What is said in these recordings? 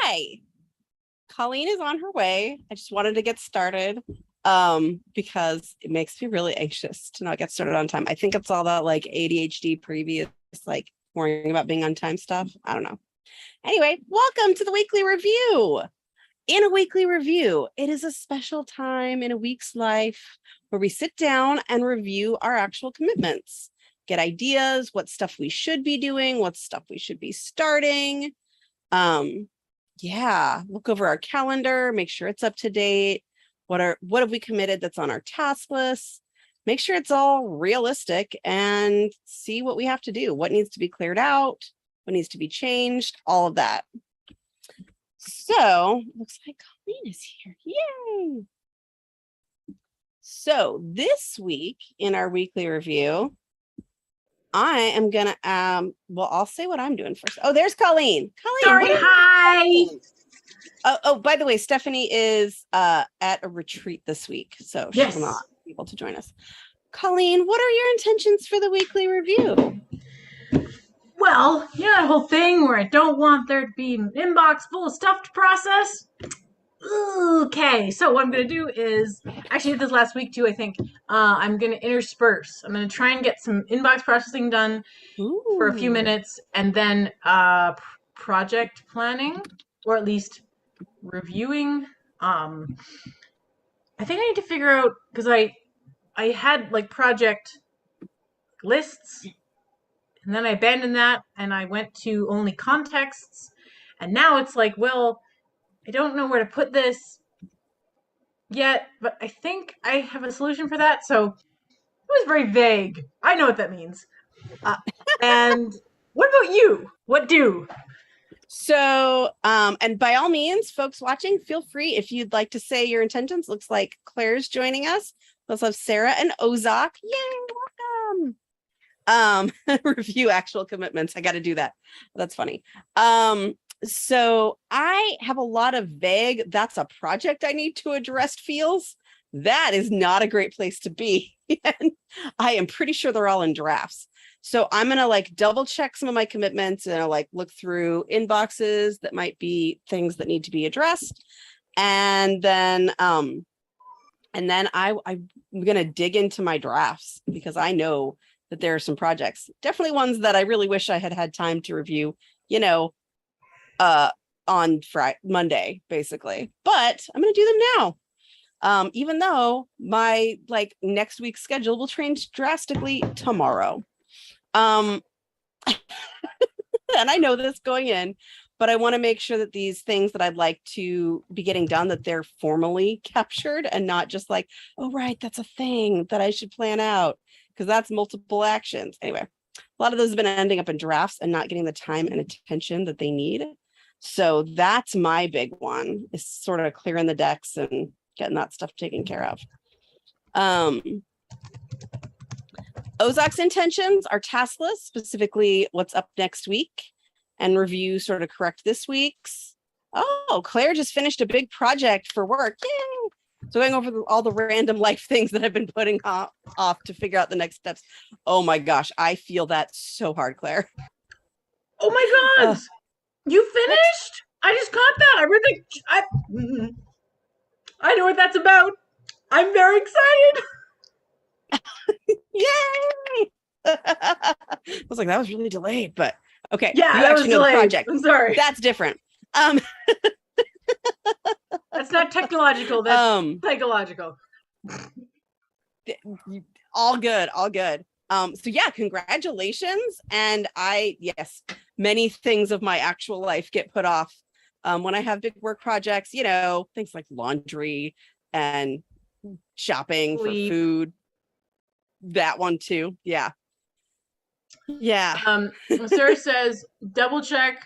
Hi. Colleen is on her way. I just wanted to get started because it makes me really anxious to not get started on time. I think it's all that like ADHD previous, like worrying about being on time stuff. I don't know. Anyway, welcome to the weekly review. In a weekly review, it is a special time in a week's life where we sit down and review our actual commitments, get ideas, what stuff we should be doing, what stuff we should be starting. Look over our calendar, make sure it's up to date. What have we committed that's on our task list? Make sure it's all realistic and see what we have to do, what needs to be cleared out, what needs to be changed, all of that. So looks like Colleen is here. Yay! So this week in our weekly review, I am gonna I'll say what I'm doing first. Oh, there's Colleen. Sorry, hi. Oh, by the way, Stephanie is at a retreat this week, so she will not be able to join us. Colleen, what are your intentions for the weekly review? Well, you know that whole thing where I don't want there to be an inbox full of stuff to process? Okay, so what I'm going to do is, actually did this last week too, I think. I'm going to intersperse. I'm going to try and get some inbox processing done for a few minutes, and then project planning, or at least reviewing. I think I need to figure out, because I had like project lists, and then I abandoned that, and I went to only contexts, and now it's like, well, I don't know where to put this yet, but I think I have a solution for that. So it was very vague. I know what that means. And what about you? What do? So, and by all means, folks watching, feel free if you'd like to say your intentions. Looks like Claire's joining us. We also have Sarah and Ozak. Yay, welcome. Review actual commitments. I got to do that. That's funny. So I have a lot of vague, that's a project I need to address feels. That is not a great place to be. And I am pretty sure they're all in drafts. So I'm going to like double check some of my commitments and like look through inboxes that might be things that need to be addressed. And then I'm going to dig into my drafts because I know that there are some projects, definitely ones that I really wish I had had time to review, on Monday, basically, but I'm going to do them now. Even though my like next week's schedule will change drastically tomorrow. And I know this going in, but I want to make sure that these things that I'd like to be getting done, that they're formally captured and not just like, oh, right, that's a thing that I should plan out, because that's multiple actions. Anyway, a lot of those have been ending up in drafts and not getting the time and attention that they need. So that's my big one, is sort of clearing the decks and getting that stuff taken care of. Ozak's intentions are task list, specifically what's up next week, and review sort of correct this week's. Oh, Claire just finished a big project for work. Yay! So going over all the random life things that I've been putting off to figure out the next steps. Oh my gosh, I feel that so hard, Claire. Oh my God. You finished? I just caught that. I read I know what that's about. I'm very excited. Yay! I was like, that was really delayed, but okay. Yeah, you actually know delayed. The project. I'm sorry. That's different. That's not technological. That's psychological. All good. So yeah, congratulations. And many things of my actual life get put off when I have big work projects, things like laundry and shopping for food. That one too. Yeah. Sarah says, double check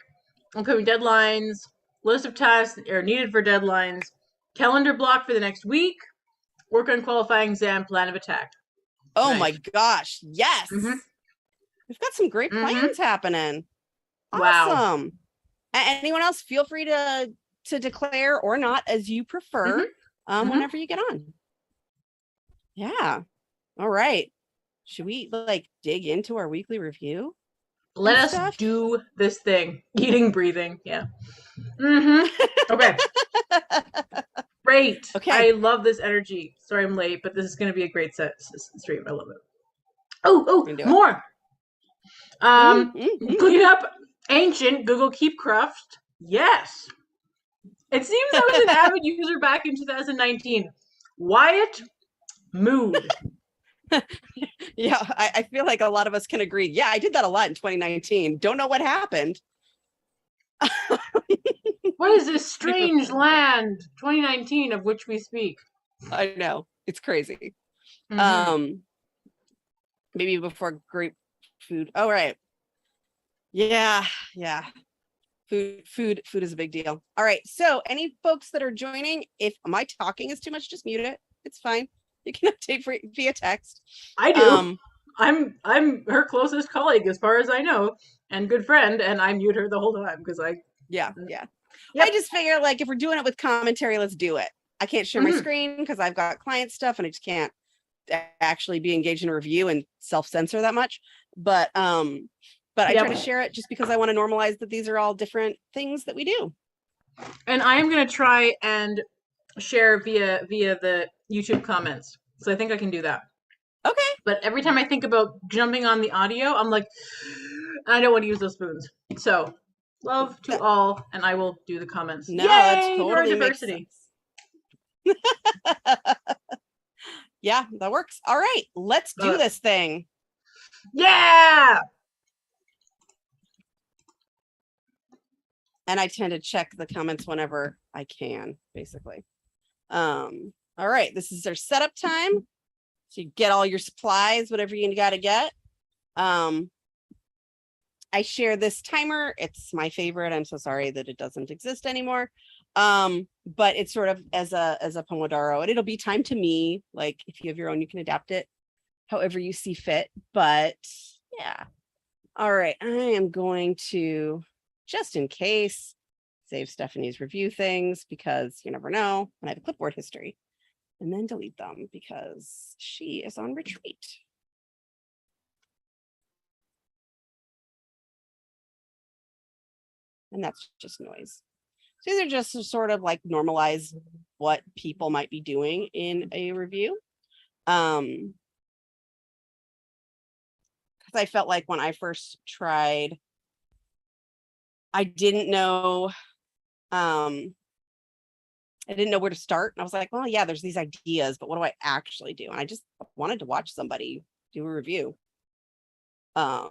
upcoming deadlines, list of tasks are needed for deadlines, calendar block for the next week, work on qualifying exam, plan of attack. Oh my gosh. Yes. Mm-hmm. We've got some great plans happening. Awesome. Wow. Anyone else, feel free to declare or not as you prefer whenever you get on. Yeah. All right. Should we dig into our weekly review? Let us do this thing. Eating, breathing. Yeah. Okay. Great. Okay. I love this energy. Sorry I'm late, but this is going to be a great stream. I love it. Oh, more. Clean up ancient Google Keepcraft. Yes. It seems I was an avid user back in 2019. Wyatt, mood. Yeah, I feel like a lot of us can agree. Yeah, I did that a lot in 2019. Don't know what happened. What is this strange land 2019 of which we speak? I know. It's crazy. Maybe before great food. Oh, right. Yeah. Food is a big deal. All right. So any folks that are joining, if my talking is too much, just mute it. It's fine. You can update via text. I do. I'm her closest colleague as far as I know, and good friend, and I mute her the whole time because yeah. I just figure like if we're doing it with commentary, let's do it. I can't share my screen because I've got client stuff and I just can't actually be engaged in a review and self-censor that much. But I try to share it just because I want to normalize that these are all different things that we do. And I am going to try and share via the YouTube comments. So I think I can do that. Okay. But every time I think about jumping on the audio, I'm like, I don't want to use those spoons. So love to all, and I will do the comments. No, Yay, that's totally neurodiversity. Yeah, that works. All right, let's do this thing. Yeah. And I tend to check the comments whenever I can, basically. All right, this is our setup time. So you get all your supplies, whatever you got to get. I share this timer. It's my favorite. I'm so sorry that it doesn't exist anymore. But it's sort of as a Pomodoro, and it'll be time to me. Like if you have your own, you can adapt it however you see fit. But yeah. All right, I am going to, just in case, save Stephanie's review things because you never know. And I have a clipboard history, and then delete them because she is on retreat. And that's just noise. So these are just to sort of like normalize what people might be doing in a review. Because I felt like when I first tried, I didn't know where to start. And I was like, well, yeah, there's these ideas, but what do I actually do? And I just wanted to watch somebody do a review. So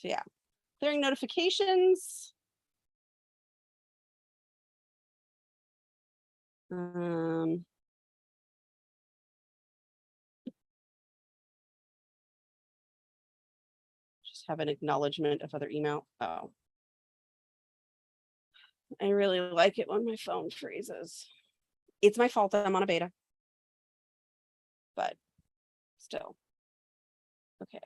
yeah, clearing notifications. Just have an acknowledgement of other email. Oh, I really like it when my phone freezes. It's my fault that I'm on a beta, but still. Okay.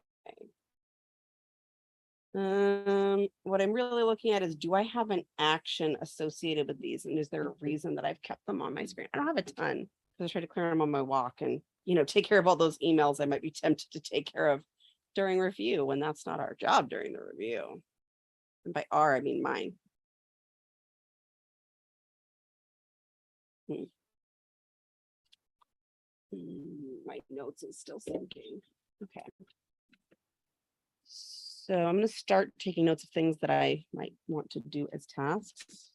What I'm really looking at is, do I have an action associated with these? And is there a reason that I've kept them on my screen? I don't have a ton because I try to clear them on my walk and, take care of all those emails I might be tempted to take care of during review when that's not our job during the review. And by our, I mean mine. My notes is still syncing. Okay. So I'm going to start taking notes of things that I might want to do as tasks.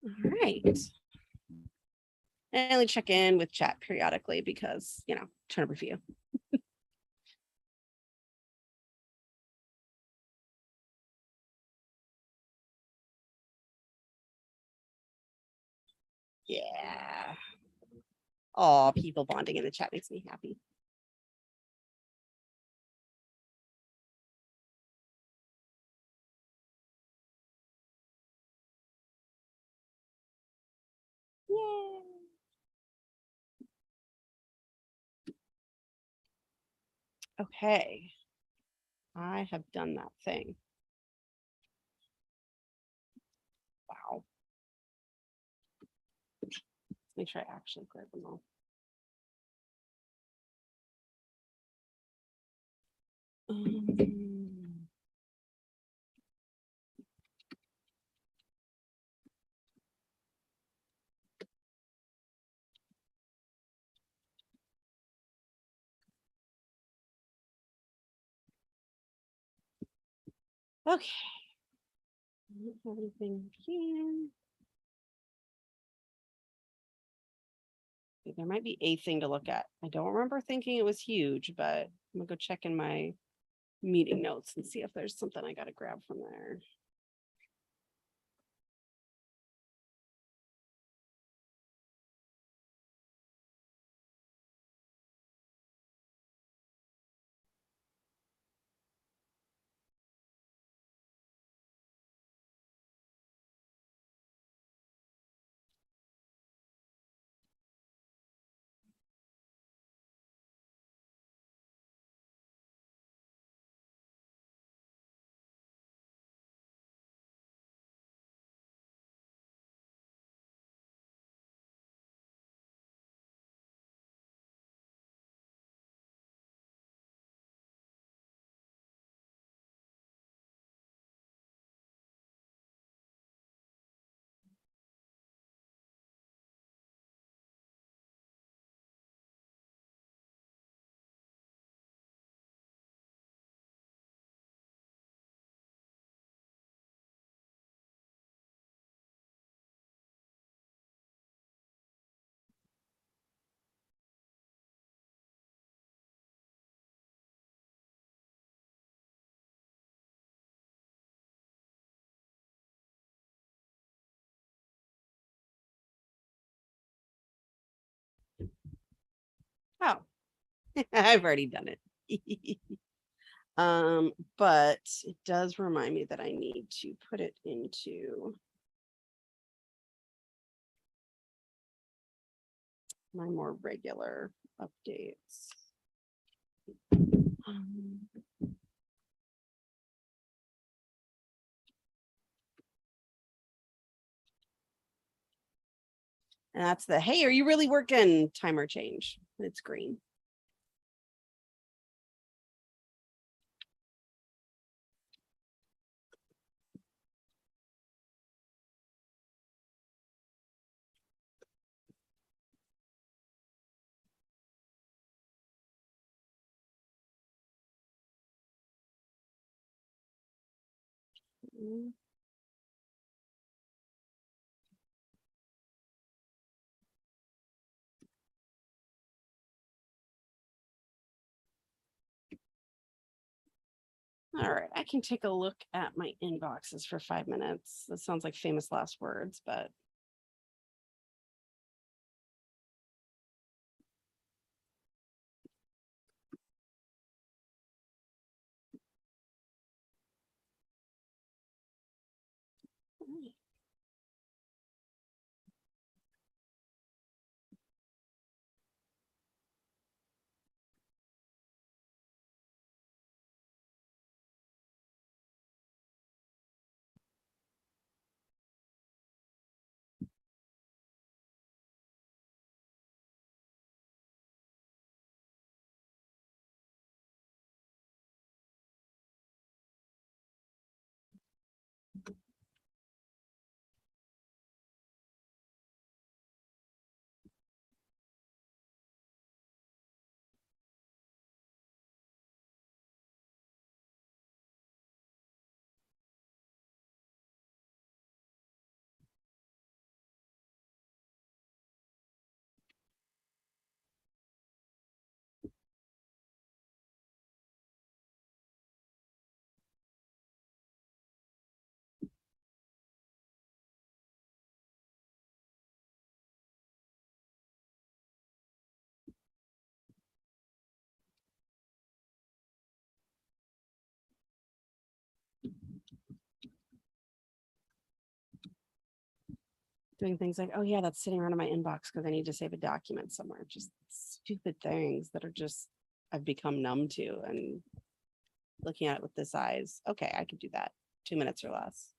All right. And only check in with chat periodically because, trying to review. Yeah. Oh, people bonding in the chat makes me happy. Okay. I have done that thing. Wow. Let's make sure I actually grab them all. Okay. I don't have anything here. There might be a thing to look at. I don't remember thinking it was huge, but I'm gonna go check in my meeting notes and see if there's something I gotta grab from there. Oh, I've already done it. But it does remind me that I need to put it into my more regular updates. And that's the, hey, are you really working timer change? It's green. All right, I can take a look at my inboxes for 5 minutes. That sounds like famous last words, but doing things like, oh yeah, that's sitting around in my inbox because I need to save a document somewhere. Just stupid things that are just I've become numb to, and looking at it with this eyes. Okay, I could do that. 2 minutes or less.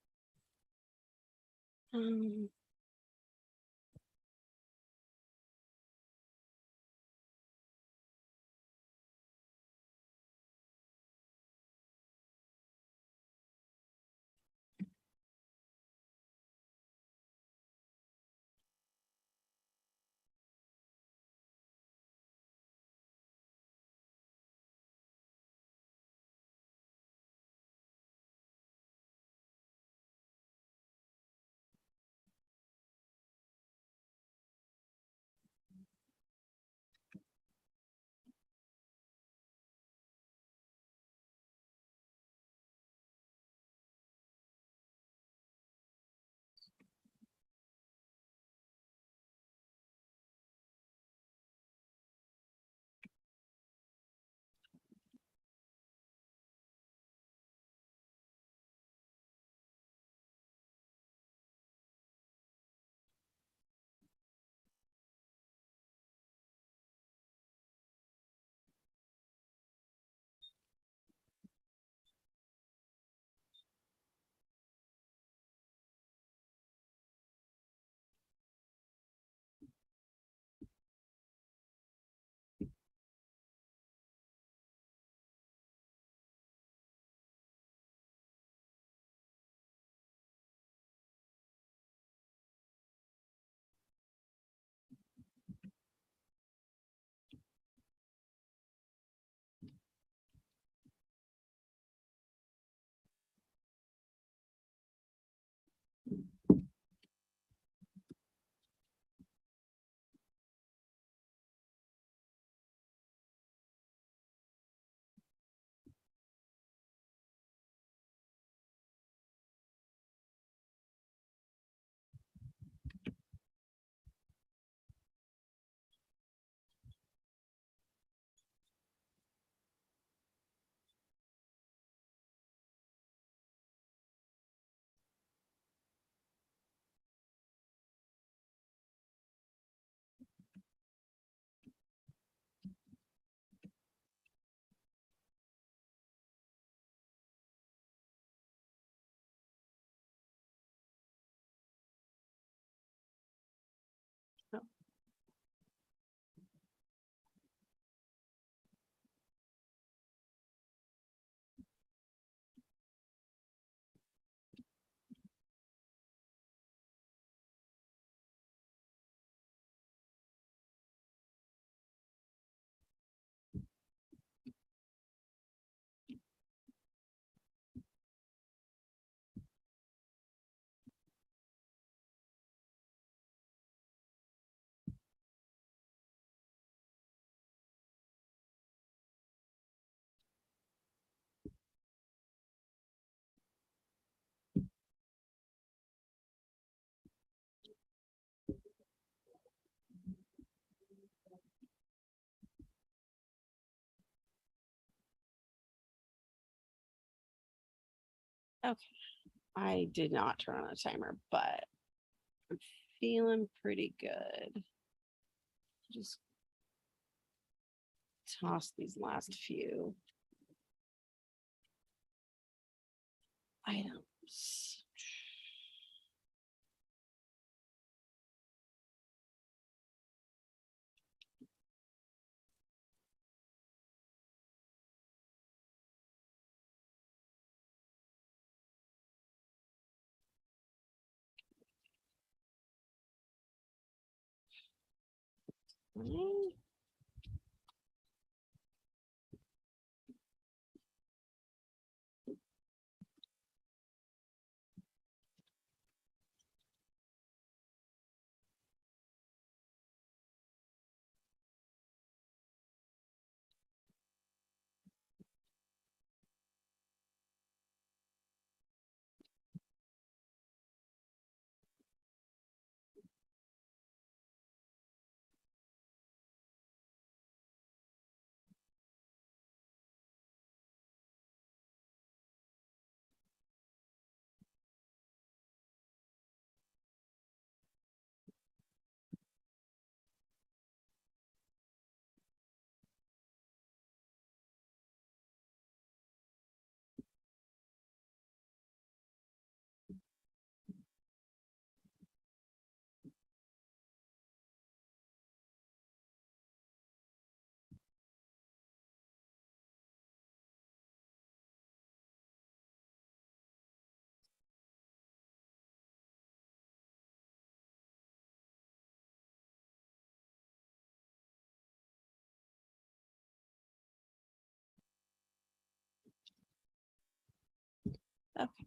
Okay, I did not turn on a timer, but I'm feeling pretty good. Just toss these last few items. Okay. Okay.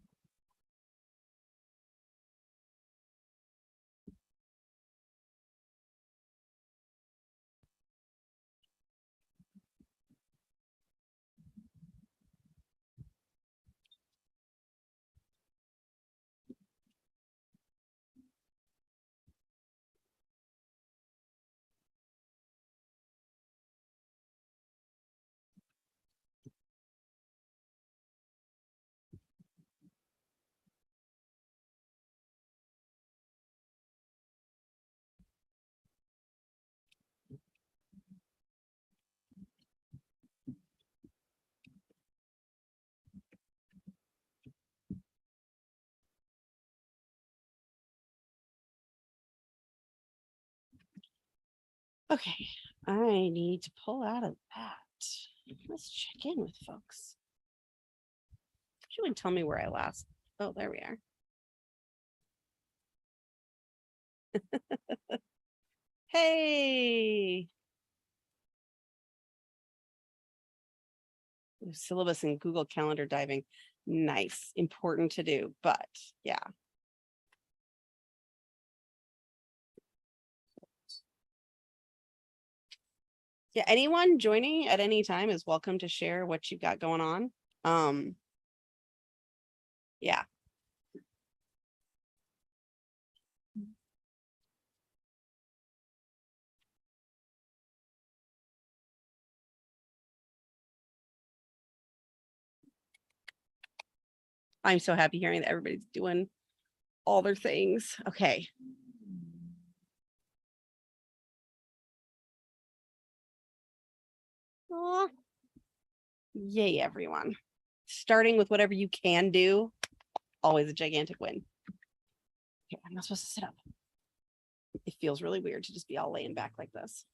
Okay, I need to pull out of that. Let's check in with folks. You would tell me where I last. Oh, there we are. Hey. Syllabus and Google Calendar diving. Nice, important to do, but yeah. Yeah, anyone joining at any time is welcome to share what you've got going on. Yeah. I'm so happy hearing that everybody's doing all their things. Okay. Aw. Yay, everyone. Starting with whatever you can do, always a gigantic win. Okay, I'm not supposed to sit up. It feels really weird to just be all laying back like this.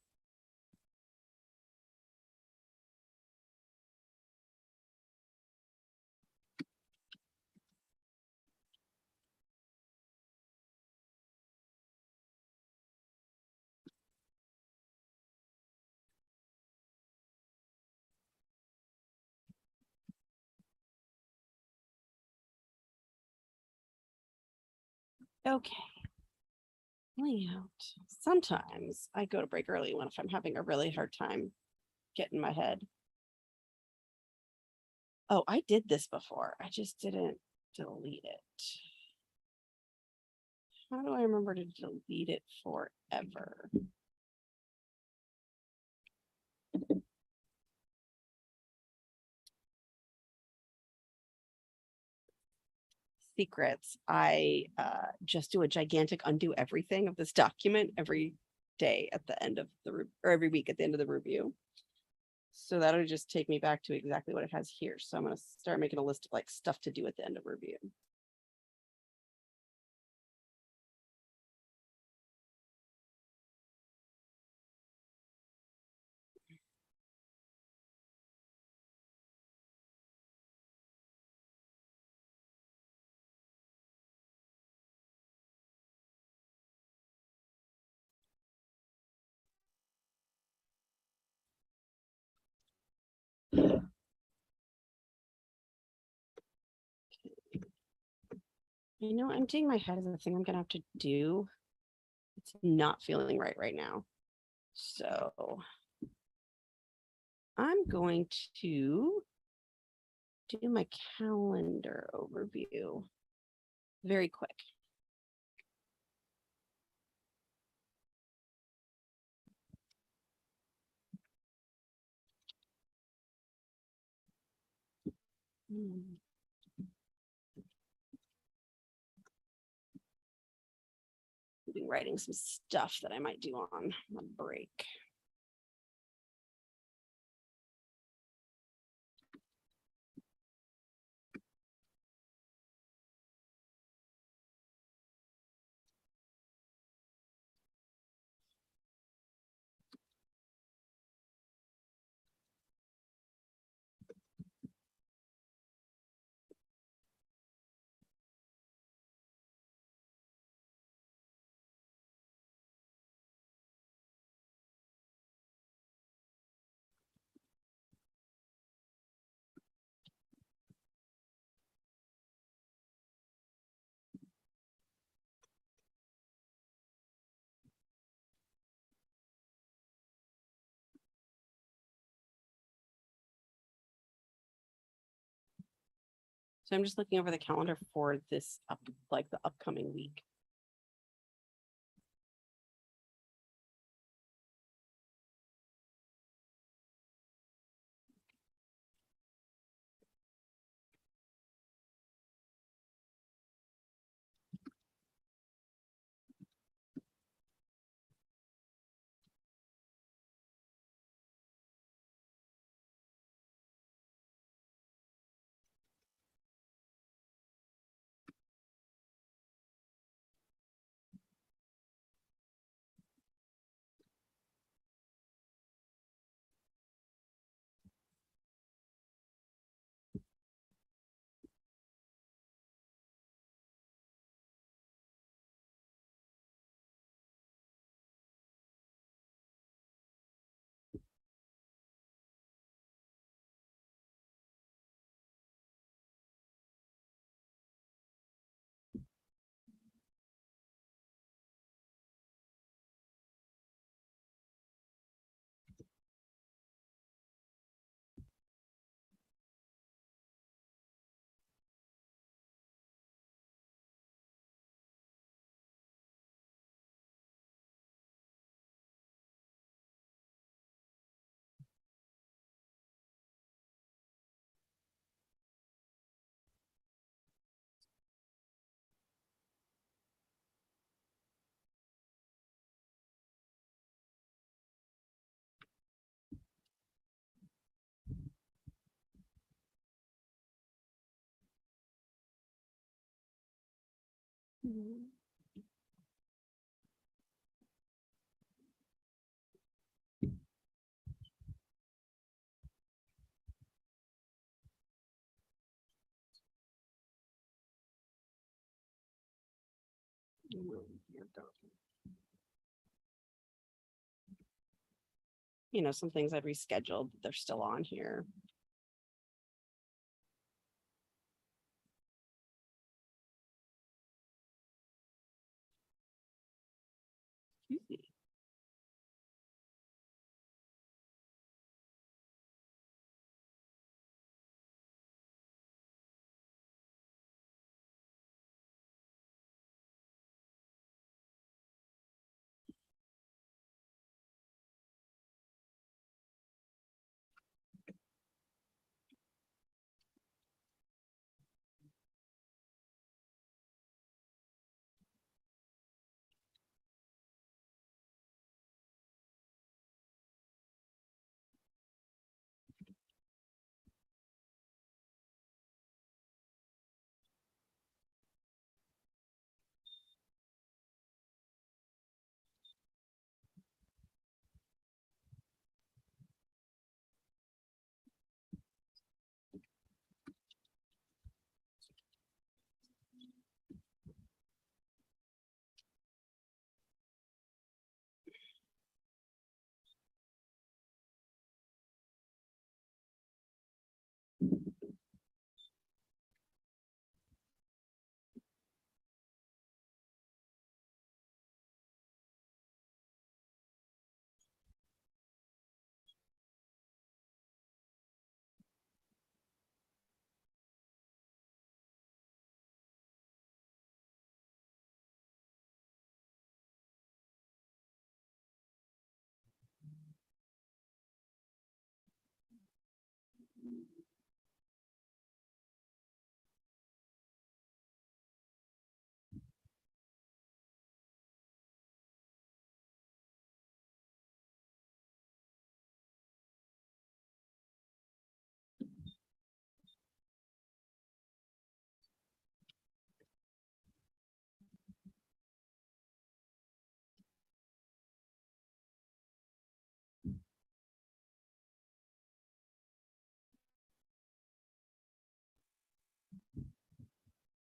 Okay. Layout. Sometimes I go to break early when if I'm having a really hard time getting my head. Oh, I did this before. I just didn't delete it. How do I remember to delete it forever? Secrets. I just do a gigantic undo everything of this document every day at the end of the or every week at the end of the review. So that'll just take me back to exactly what it has here. So I'm going to start making a list of like stuff to do at the end of review. You know, emptying my head is a thing I'm going to have to do. It's not feeling right now. So I'm going to do my calendar overview very quick. Writing some stuff that I might do on a break. So I'm just looking over the calendar for this the upcoming week. You know, some things I've rescheduled, but they're still on here. Excuse me.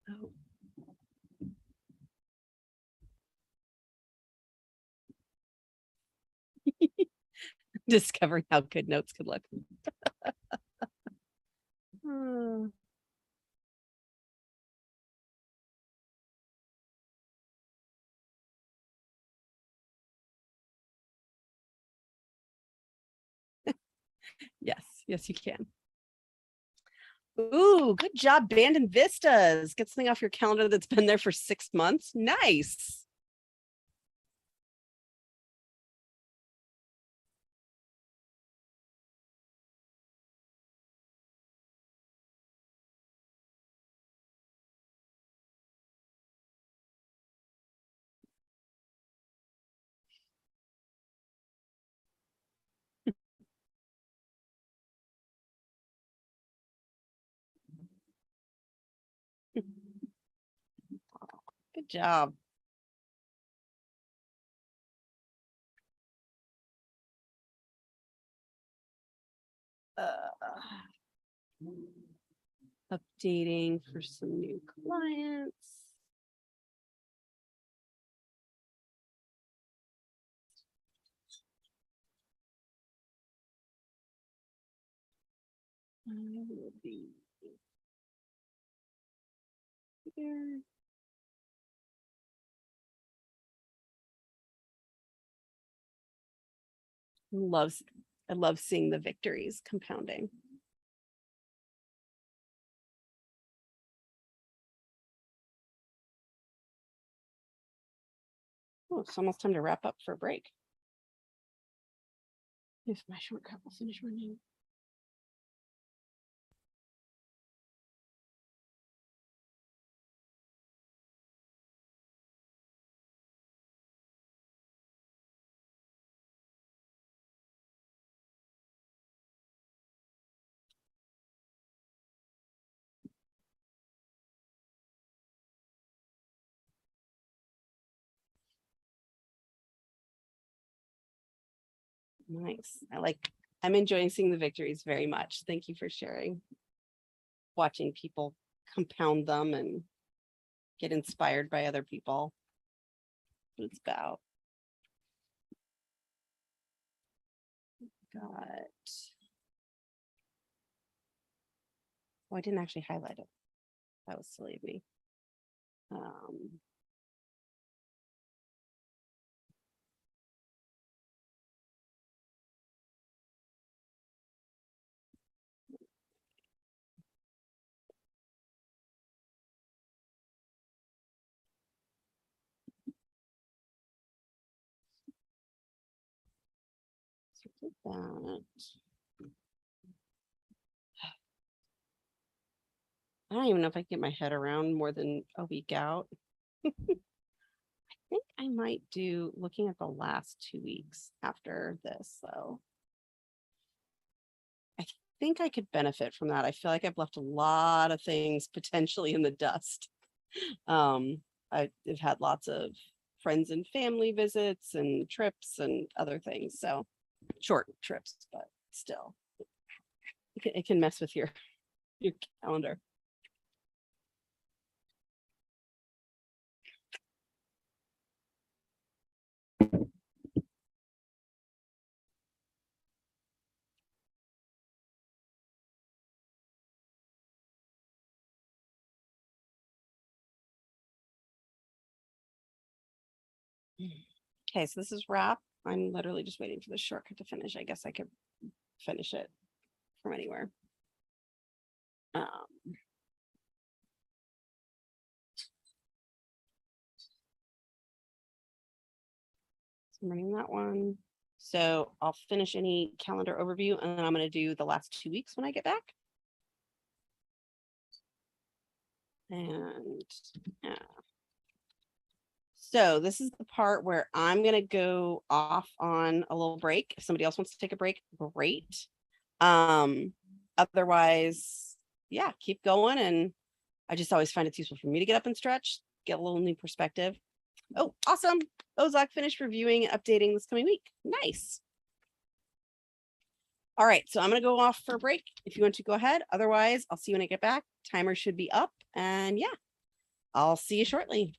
Oh. Discovering how good notes could look. Yes, yes, you can. Ooh, good job, Abandoned Vistas. Get something off your calendar that's been there for 6 months. Nice. Good job. Updating for some new clients. I will be here. I love seeing the victories compounding. Oh, it's almost time to wrap up for a break. If my shortcut will finish running. Nice. I'm enjoying seeing the victories very much. Thank you for sharing. Watching people compound them and get inspired by other people. What it's about. Oh, I didn't actually highlight it. That was silly of me. That. I don't even know if I can get my head around more than a week out. I think I might do looking at the last 2 weeks after this, though. I think I could benefit from that. I feel like I've left a lot of things potentially in the dust. I've had lots of friends and family visits and trips and other things. So short trips, but still, it can mess with your calendar. Okay, so this is wrap. I'm literally just waiting for the shortcut to finish. I guess I could finish it from anywhere. So I'm running that one. So I'll finish any calendar overview and then I'm going to do the last 2 weeks when I get back. And yeah. So this is the part where I'm going to go off on a little break. If somebody else wants to take a break, great. Otherwise, yeah, keep going. And I just always find it's useful for me to get up and stretch, get a little new perspective. Oh, awesome. Ozak finished reviewing and updating this coming week. Nice. All right, so I'm going to go off for a break. If you want to go ahead, otherwise I'll see you when I get back. Timer should be up and yeah, I'll see you shortly.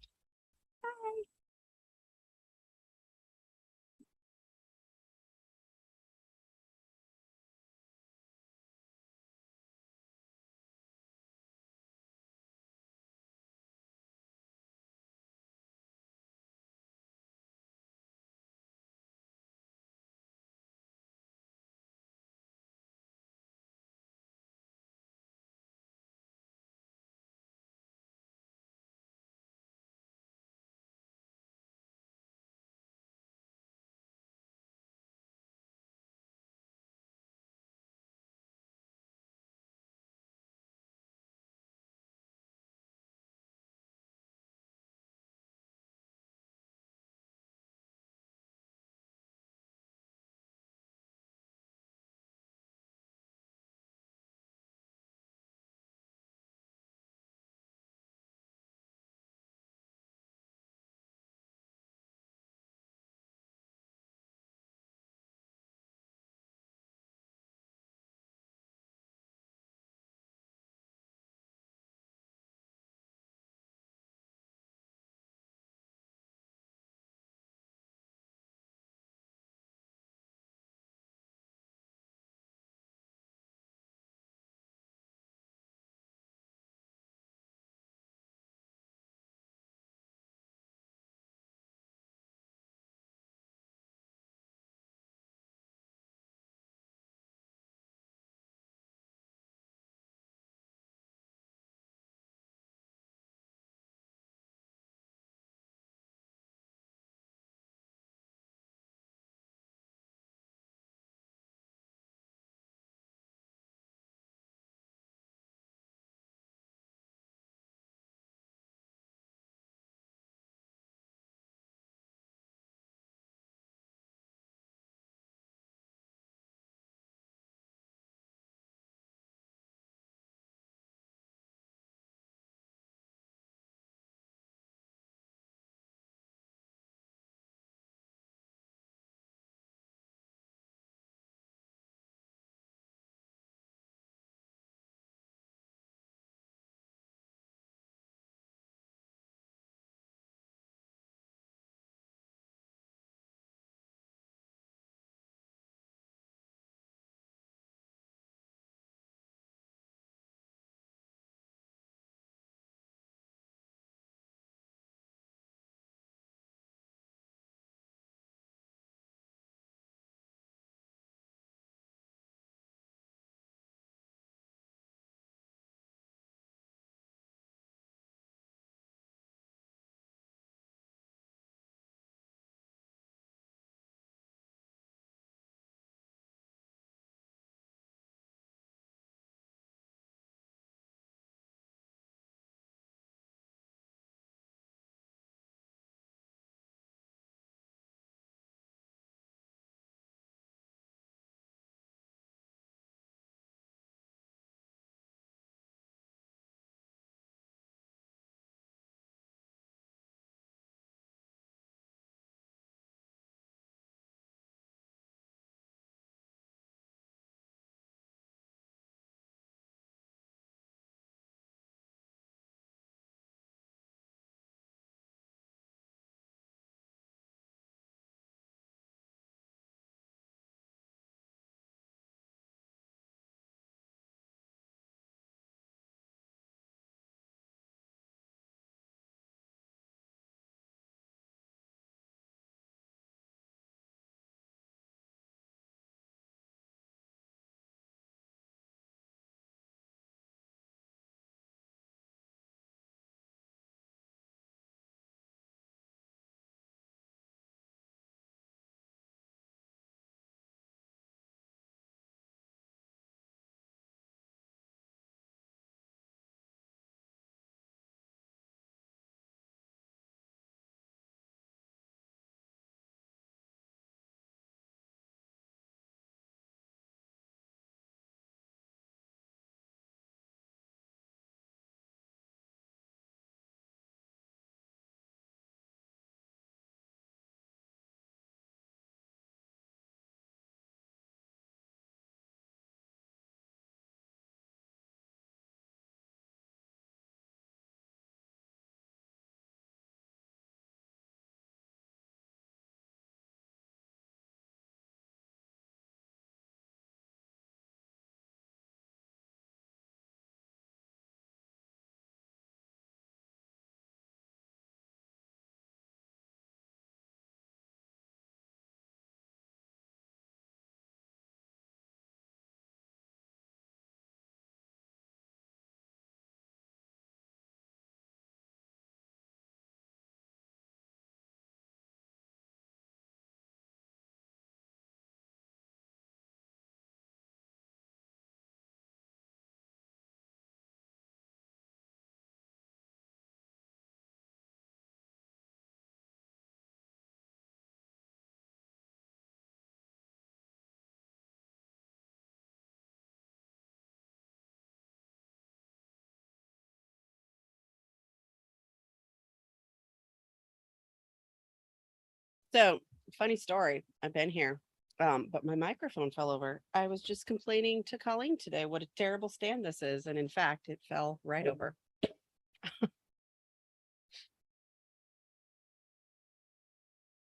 So, funny story. I've been here, but my microphone fell over. I was just complaining to Colleen today what a terrible stand this is, and in fact, it fell right over.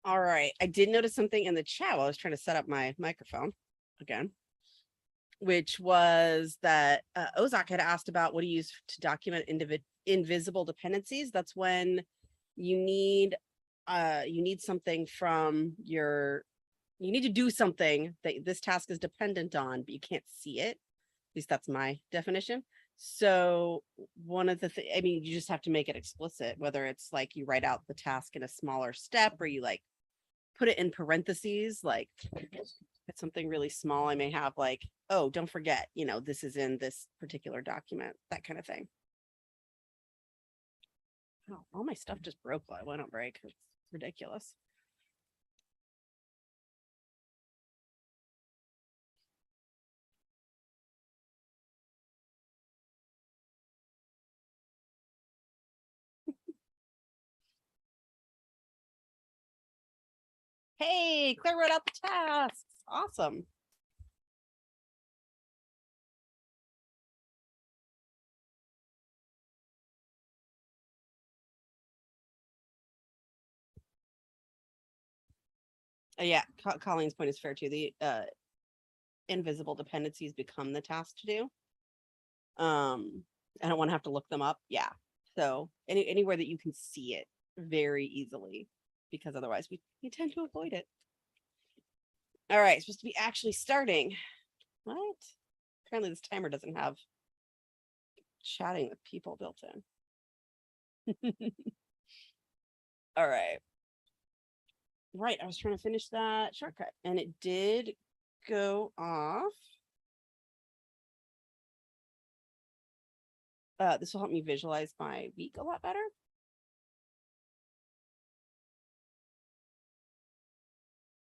All right. I did notice something in the chat while I was trying to set up my microphone again, which was that Ozak had asked about what do you use to document invisible dependencies. That's when you need something from your you need to do something that this task is dependent on, but you can't see it. At least that's my definition. So one of the I mean, you just have to make it explicit, whether it's like you write out the task in a smaller step or you like put it in parentheses, like it's something really small. I may have like, oh, don't forget, this is in this particular document, that kind of thing. Oh, all my stuff just broke while I went on break. It's ridiculous. Hey, Claire wrote out the tasks. Awesome. Yeah, Colleen's point is fair too. The invisible dependencies become the task to do. I don't want to have to look them up. Yeah. So anywhere that you can see it very easily, because otherwise we tend to avoid it. All right, supposed to be actually starting. What? Apparently this timer doesn't have chatting with people built in. All right. Right, I was trying to finish that shortcut and it did go off. This will help me visualize my week a lot better.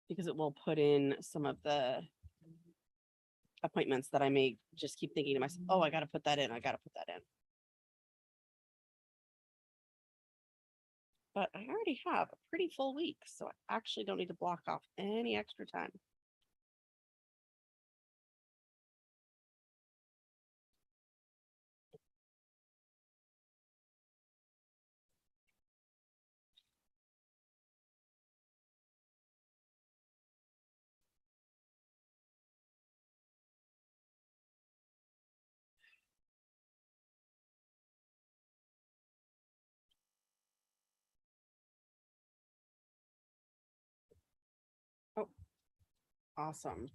Because it will put in some of the appointments that I may just keep thinking to myself, oh, I got to put that in. I got to put that in. But I already have a pretty full week, so I actually don't need to block off any extra time. Oh, awesome.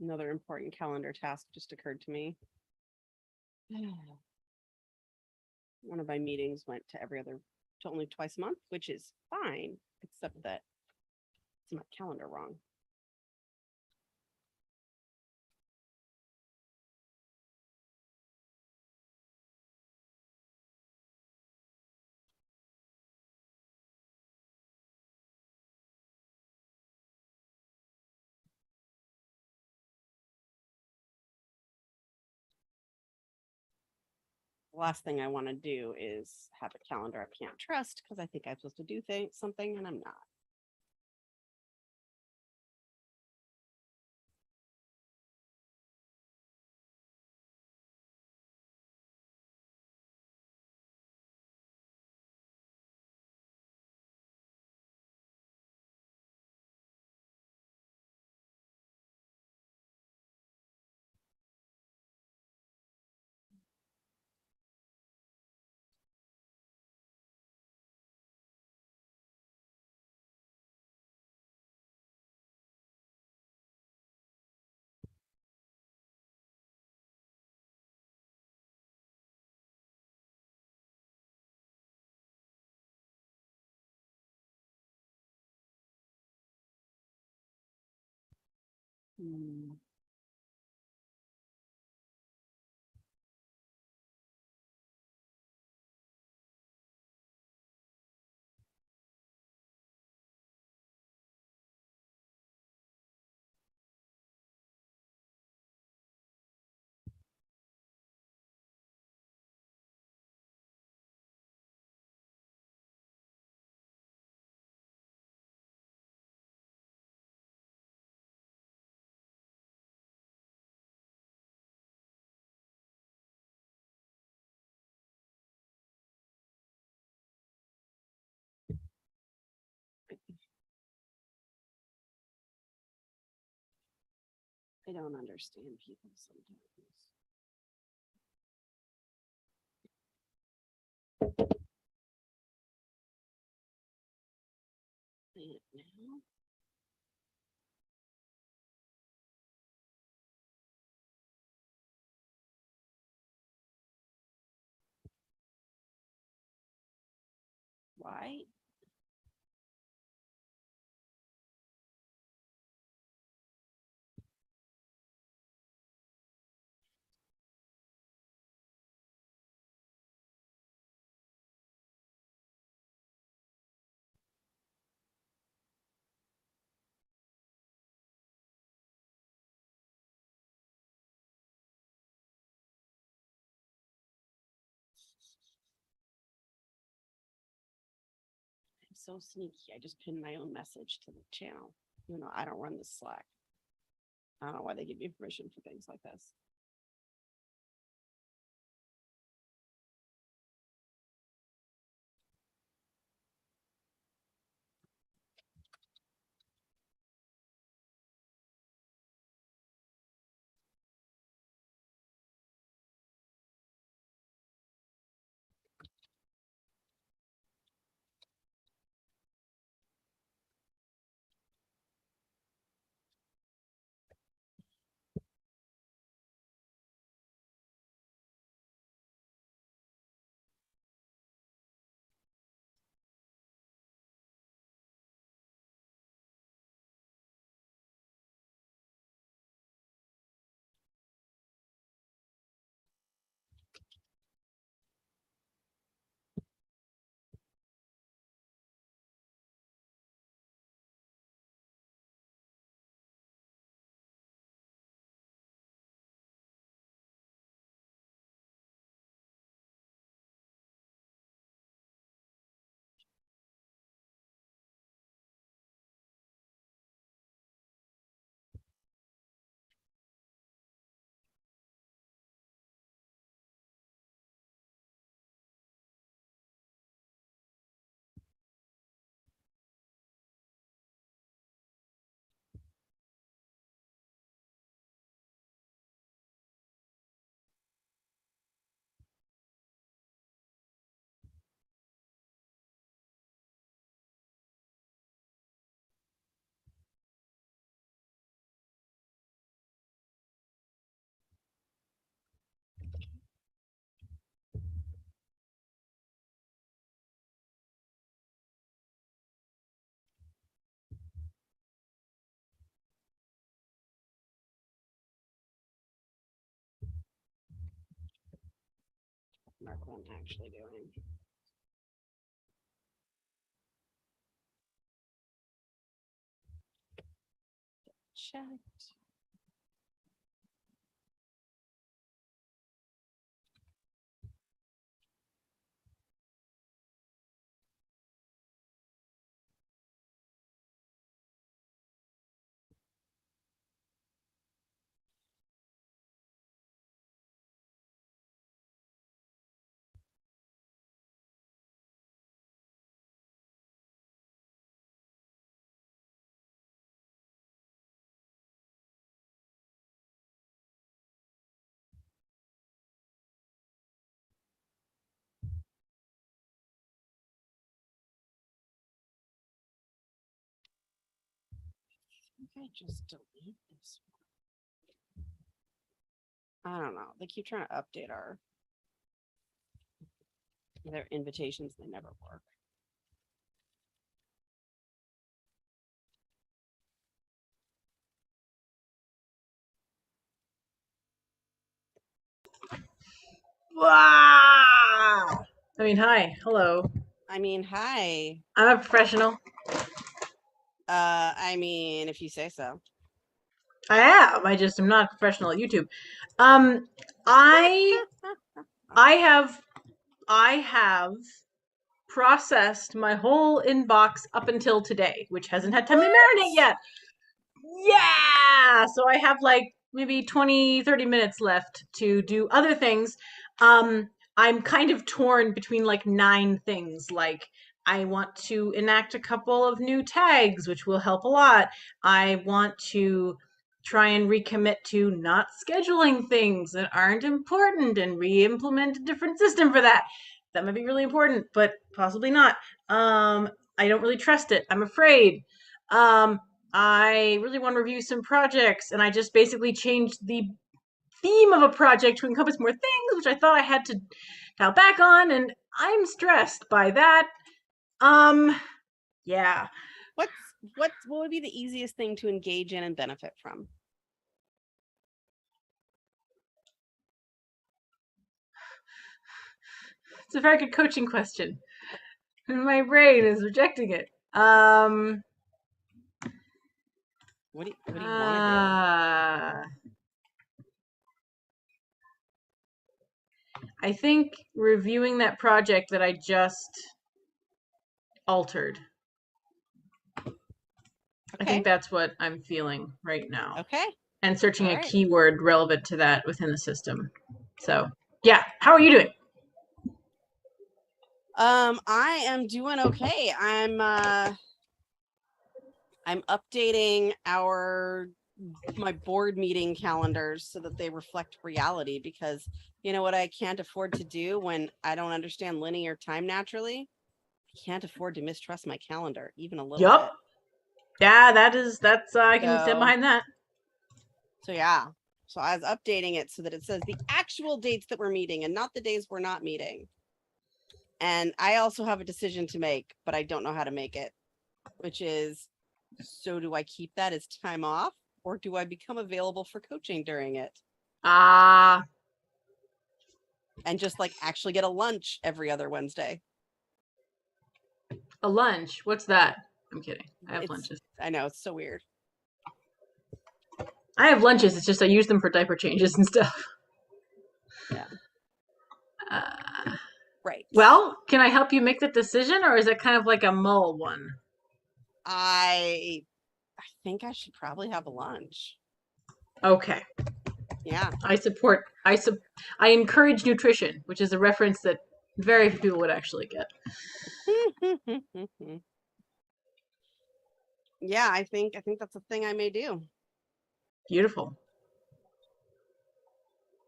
Another important calendar task just occurred to me. One of my meetings went to only twice a month, which is fine, except that it's my calendar wrong. The last thing I want to do is have a calendar I can't trust because I think I'm supposed to do something and I'm not. Hmm. I don't understand people sometimes. Now. Why? I'm so sneaky. I just pinned my own message to the channel. You know, I don't run this Slack. I don't know why they give you permission for things like this. Mark what I'm actually doing. Checked. I think I just delete this one. I don't know. They keep trying to update their invitations. They never work. Wow. I mean, hi. Hello. I mean, hi. I'm a professional. I mean, if you say so. I am. I just am not a professional at YouTube. I have processed my whole inbox up until today, which hasn't had time to marinate yet. Yeah. So I have like maybe 20, 30 minutes left to do other things. I'm kind of torn between like 9 things. Like I want to enact a couple of new tags, which will help a lot. I want to try and recommit to not scheduling things that aren't important and re-implement a different system for that. That might be really important, but possibly not. I don't really trust it. I'm afraid. I really want to review some projects, and I just basically changed the theme of a project to encompass more things, which I thought I had to dial back on, and I'm stressed by that. Yeah. What would be the easiest thing to engage in and benefit from? It's a very good coaching question. My brain is rejecting it. What do you want to do? I think reviewing that project that I just altered. Okay. I think that's what I'm feeling right now. Okay. And searching a keyword relevant to that within the system. So, yeah. How are you doing? I am doing okay. I'm updating my board meeting calendars so that they reflect reality, because you know what I can't afford to do when I don't understand linear time naturally? I can't afford to mistrust my calendar even a little bit. Yeah, that's I can stand behind that. So yeah. So I was updating it so that it says the actual dates that we're meeting and not the days we're not meeting. And I also have a decision to make, but I don't know how to make it, which is, so do I keep that as time off, or do I become available for coaching during it? And just like actually get a lunch every other Wednesday. A lunch? What's that? I'm kidding. I have lunches. I know, it's so weird. I have lunches. It's just I use them for diaper changes and stuff. Yeah. Right. Well, can I help you make the decision, or is it kind of like a mull one? I think I should probably have a lunch. Okay. Yeah. I encourage nutrition, which is a reference that very few people would actually get. Yeah, I think that's a thing I may do. Beautiful.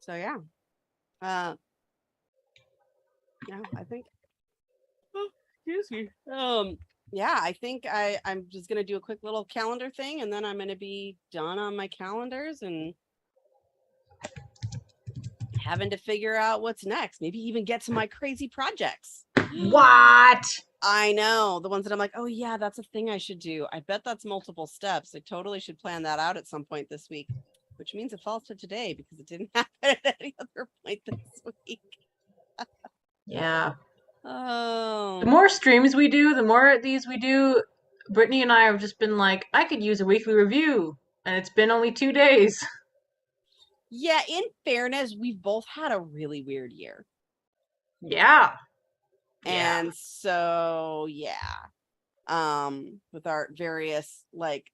So yeah. Yeah, I think. Oh, excuse me. Yeah, I think I'm just gonna do a quick little calendar thing, and then I'm gonna be done on my calendars and having to figure out what's next. Maybe even get to my crazy projects. What? I know, the ones that I'm like, oh yeah, that's a thing I should do. I bet that's multiple steps. I totally should plan that out at some point this week, which means it falls to today because it didn't happen at any other point this week. Yeah. Oh. The more streams we do, the more of these we do, Brittany and I have just been like, I could use a weekly review, and it's been only 2 days. Yeah, in fairness, we've both had a really weird year. Yeah. And so, yeah. With our various, like,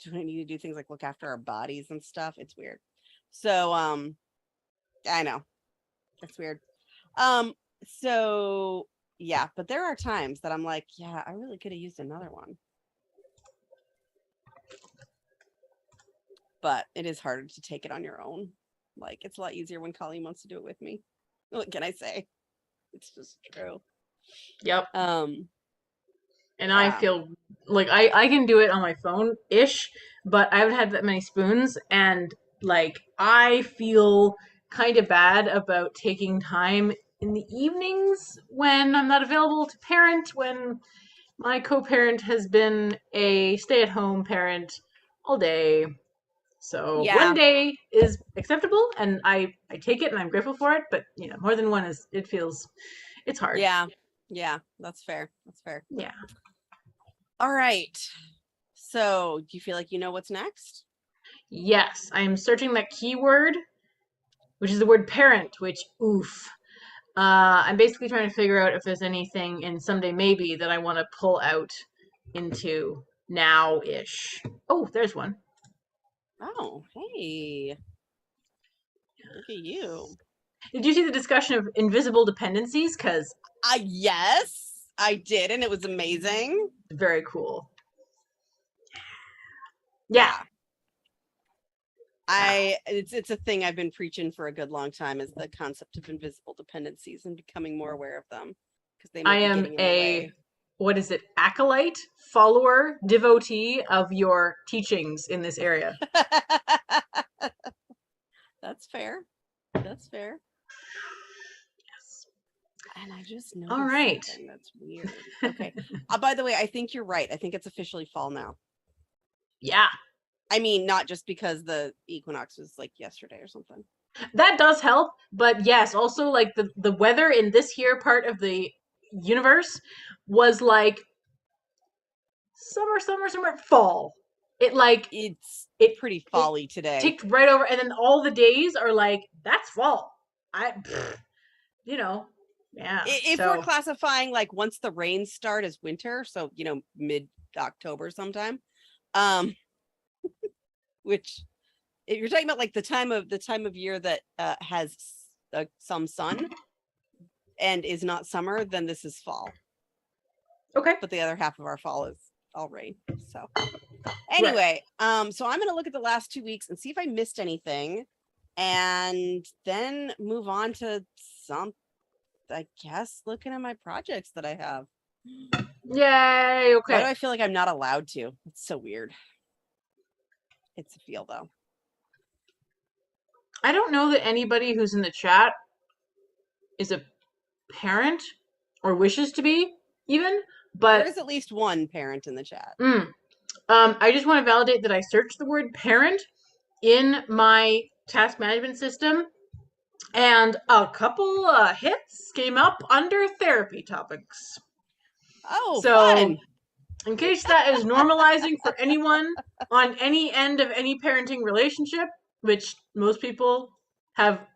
do we need to do things like look after our bodies and stuff? It's weird. So, I know. It's weird. So yeah, but there are times that I'm like, yeah, I really could have used another one. But it is harder to take it on your own. Like, it's a lot easier when Colleen wants to do it with me. What can I say? It's just true. Yep. And yeah. I feel like I can do it on my phone-ish, but I haven't had that many spoons, and like I feel kind of bad about taking time in the evenings when I'm not available to parent, when my co-parent has been a stay-at-home parent all day. So Yeah. one day is acceptable, and I take it and I'm grateful for it, but you know, more than one is, it's hard. Yeah. Yeah, that's fair. That's fair. Yeah. All right. So, do you feel like you know what's next? Yes, I am searching that keyword, which is the word parent, which, oof. I'm basically trying to figure out if there's anything in Someday Maybe that I want to pull out into now-ish. Oh, there's one. Oh, hey. Look at you. Did you see the discussion of invisible dependencies? Because yes, I did, and it was amazing. Very cool. Yeah. It's a thing I've been preaching for a good long time, is the concept of invisible dependencies and becoming more aware of them, because they I might be am getting in the way. what is it, acolyte, follower, devotee of your teachings in this area. That's fair. That's fair. Yes. And I just All noticed right. something that's weird. Okay. By the way, I think you're right. I think it's officially fall now. Yeah. I mean, not just because the equinox was like yesterday or something. That does help, but yes, also like the weather in this here part of the universe was like summer, fall. It's It pretty it folly today. ticked right over, and then all the days are like, that's fall. You know, yeah. If we're classifying like once the rains start as winter, so mid-October sometime, which if you're talking about like the time of year that has some sun and is not summer, then this is fall. Okay. But the other half of our fall is all rain. So anyway, so I'm gonna look at the last 2 weeks and see if I missed anything, and then move on to I guess looking at my projects that I have. Yay, okay. Why do I feel like I'm not allowed to? It's so weird. It's a feel though. I don't know that anybody who's in the chat is a parent or wishes to be even, but There's at least one parent in the chat. I just want to validate that I searched the word parent in my task management system, and a couple hits came up under therapy topics. Oh, so, fun. In case that is normalizing for anyone on any end of any parenting relationship, which most people have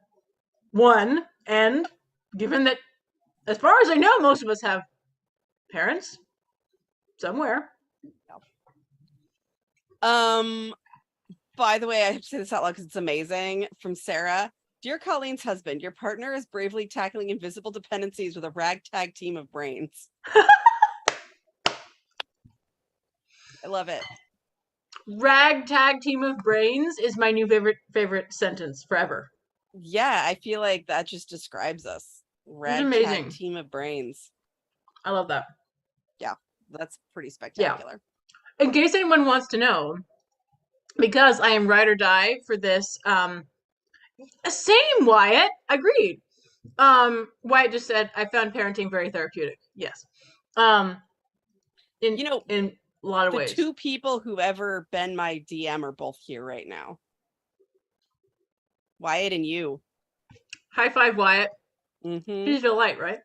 one end, given that, as far as I know, most of us have parents somewhere. By the way, I have to say this out loud because it's amazing. From Sarah. Dear Colleen's husband, your partner is bravely tackling invisible dependencies with a ragtag team of brains. I love it. Ragtag team of brains is my new favorite sentence forever. Yeah, I feel like that just describes us. Ragtag team of brains. I love that. Yeah, that's pretty spectacular. Yeah. In case anyone wants to know, because I am ride or die for this, same Wyatt, agreed. Wyatt just said, I found parenting very therapeutic. Yes. In a lot of ways. The two people who've ever been my DM are both here right now. Wyatt and you. High five, Wyatt. Mm-hmm. He's feel light, right?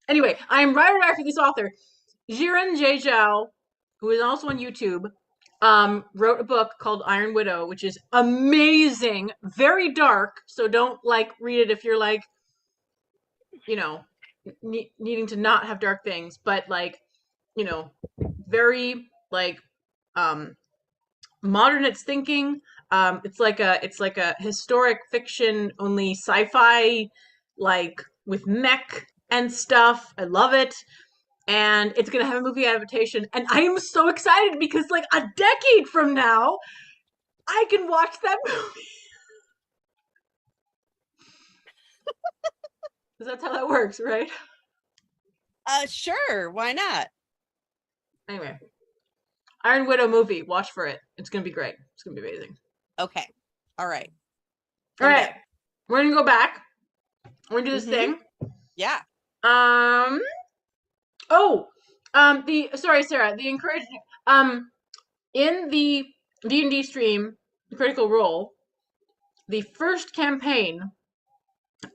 Anyway, I'm ride or die for this author. Jiren J. Zhao, who is also on YouTube, wrote a book called Iron Widow, which is amazing, very dark. So don't read it if you're needing to not have dark things, but very modern its thinking. It's like a historic fiction, only sci-fi, with mech and stuff. I love it. And it's gonna have a movie adaptation, and I am so excited because a decade from now I can watch that movie. Because that's how that works, right? Sure, why not? Anyway, Iron Widow movie, watch for it. It's gonna be great. It's gonna be amazing. Okay. All right. All right. We're gonna go back. We're gonna do this thing. Yeah. Sorry, Sarah. The encouragement. In the D&D stream, Critical Role, the first campaign,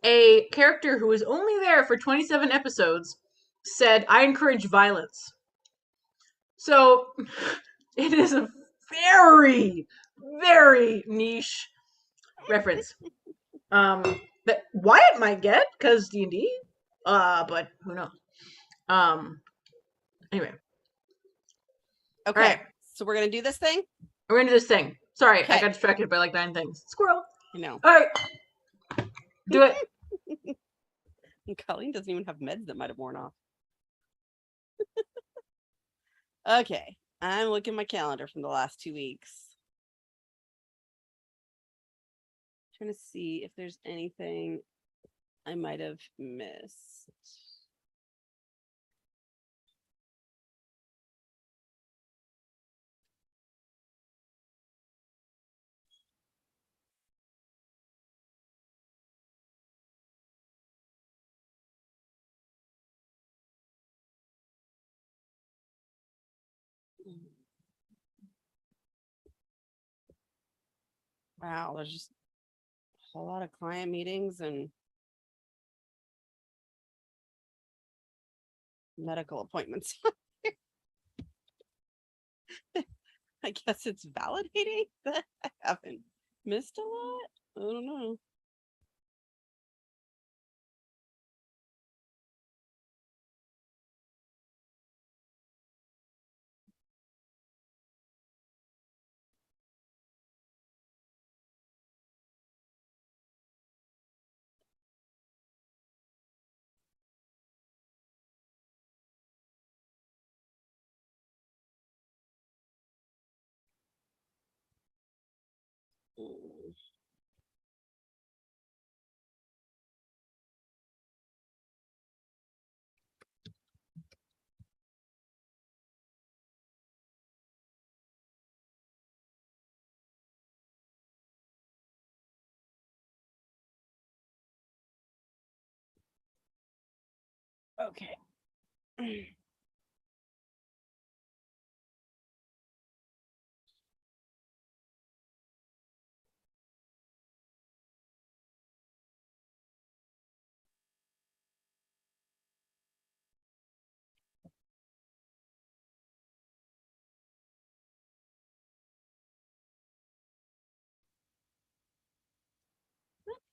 a character who was only there for 27 episodes said, "I encourage violence." So it is a very, very niche reference. That Wyatt might get because D&D, but who knows? Anyway. Okay. Right. So we're gonna do this thing? We're gonna do this thing. Sorry, I got distracted by 9 things. Squirrel. I know. All right. Do it. And Colleen doesn't even have meds that might have worn off. Okay. I'm looking at my calendar from the last 2 weeks. Trying to see if there's anything I might have missed. Wow, there's just a whole lot of client meetings and medical appointments. I guess it's validating that I haven't missed a lot. I don't know. Mm. Okay.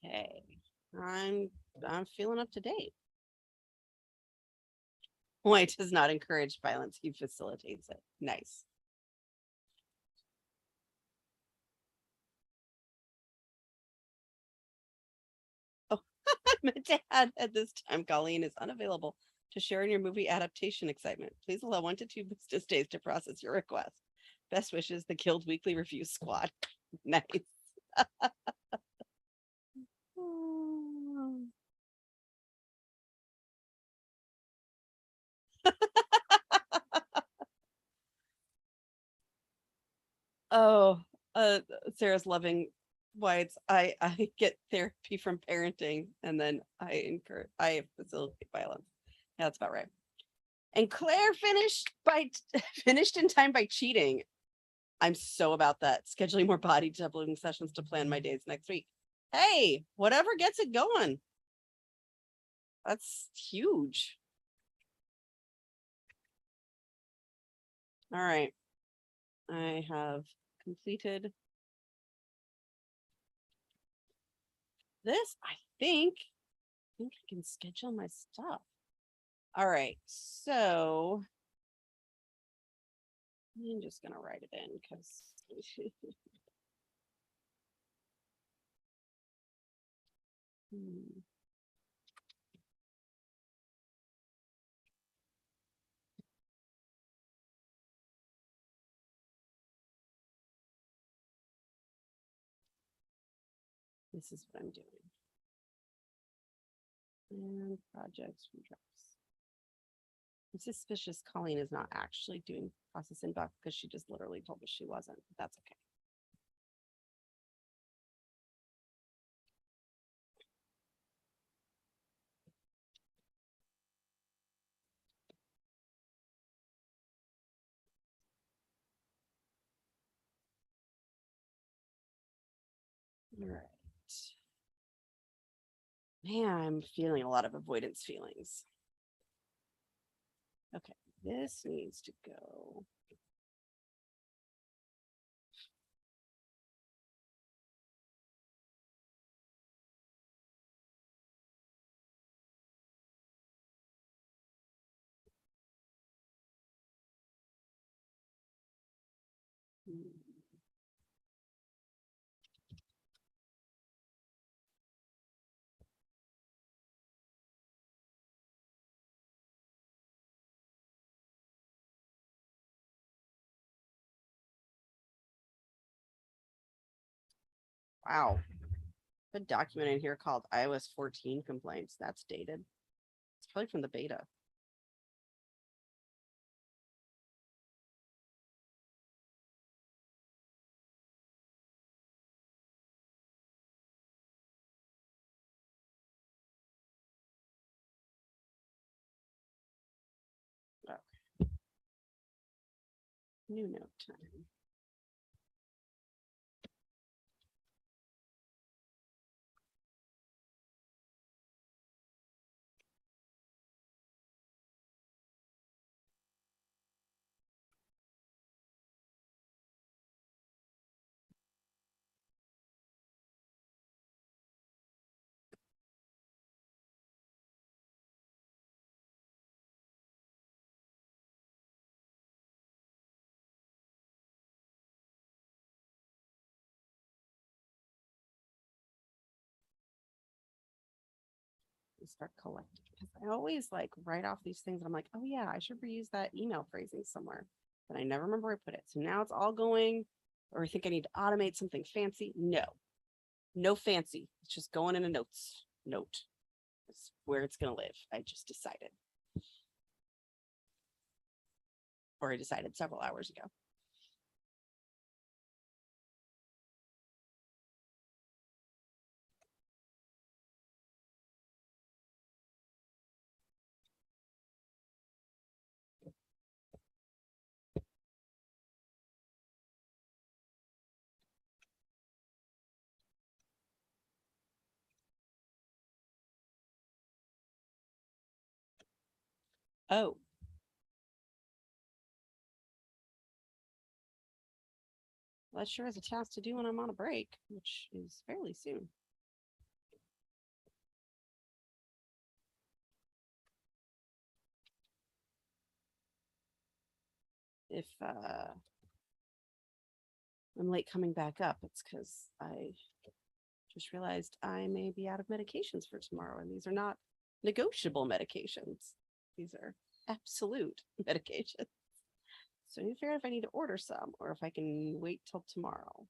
Okay. I'm feeling up to date. White does not encourage violence, he facilitates it. Nice. Oh, I meant to add at this time, Colleen is unavailable to share in your movie adaptation excitement. Please allow 1 to 2 business days to process your request. Best wishes, the Guild Weekly Review Squad. Nice. Oh, Sarah's loving Whites. I get therapy from parenting, and then I facilitate violence. Yeah, that's about right. And Claire finished in time by cheating. I'm so about that. Scheduling more body doubling sessions to plan my days next week. Hey, whatever gets it going. That's huge. All right. I have completed this. I think I can schedule my stuff. All right. So I'm just gonna write it in because this is what I'm doing. And projects from drafts. I'm suspicious Colleen is not actually doing process inbox because she just literally told us she wasn't. But that's okay. All right. Man, I'm feeling a lot of avoidance feelings. Okay, this needs to go. Wow. A document in here called iOS 14 complaints. That's dated. It's probably from the beta. Okay. New note time. Start collecting, because I always like write off these things. I'm like, oh yeah, I should reuse that email phrasing somewhere, but I never remember where I put it. So now it's all going, or I think I need to automate something fancy. No fancy. It's just going in a note. It's where it's gonna live. I just decided, or I decided several hours ago. Oh, well, that sure is a task to do when I'm on a break, which is fairly soon. If I'm late coming back up, it's because I just realized I may be out of medications for tomorrow, and these are not negotiable medications. These are absolute medications. So I need to figure out if I need to order some or if I can wait till tomorrow.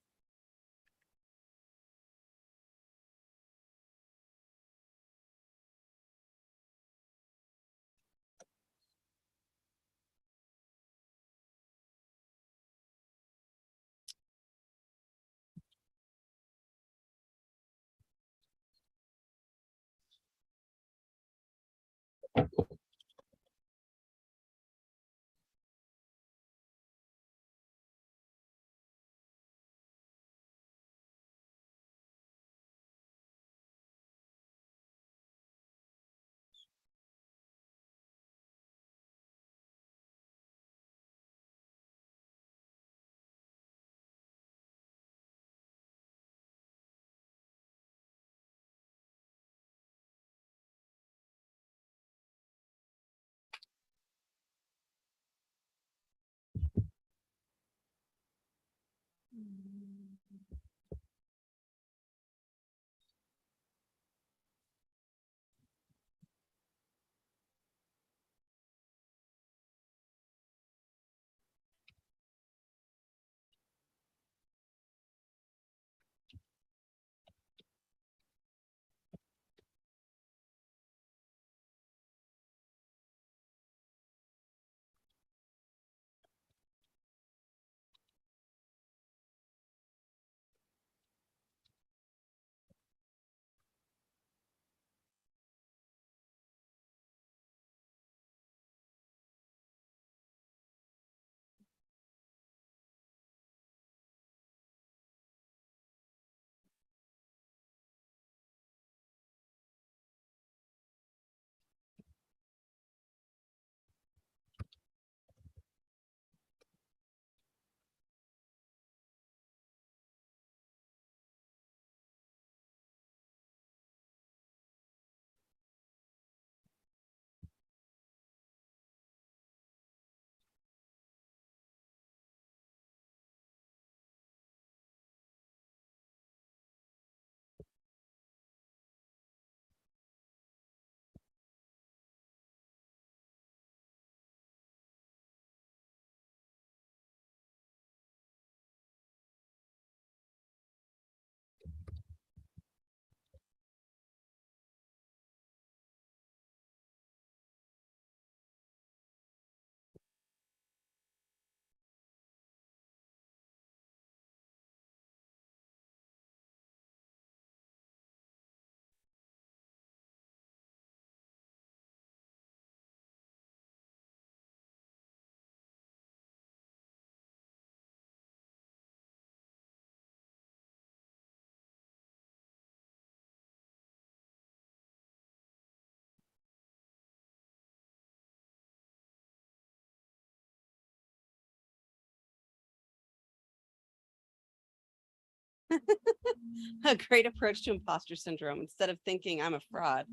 A great approach to imposter syndrome. Instead of thinking I'm a fraud,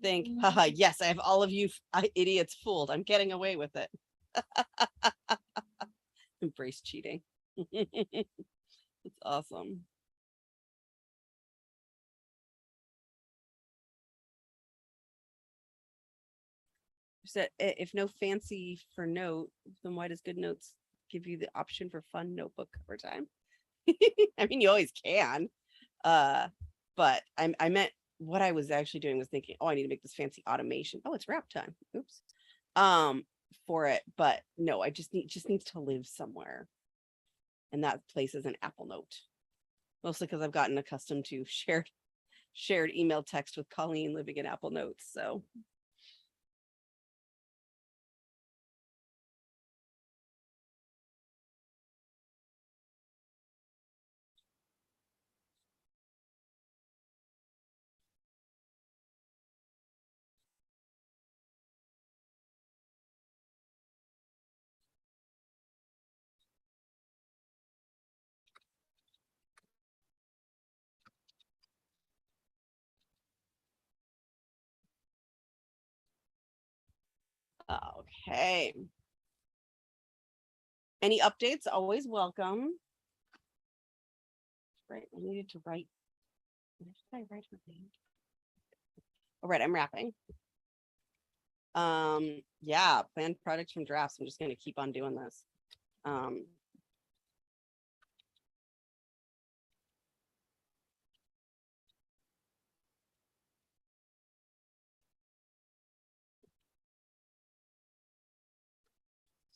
think, haha, yes, I have all of you idiots fooled. I'm getting away with it. Embrace cheating. It's awesome. So if no fancy for note, then why does Good Notes give you the option for fun notebook cover time? I mean, you always can. But I meant what I was actually doing was thinking, oh, I need to make this fancy automation. Oh, it's wrap time. Oops. For it, but no, I just needs to live somewhere. And that place is an Apple Note. Mostly because I've gotten accustomed to shared email text with Colleen living in Apple Notes. So okay. Any updates? Always welcome. Right. I needed to write. Where did I write her name? All right, I'm wrapping. Yeah, planned projects from drafts. I'm just gonna keep on doing this. So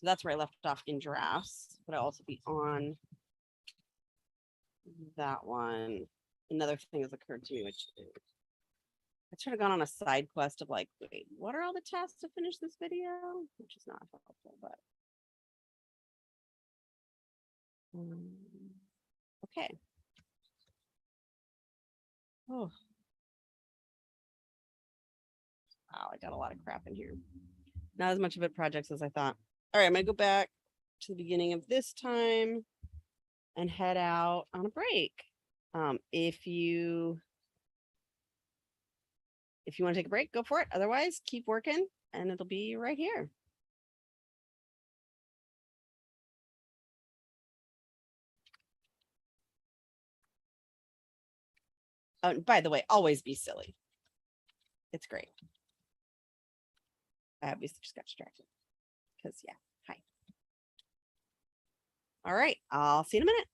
that's where I left off in drafts, but I'll also be on that one. Another thing has occurred to me, which I sort of gone on a side quest of like, wait, what are all the tasks to finish this video? Which is not helpful, but okay. Oh, wow, I got a lot of crap in here. Not as much of it projects as I thought. All right, I'm gonna go back to the beginning of this time and head out on a break. If you want to take a break, go for it. Otherwise, keep working and it'll be right here. Oh, by the way, always be silly. It's great. I obviously just got distracted because yeah, hi. All right, I'll see you in a minute.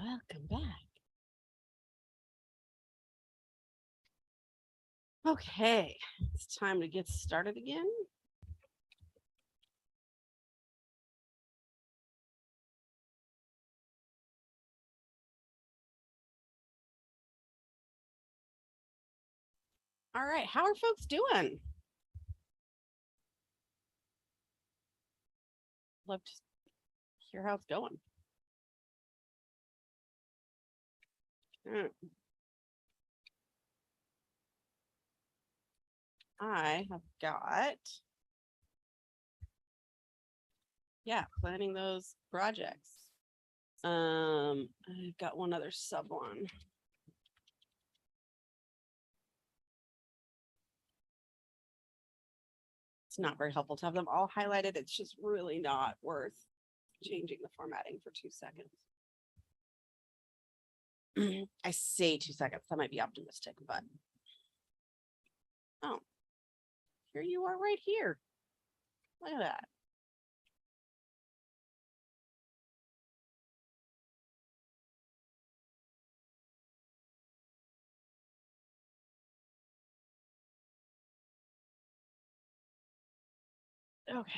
Welcome back. Okay, it's time to get started again. All right, how are folks doing? Love to hear how it's going. I have got, planning those projects. I've got one other sub one. It's not very helpful to have them all highlighted. It's just really not worth changing the formatting for 2 seconds. I say 2 seconds, that might be optimistic, but oh, here you are right here. Look at that. Okay.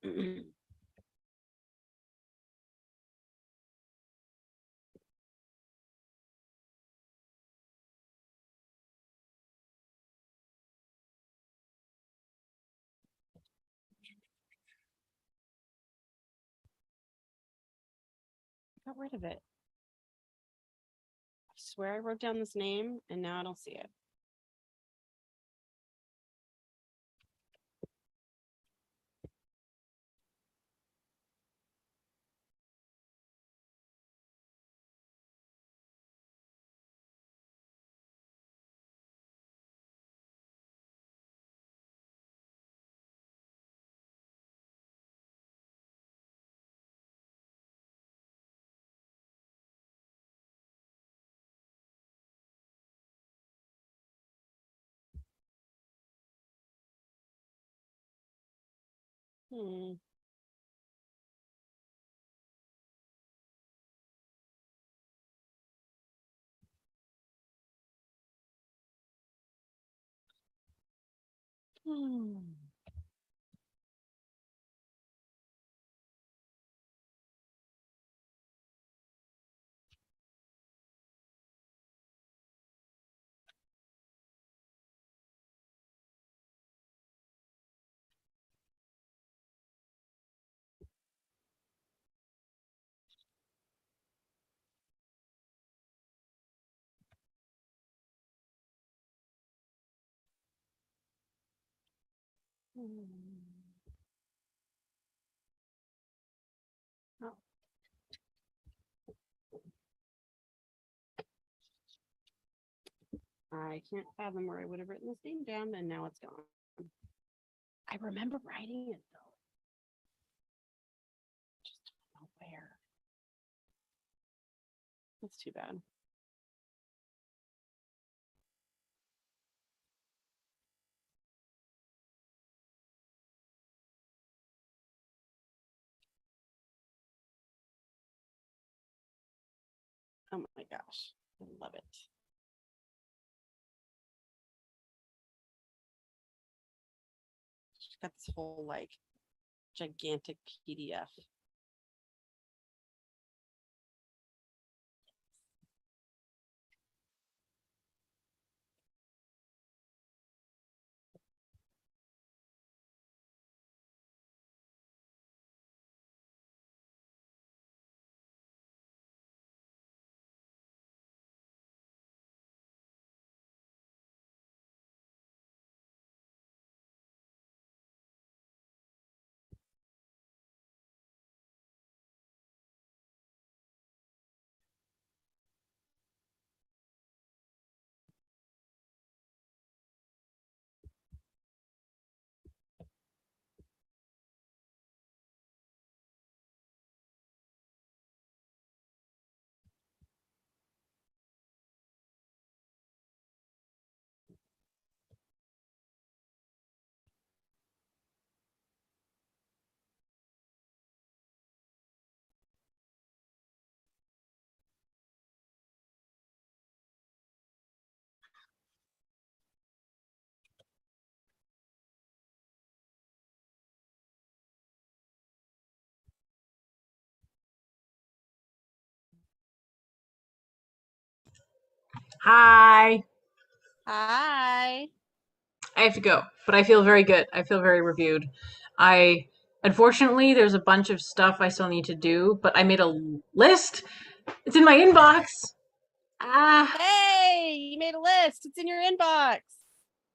Hmm. Got rid of it. I swear I wrote down this name and now I don't see it. Hmm. Hmm. Oh. I can't fathom where I would have written this name down and now it's gone. I remember writing it though. Just don't know where. That's too bad. Oh my gosh. I love it. got this whole like gigantic PDF. Hi. Hi. I have to go, but I feel very good. I feel very reviewed. I Unfortunately, there's a bunch of stuff I still need to do, but I made a list. It's in my inbox. Ah, Hey, you made a list. It's in your inbox.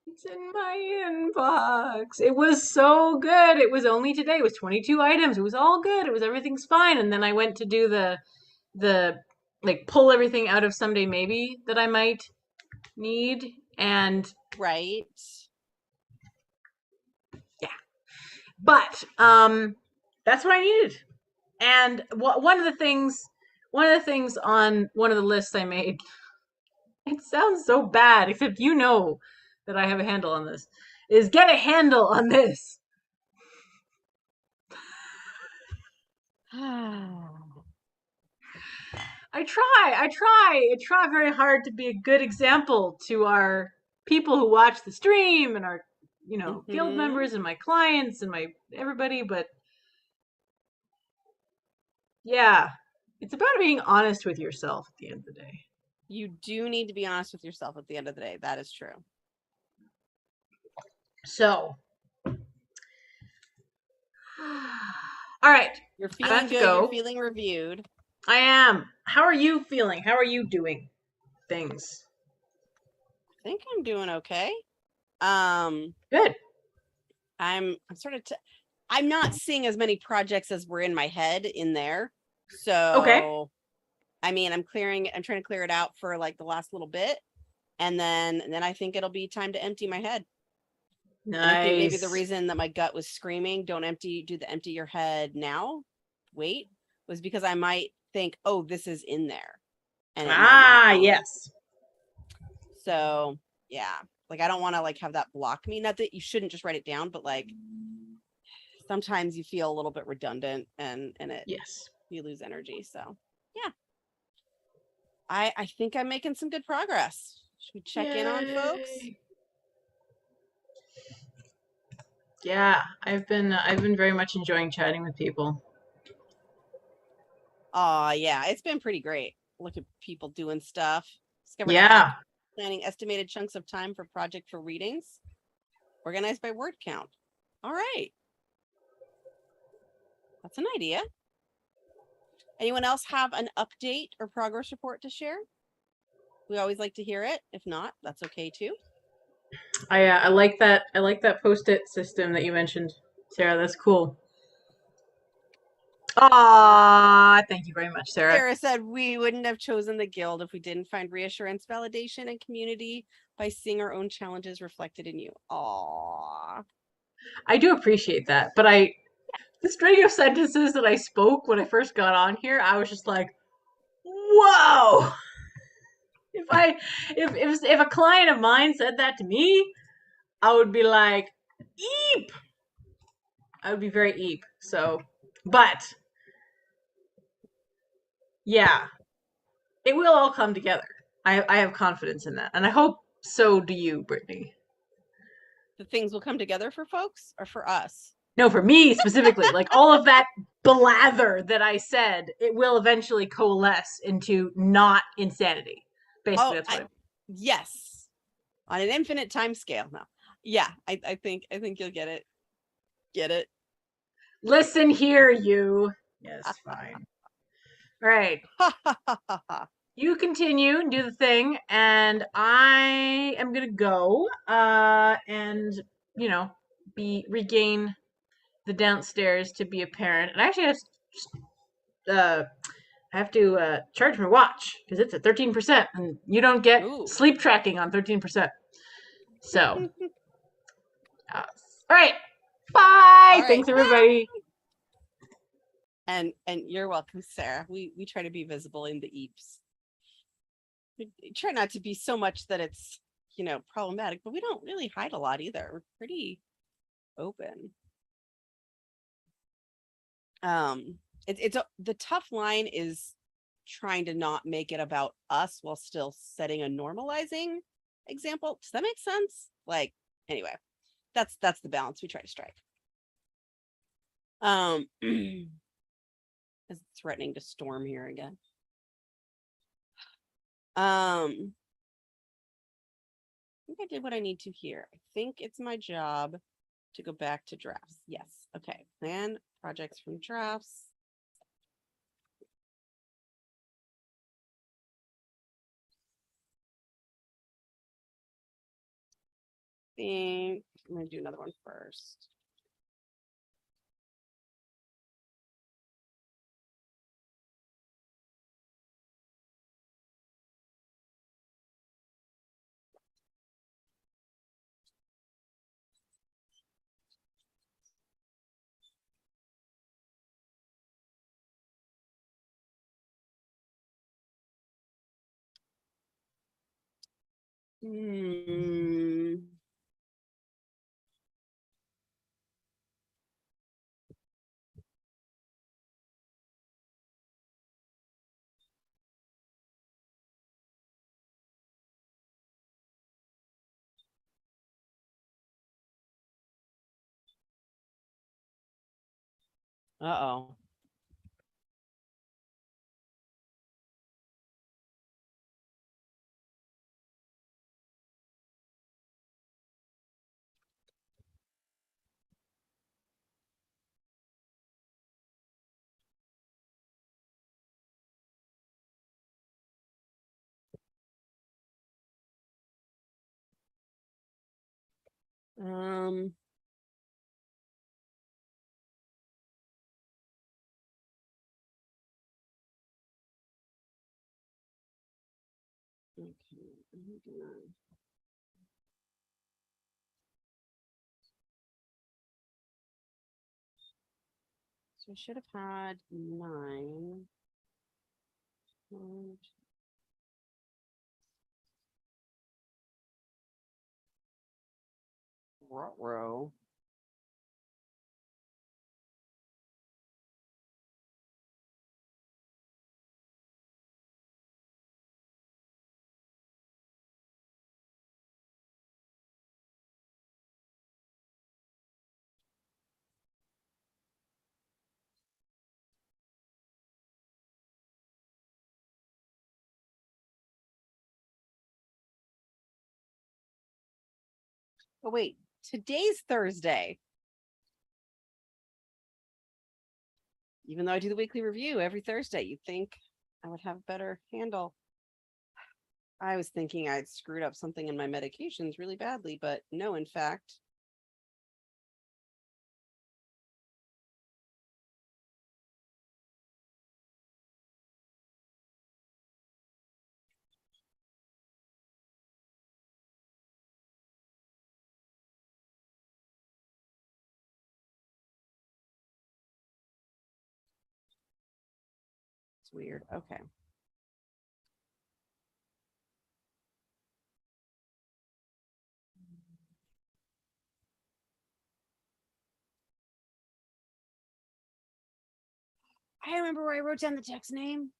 it's in my inbox. It was so good. It was only today. It was 22 items. It was all good. It was everything's fine. And then I went to do the like pull everything out of someday maybe that I might need, and Right. but that's what I needed. And one of the things on one of the lists I made, it sounds so bad, except you know that I have a handle on this, is get a handle on this. I try very hard to be a good example to our people who watch the stream and our, guild members and my clients and my everybody, but yeah, it's about being honest with yourself at the end of the day. You do need to be honest with yourself at the end of the day. That is true. So, all right. You're I have feeling to good. go. You're feeling reviewed. I am. How are you feeling? How are you doing things? I think I'm doing okay. Good. I'm sort of I'm not seeing as many projects as were in my head in there. So Okay. I mean, I'm trying to clear it out for like the last little bit. And then I think it'll be time to empty my head. Nice. And I think maybe the reason that my gut was screaming, do the empty your head now, wait, was because I might think, oh, this is in there. And it might not be. Yes. So yeah, like I don't want to like have that block me. Not that you shouldn't just write it down, but like sometimes you feel a little bit redundant and yes, you lose energy. So yeah, I think I'm making some good progress. Should we check in on folks? Yeah, I've been very much enjoying chatting with people. Yeah, it's been pretty great. Look at people doing stuff. Discovered Yeah. Planning estimated chunks of time for project for readings. Organized by word count. All right. That's an idea. Anyone else have an update or progress report to share? We always like to hear it. If not, that's okay too. I like that. I like that post-it system that you mentioned, Sarah. That's cool. Thank you very much, Sarah. Sarah said we wouldn't have chosen the guild if we didn't find reassurance, validation, and community by seeing our own challenges reflected in you. Aww. I do appreciate that, but the string of sentences that I spoke when I first got on here, I was just like, whoa. If a client of mine said that to me, I would be like, eep. I would be very eep. So, but yeah, it will all come together. I have confidence in that, and I hope so do you, Brittany. the things will come together for folks or for us? No, for me specifically, like all of that blather that I said, it will eventually coalesce into not insanity. Basically, that's what yes, on an infinite time scale. No, yeah, I think you'll get it. Get it? Listen here, you. Yes, fine. All right. You continue and do the thing, and I am gonna go and be regain the downstairs to be a parent. And I actually have to charge my watch because it's at 13%, and you don't get Ooh. sleep tracking on 13%. So, all right, bye. All right, Thanks everybody. And you're welcome, Sarah. We try to be visible in the eeps. We try not to be so much that it's problematic, but we don't really hide a lot either. We're pretty open. It's the tough line is trying to not make it about us while still setting a normalizing example. Does that make sense? Like, anyway, that's the balance we try to strike. It's threatening to storm here again. I think I did what I need to here. I think it's my job to go back to drafts. Yes. Okay. Plan projects from drafts. I think I'm going to do another one first. Uh-oh. Um, okay. So I should have had 9. Row. Oh, wait. Today's Thursday. Even though I do the weekly review every Thursday, you'd think I would have a better handle. I was thinking I'd screwed up something in my medications really badly, but no, in fact. It's weird. Okay. I remember where I wrote down the text name.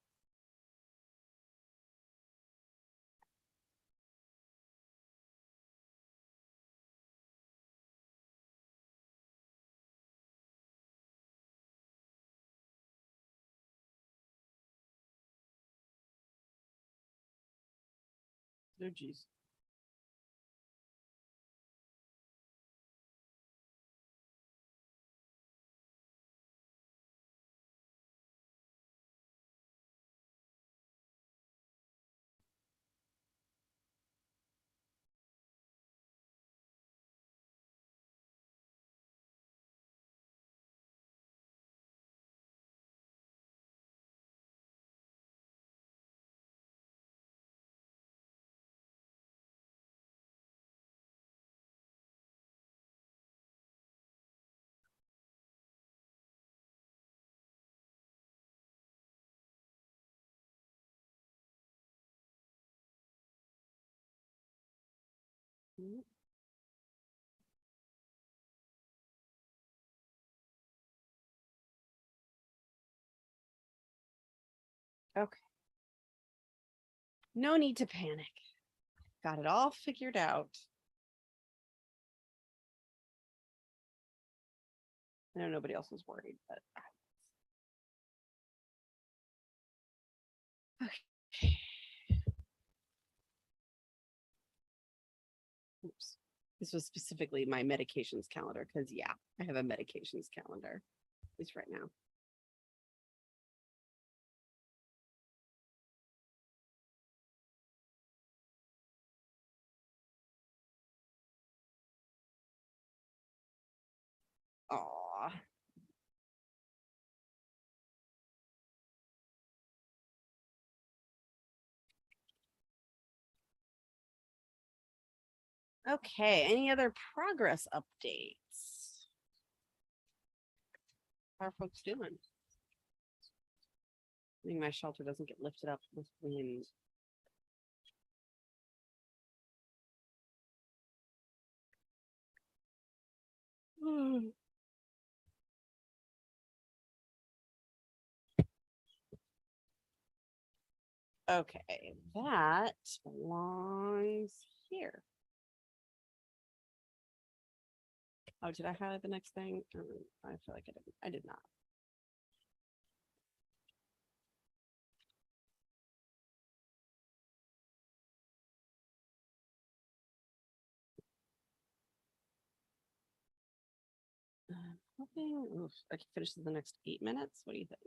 Oh, geez. Okay. No need to panic. Got it all figured out. I know nobody else was worried, but okay. Oops. This was specifically my medications calendar because, yeah, I have a medications calendar, at least right now. Aw. Okay, any other progress updates? How are folks doing? I think my shelter doesn't get lifted up with wind. Okay, that belongs here. Oh, did I highlight the next thing? I feel like I didn't. I did not. Hoping I can finish in the next 8 minutes. What do you think?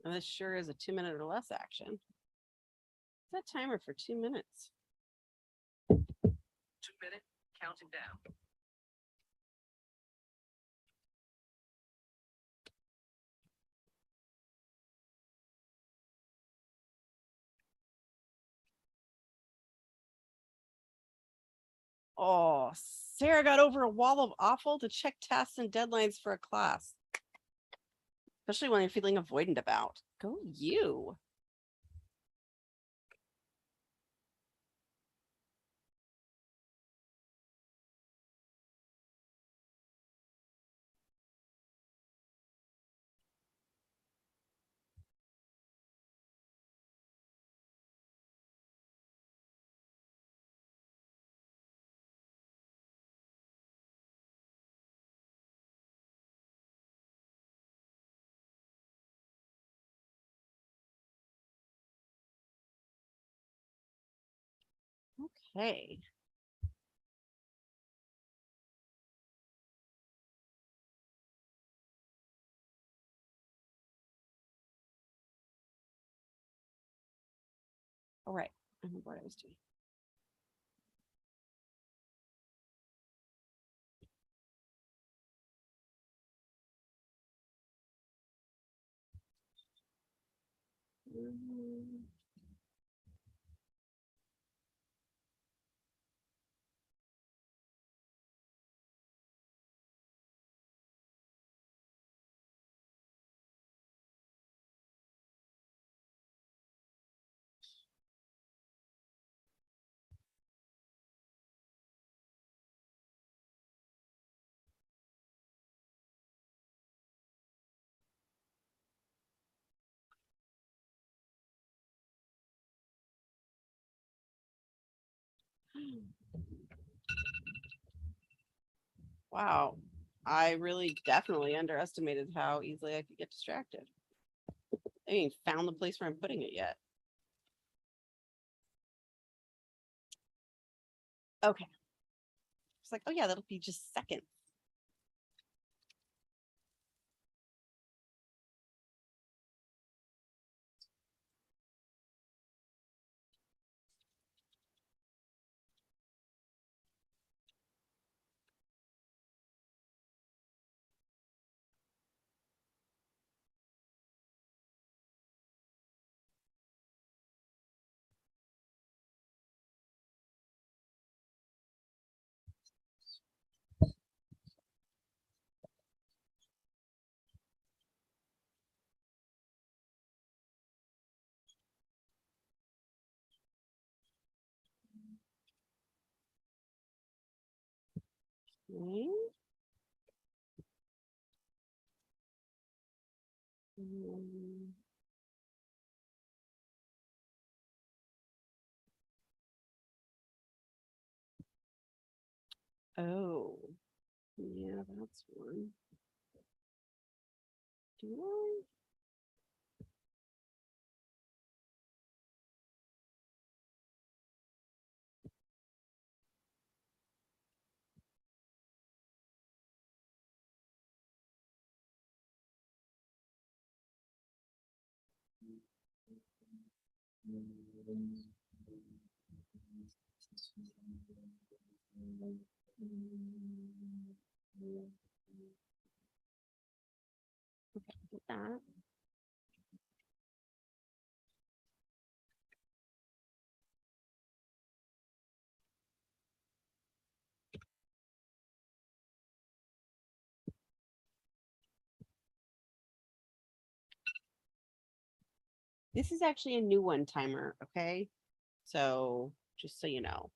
And this sure is a 2 minute or less action. That timer for 2 minutes. 2-minute counting down. Oh, Sarah got over a wall of awful to check tasks and deadlines for a class. Especially when you're feeling avoidant about. Go you. Okay. All right. I remember what I was doing. Wow. I really definitely underestimated how easily I could get distracted. I haven't even found the place where I'm putting it yet. Okay. It's like, oh yeah, that'll be just seconds. Okay. Oh, yeah, that's one. Do I? Okay, get that. This is actually a new one timer, okay? So just so you know,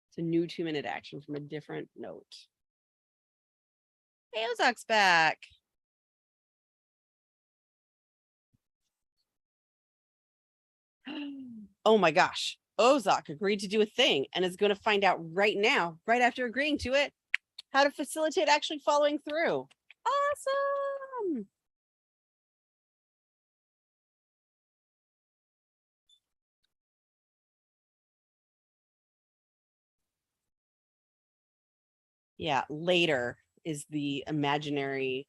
it's a new 2-minute action from a different note. Hey, Ozok's back. Oh my gosh. Ozok agreed to do a thing and is going to find out right now, right after agreeing to it, how to facilitate actually following through. Awesome. Yeah, later is the imaginary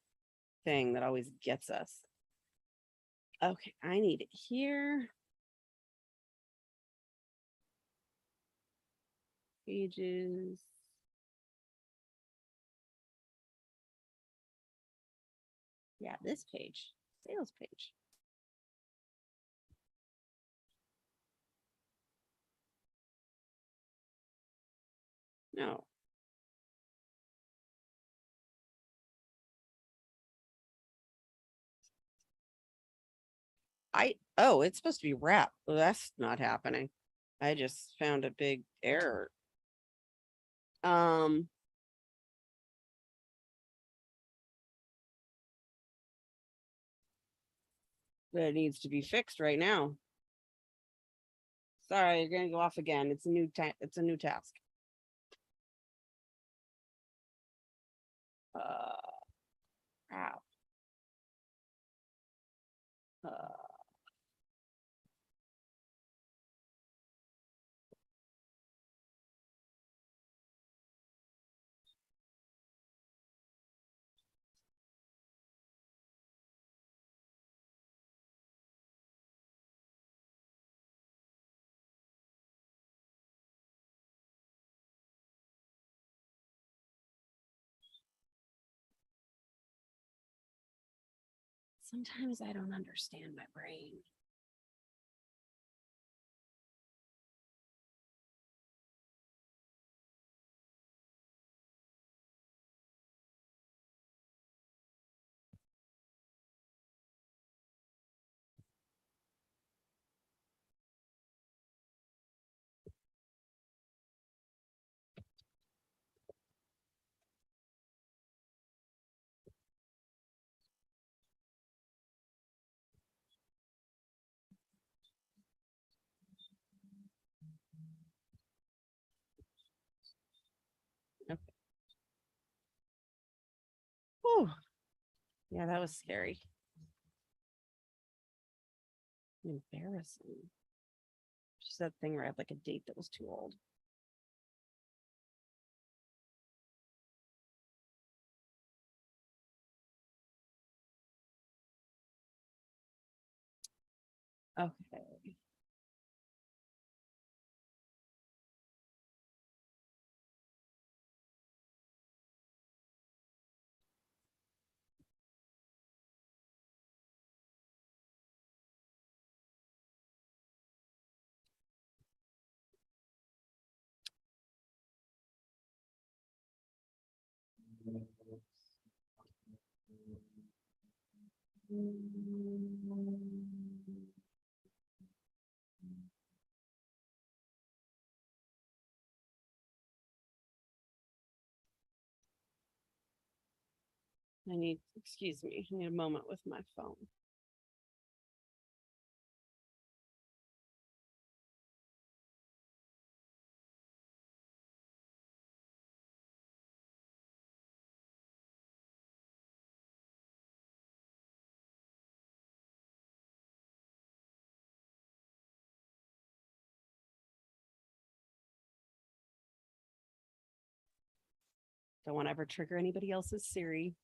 thing that always gets us. Okay, I need it here. Pages. Yeah, this page, sales page. No. Oh, it's supposed to be wrap. Well, that's not happening. I just found a big error. That needs to be fixed right now. Sorry, you're gonna go off again. It's a new task. Crap. Sometimes I don't understand my brain. Okay. Whew. Yeah, that was scary. Embarrassing. Just that thing where I had like a date that was too old. Okay. Excuse me, I need a moment with my phone. Don't want to ever trigger anybody else's Siri.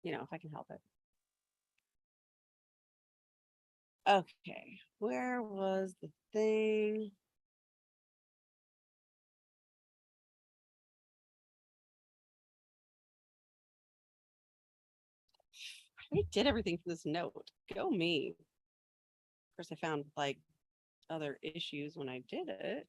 You know, if I can help it. Okay, where was the thing? I did everything for this note. Go me. Of course, I found like other issues when I did it.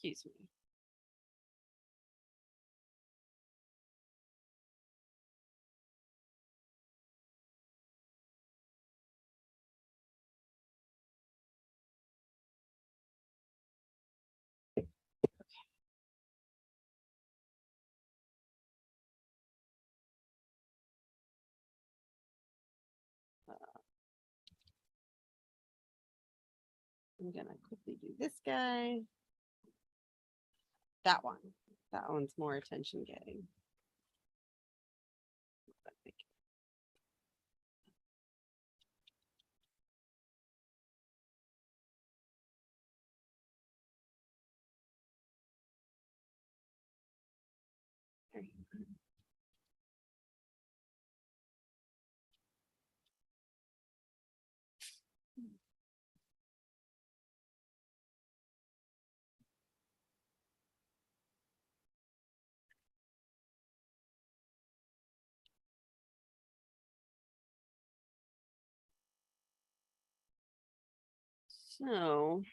Excuse me. I'm gonna quickly do this guy. That one. That one's more attention getting. So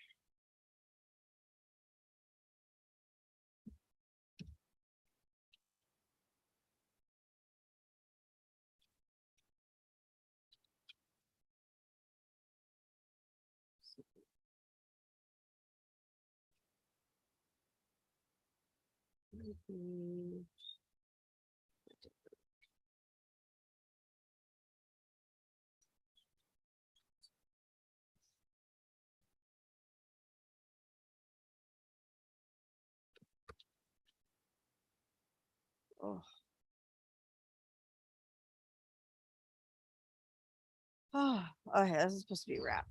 oh. Oh, okay, this is supposed to be wrap.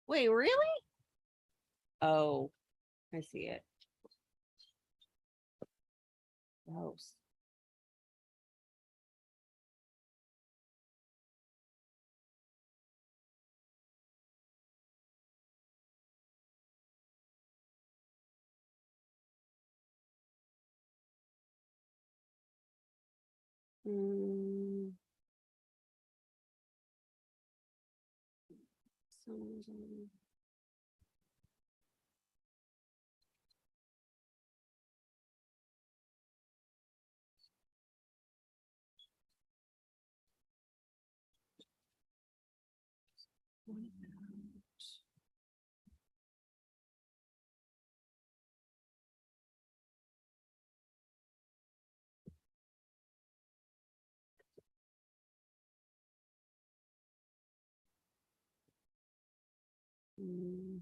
Wait, really? Oh, I see it. Gross. Mm. Some- Mm.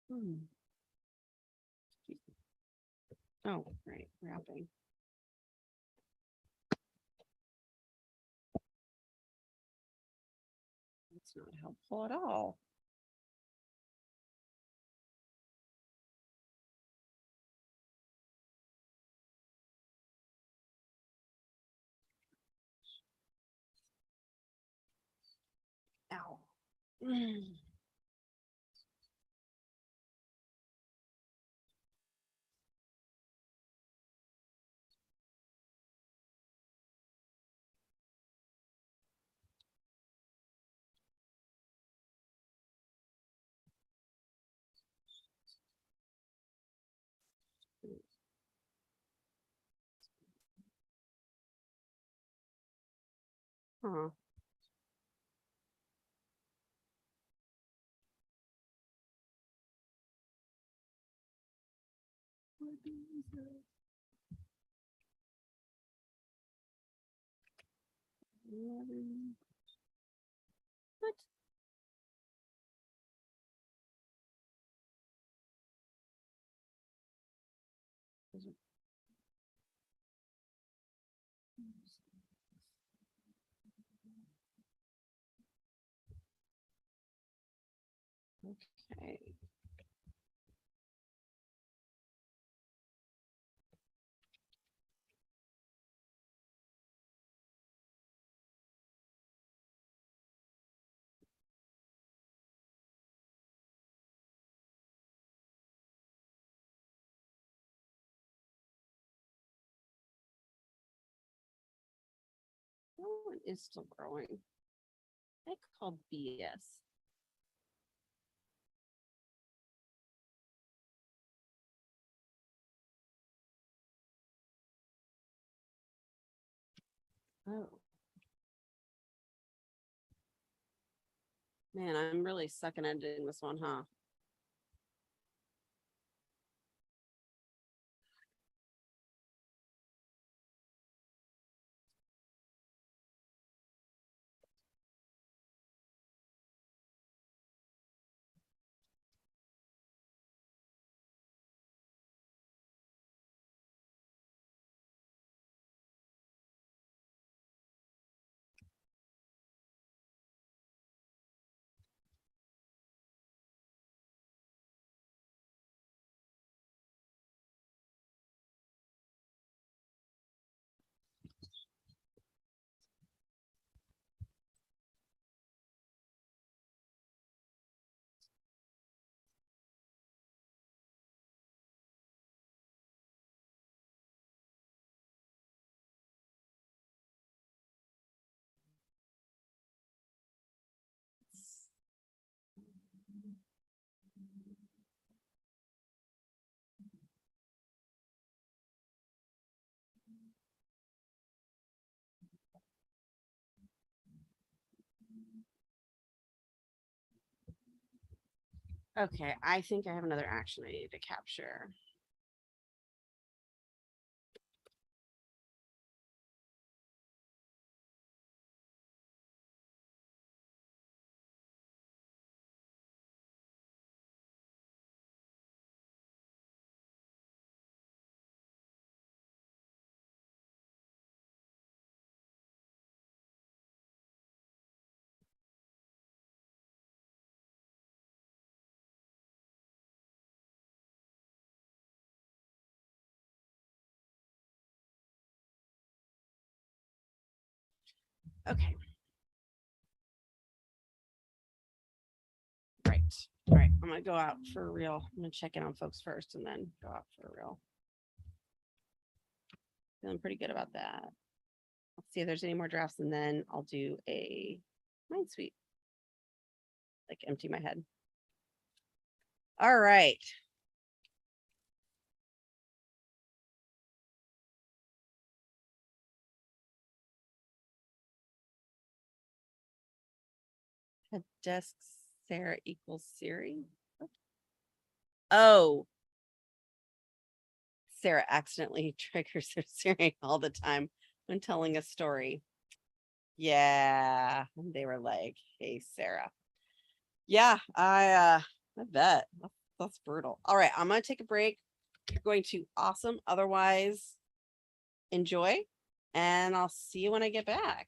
Hmm. Oh, right, wrapping. That's not helpful at all. Ow. Mm. Huh. What? Okay. one is still growing. I called BS. Oh. Man, I'm really sucking at doing this one, huh? Okay, I think I have another action I need to capture. Okay. Right. All right. I'm gonna go out for real. I'm gonna check in on folks first and then go out for real. Feeling pretty good about that. Let's see if there's any more drafts and then I'll do a mind sweep. Like empty my head. All right. Head desk Sarah equals Siri. Oh. Sarah accidentally triggers her Siri all the time when telling a story. Yeah. And they were like, hey, Sarah. Yeah, I bet. That's brutal. All right, I'm gonna take a break. You're going to awesome. Otherwise, enjoy. And I'll see you when I get back.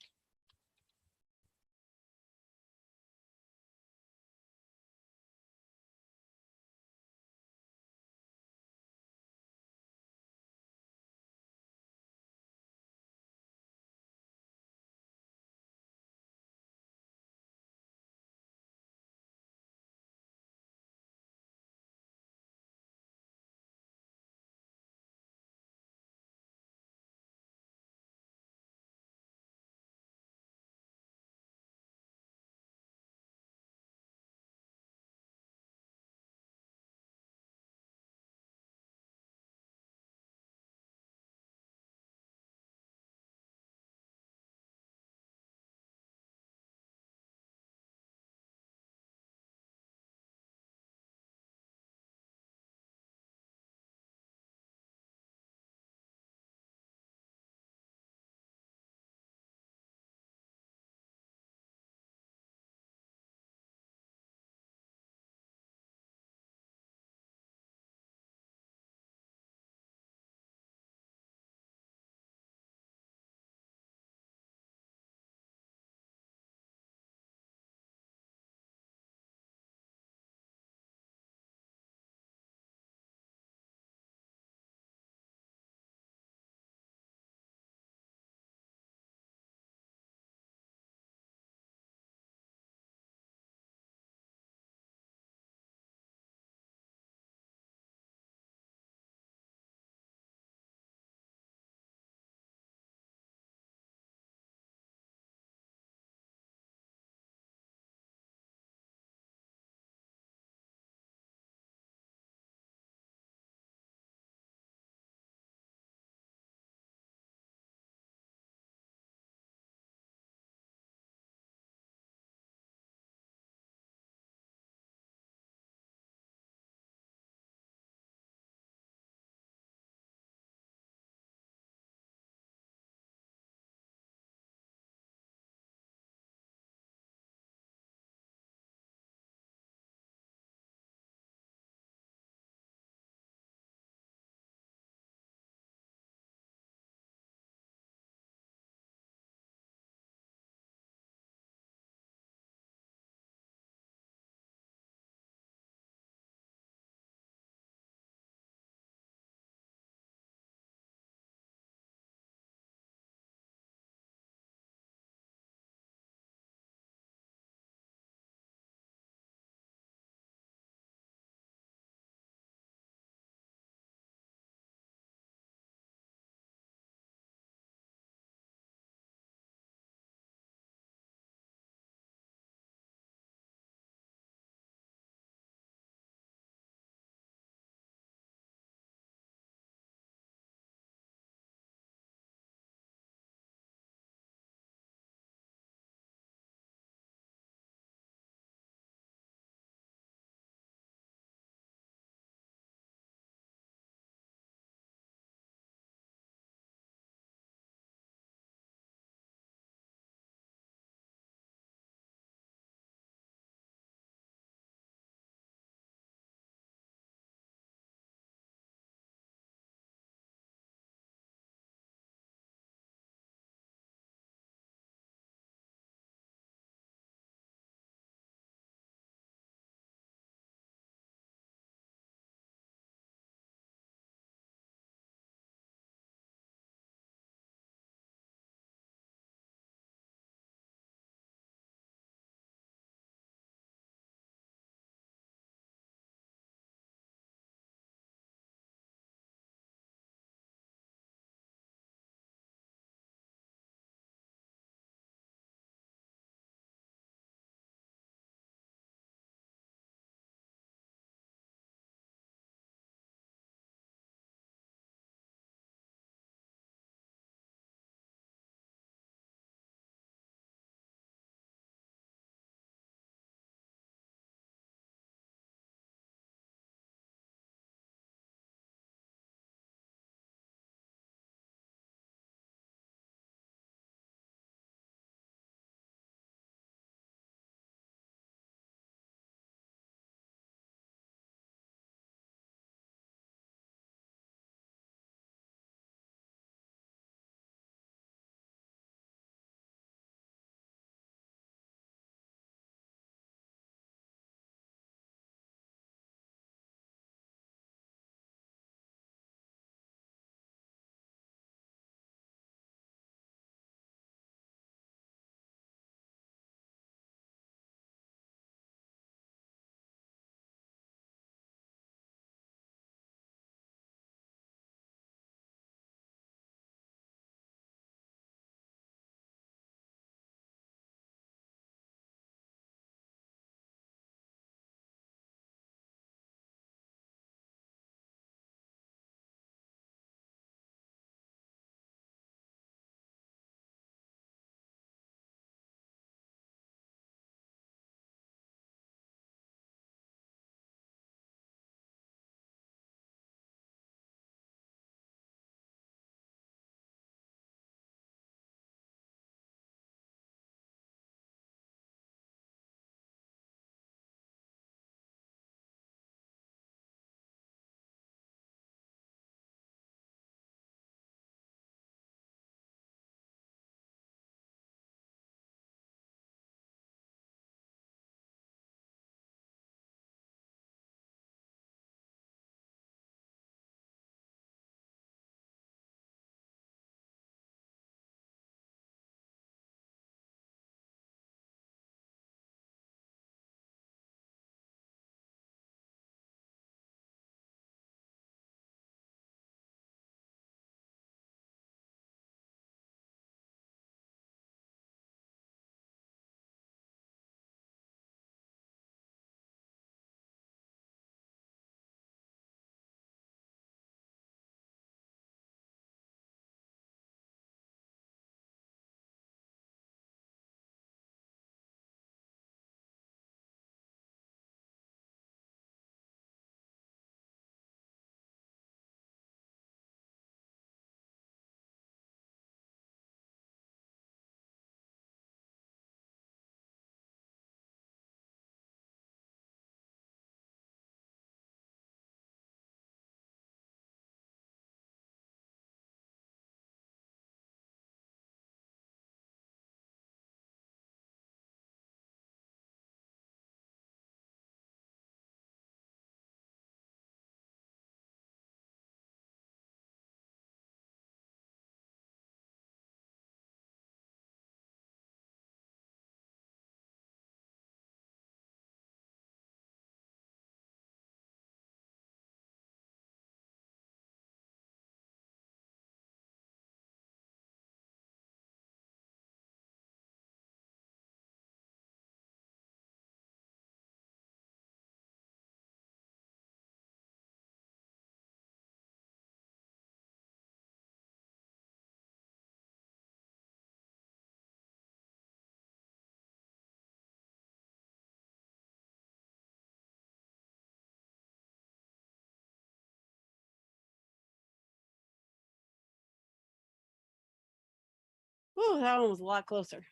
that one was a lot closer.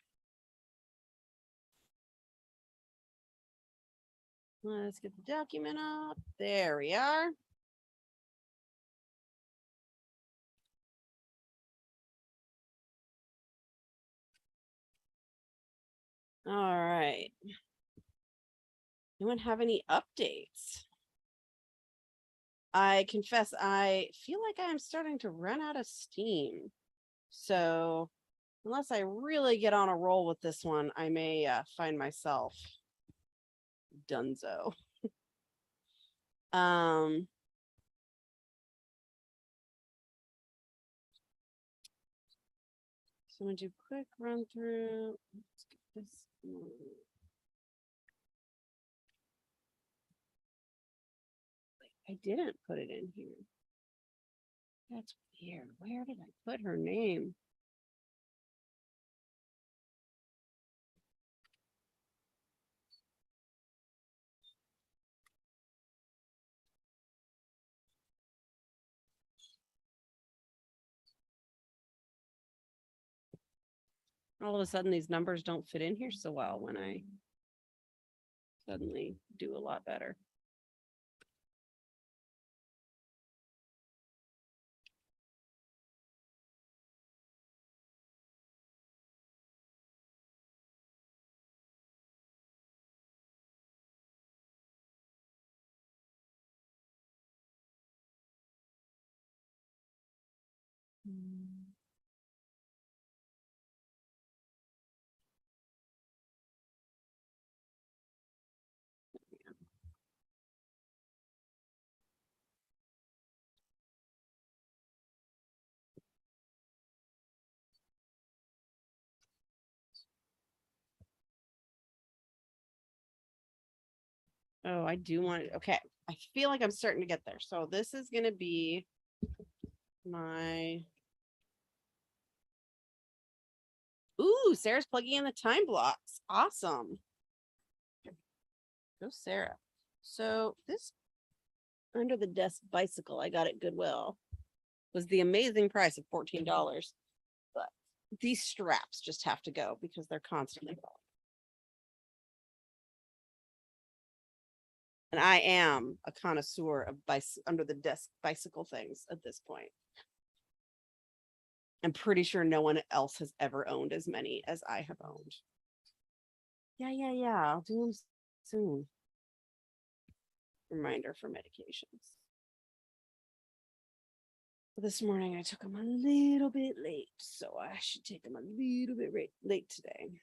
Let's get the document up. There we are. All right. Anyone have any updates? I confess, I feel like I'm starting to run out of steam. So unless I really get on a roll with this one, I may find myself donezo. um, so I'm gonna do quick run through. Let's get this one. I didn't put it in here. That's weird. Where did I put her name? All of a sudden, these numbers don't fit in here so well when I suddenly do a lot better. Oh, I do want it. Okay. I feel like I'm starting to get there. So this is going to be my. Ooh, Sarah's plugging in the time blocks. Awesome. Go, Sarah. So this under the desk bicycle I got at Goodwill was the amazing price of $14. But these straps just have to go because they're constantly falling. And I am a connoisseur of under the desk bicycle things at this point. I'm pretty sure no one else has ever owned as many as I have owned. Yeah. I'll do them soon. Reminder for medications. This morning I took them a little bit late, so I should take them a little bit late today.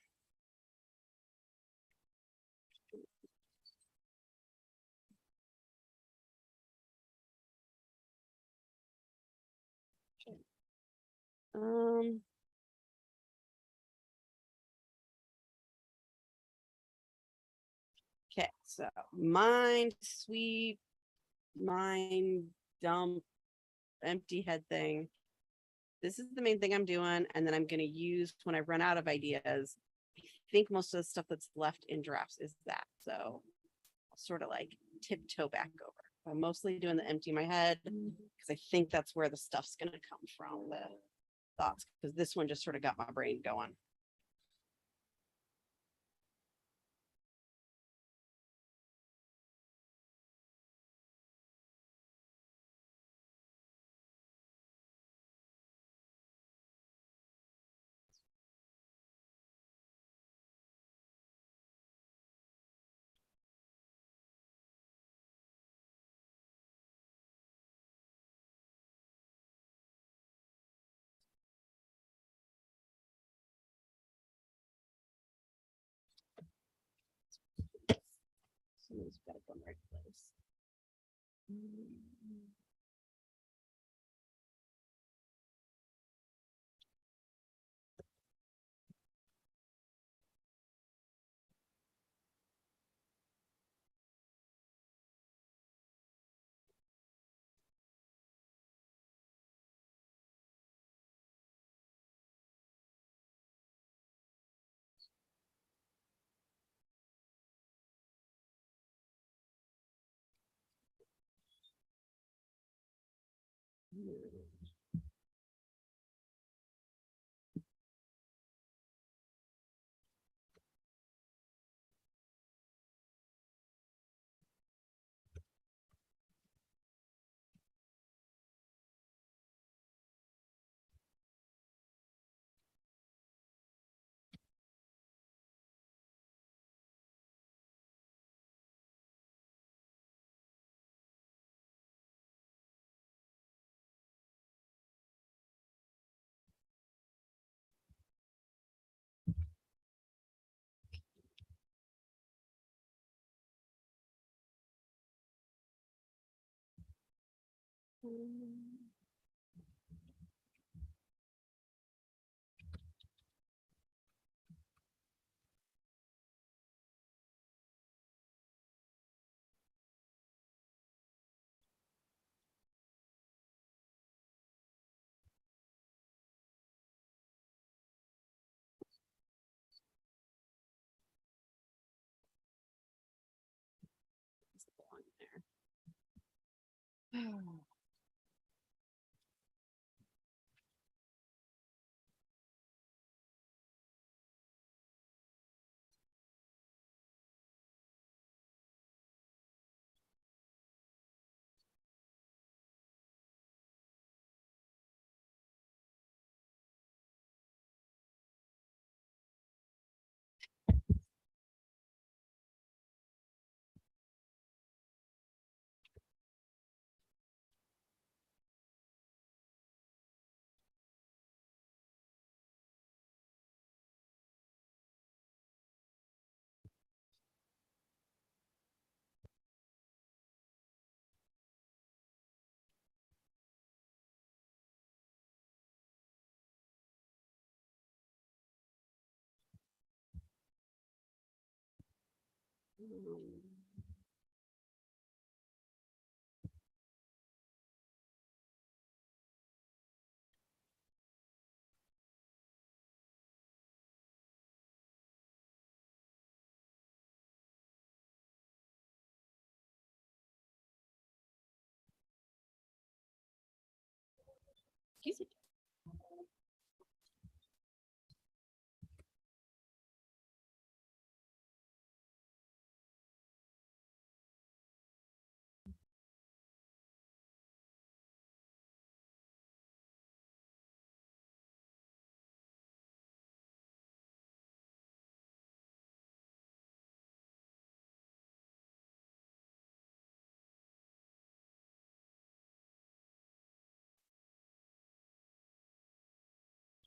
Okay, so mind sweep, mind dump, empty head thing. This is the main thing I'm doing, and then I'm going to use when I run out of ideas. I think most of the stuff that's left in drafts is that. So I'll sort of like tiptoe back over. I'm mostly doing the empty my head because I think that's where the stuff's going to come from, the thoughts, because this one just sort of got my brain going. Someone's got to go in the right place. Excuse me.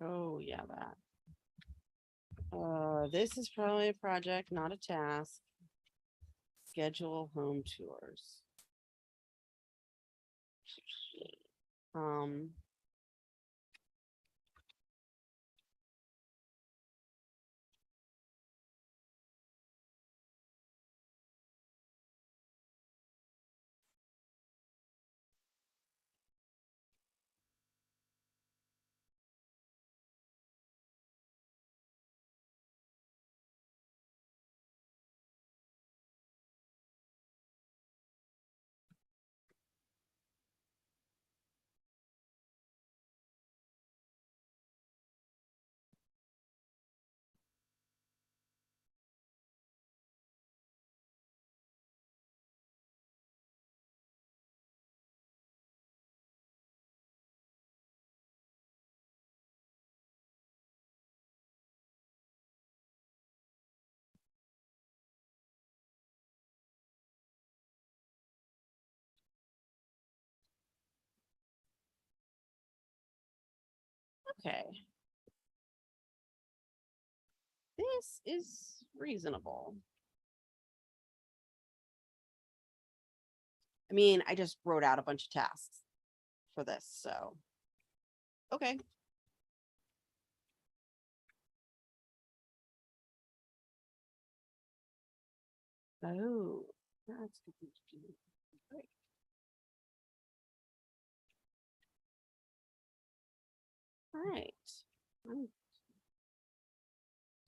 Oh, yeah, that. This is probably a project, not a task. Schedule home tours. Um, okay. This is reasonable. I mean, I just wrote out a bunch of tasks for this, so okay. Oh, that's great. All right.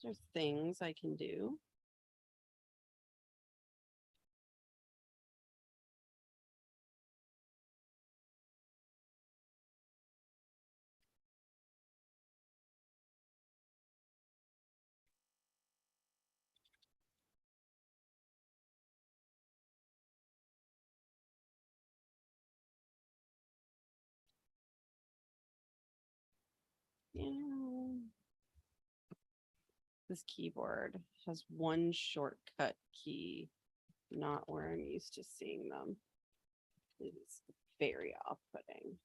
There's things I can do. Yeah. This keyboard has one shortcut key, not where I'm used to seeing them. It's very off-putting.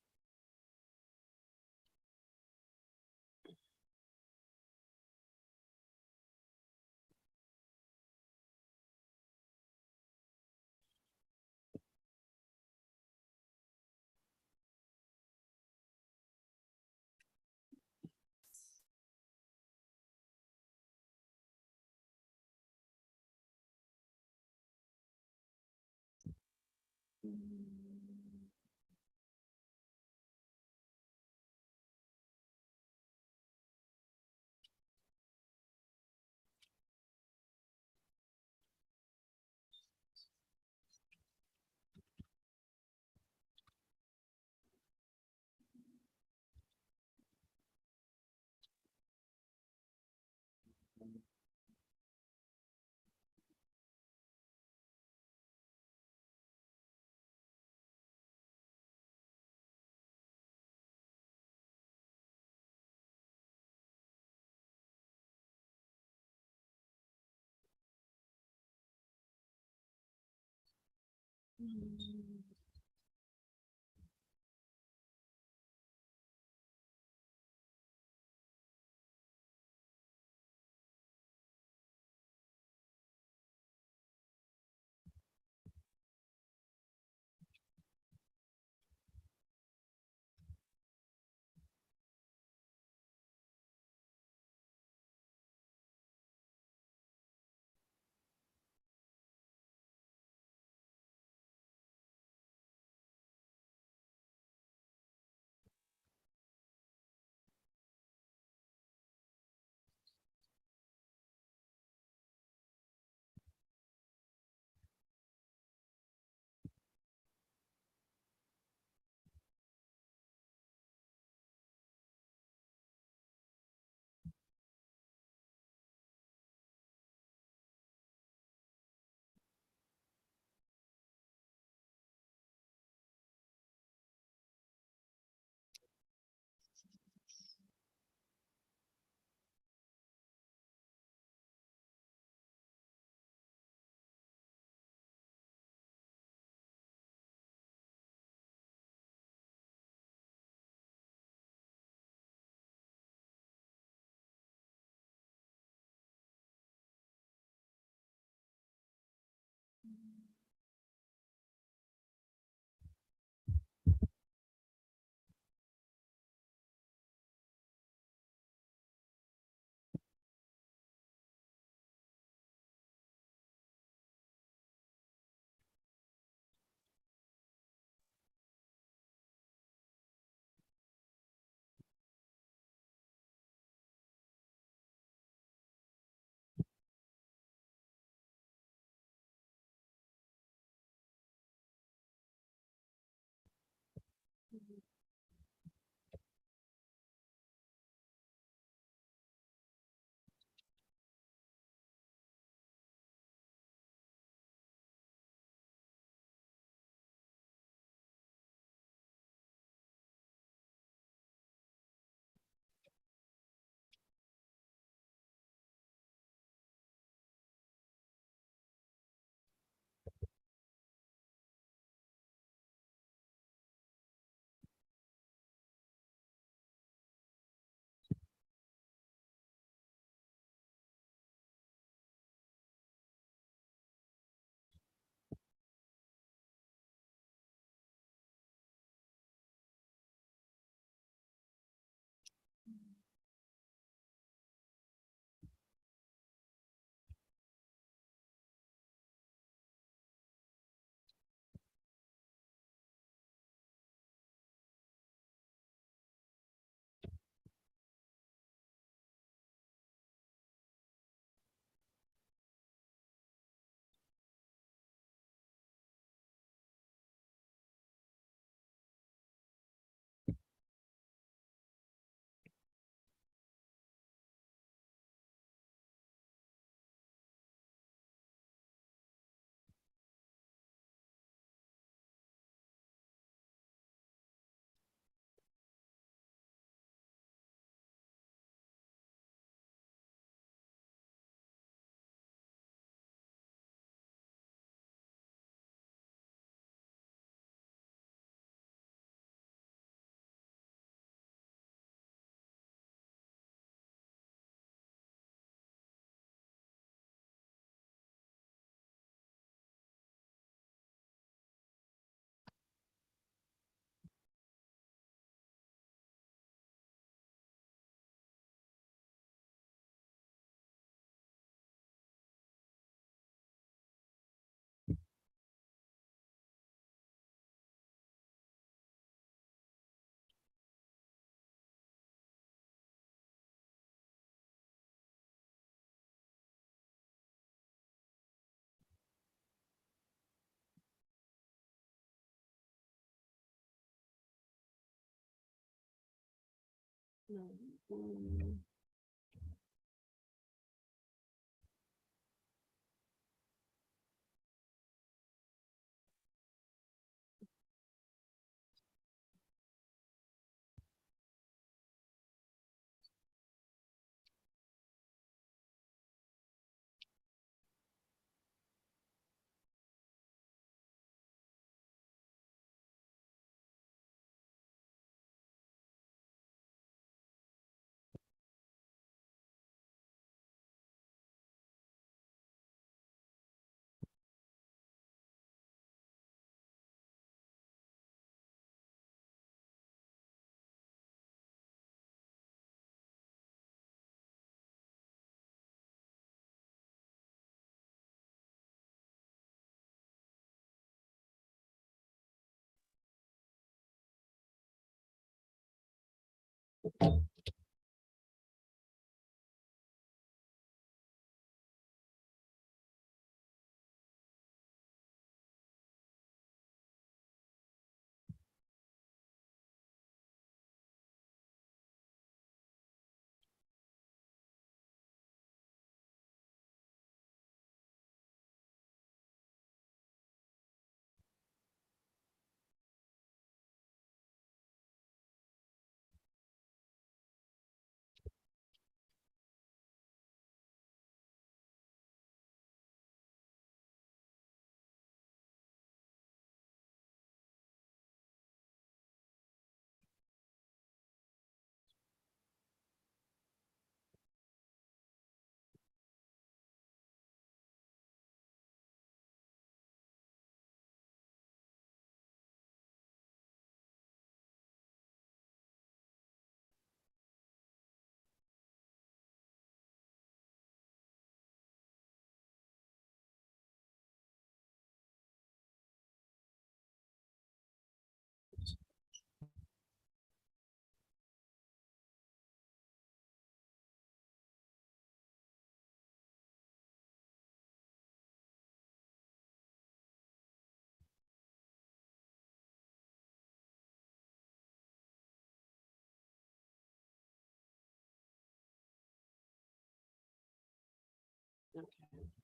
Okay,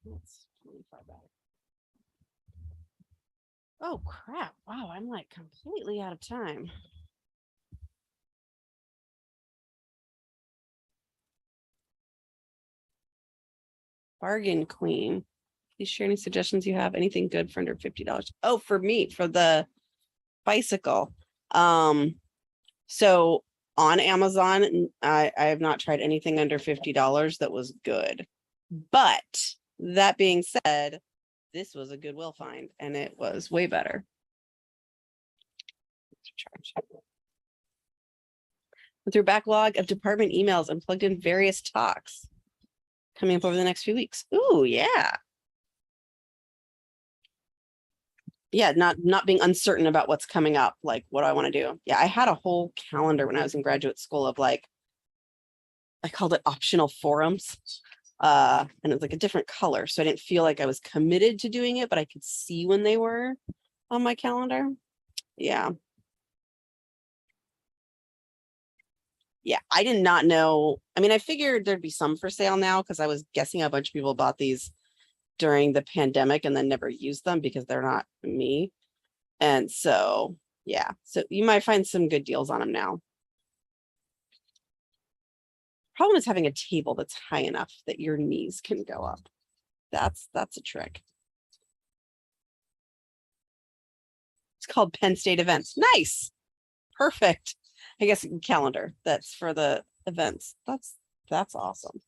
that's really far back. Oh crap! Wow, I'm like completely out of time. Bargain Queen. Please share any suggestions you have. Anything good for under $50? Oh, for me, for the bicycle. So on Amazon, I have not tried anything under $50 that was good. But that being said, this was a Goodwill find and it was way better. Through backlog of department emails and plugged in various talks coming up over the next few weeks. Ooh, yeah. Yeah, not being uncertain about what's coming up, like what do I want to do? Yeah, I had a whole calendar when I was in graduate school of like, I called it optional forums. And it was like a different color. So I didn't feel like I was committed to doing it, but I could see when they were on my calendar. Yeah. Yeah, I did not know. I mean, I figured there'd be some for sale now because I was guessing a bunch of people bought these during the pandemic and then never used them because they're not me. And so, yeah, so you might find some good deals on them now. Problem is having a table that's high enough that your knees can go up. That's a trick. It's called Penn State Events. Nice. Perfect. I guess calendar. That's for the events. That's awesome.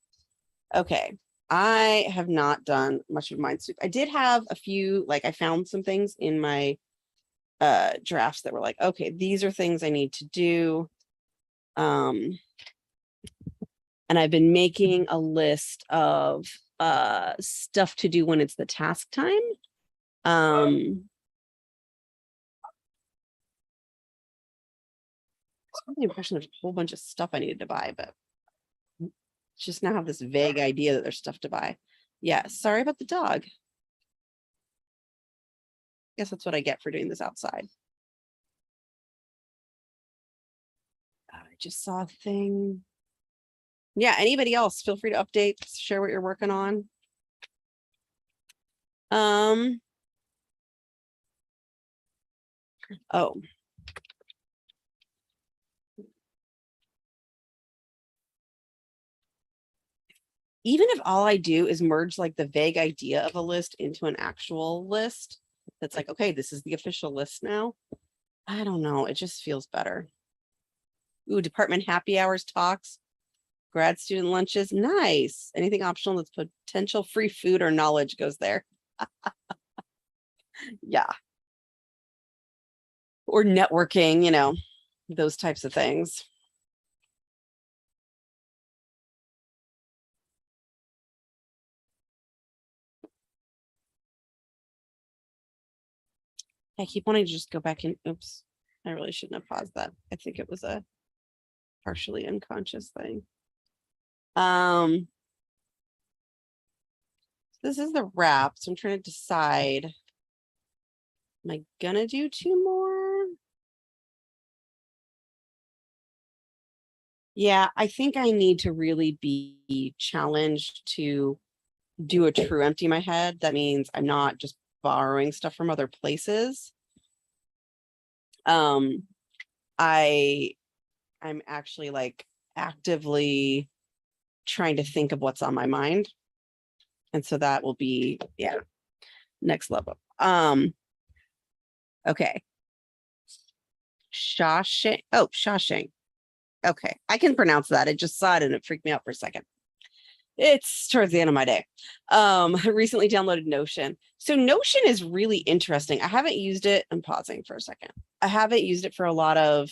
Okay. I have not done much of Minesweep. I did have a few, like I found some things in my drafts that were like, okay, these are things I need to do. And I've been making a list of stuff to do when it's the task time. I have the impression there's a whole bunch of stuff I needed to buy, but just now have this vague idea that there's stuff to buy. Yeah, sorry about the dog. Guess that's what I get for doing this outside. just saw a thing. Yeah, anybody else, feel free to update, share what you're working on. Oh. Even if all I do is merge like the vague idea of a list into an actual list, that's like, okay, this is the official list now. I don't know. It just feels better. Ooh, department happy hours, talks, grad student lunches. Nice. Anything optional that's potential free food or knowledge goes there. Yeah. Or networking, you know, those types of things. I keep wanting to just go back in. Oops, I really shouldn't have paused that. I think it was a partially unconscious thing. This is the wrap. So I'm trying to decide. Am I gonna do 2 more? Yeah, I think I need to really be challenged to do a true empty my head. That means I'm not just borrowing stuff from other places. I'm actually like actively trying to think of what's on my mind. And so that will be, yeah, next level. Okay. Shawshank. Oh, Shawshank. Okay, I can pronounce that. I just saw it and it freaked me out for a second. It's towards the end of my day. I recently downloaded Notion. So Notion is really interesting. I haven't used it. I'm pausing for a second. I haven't used it for a lot of,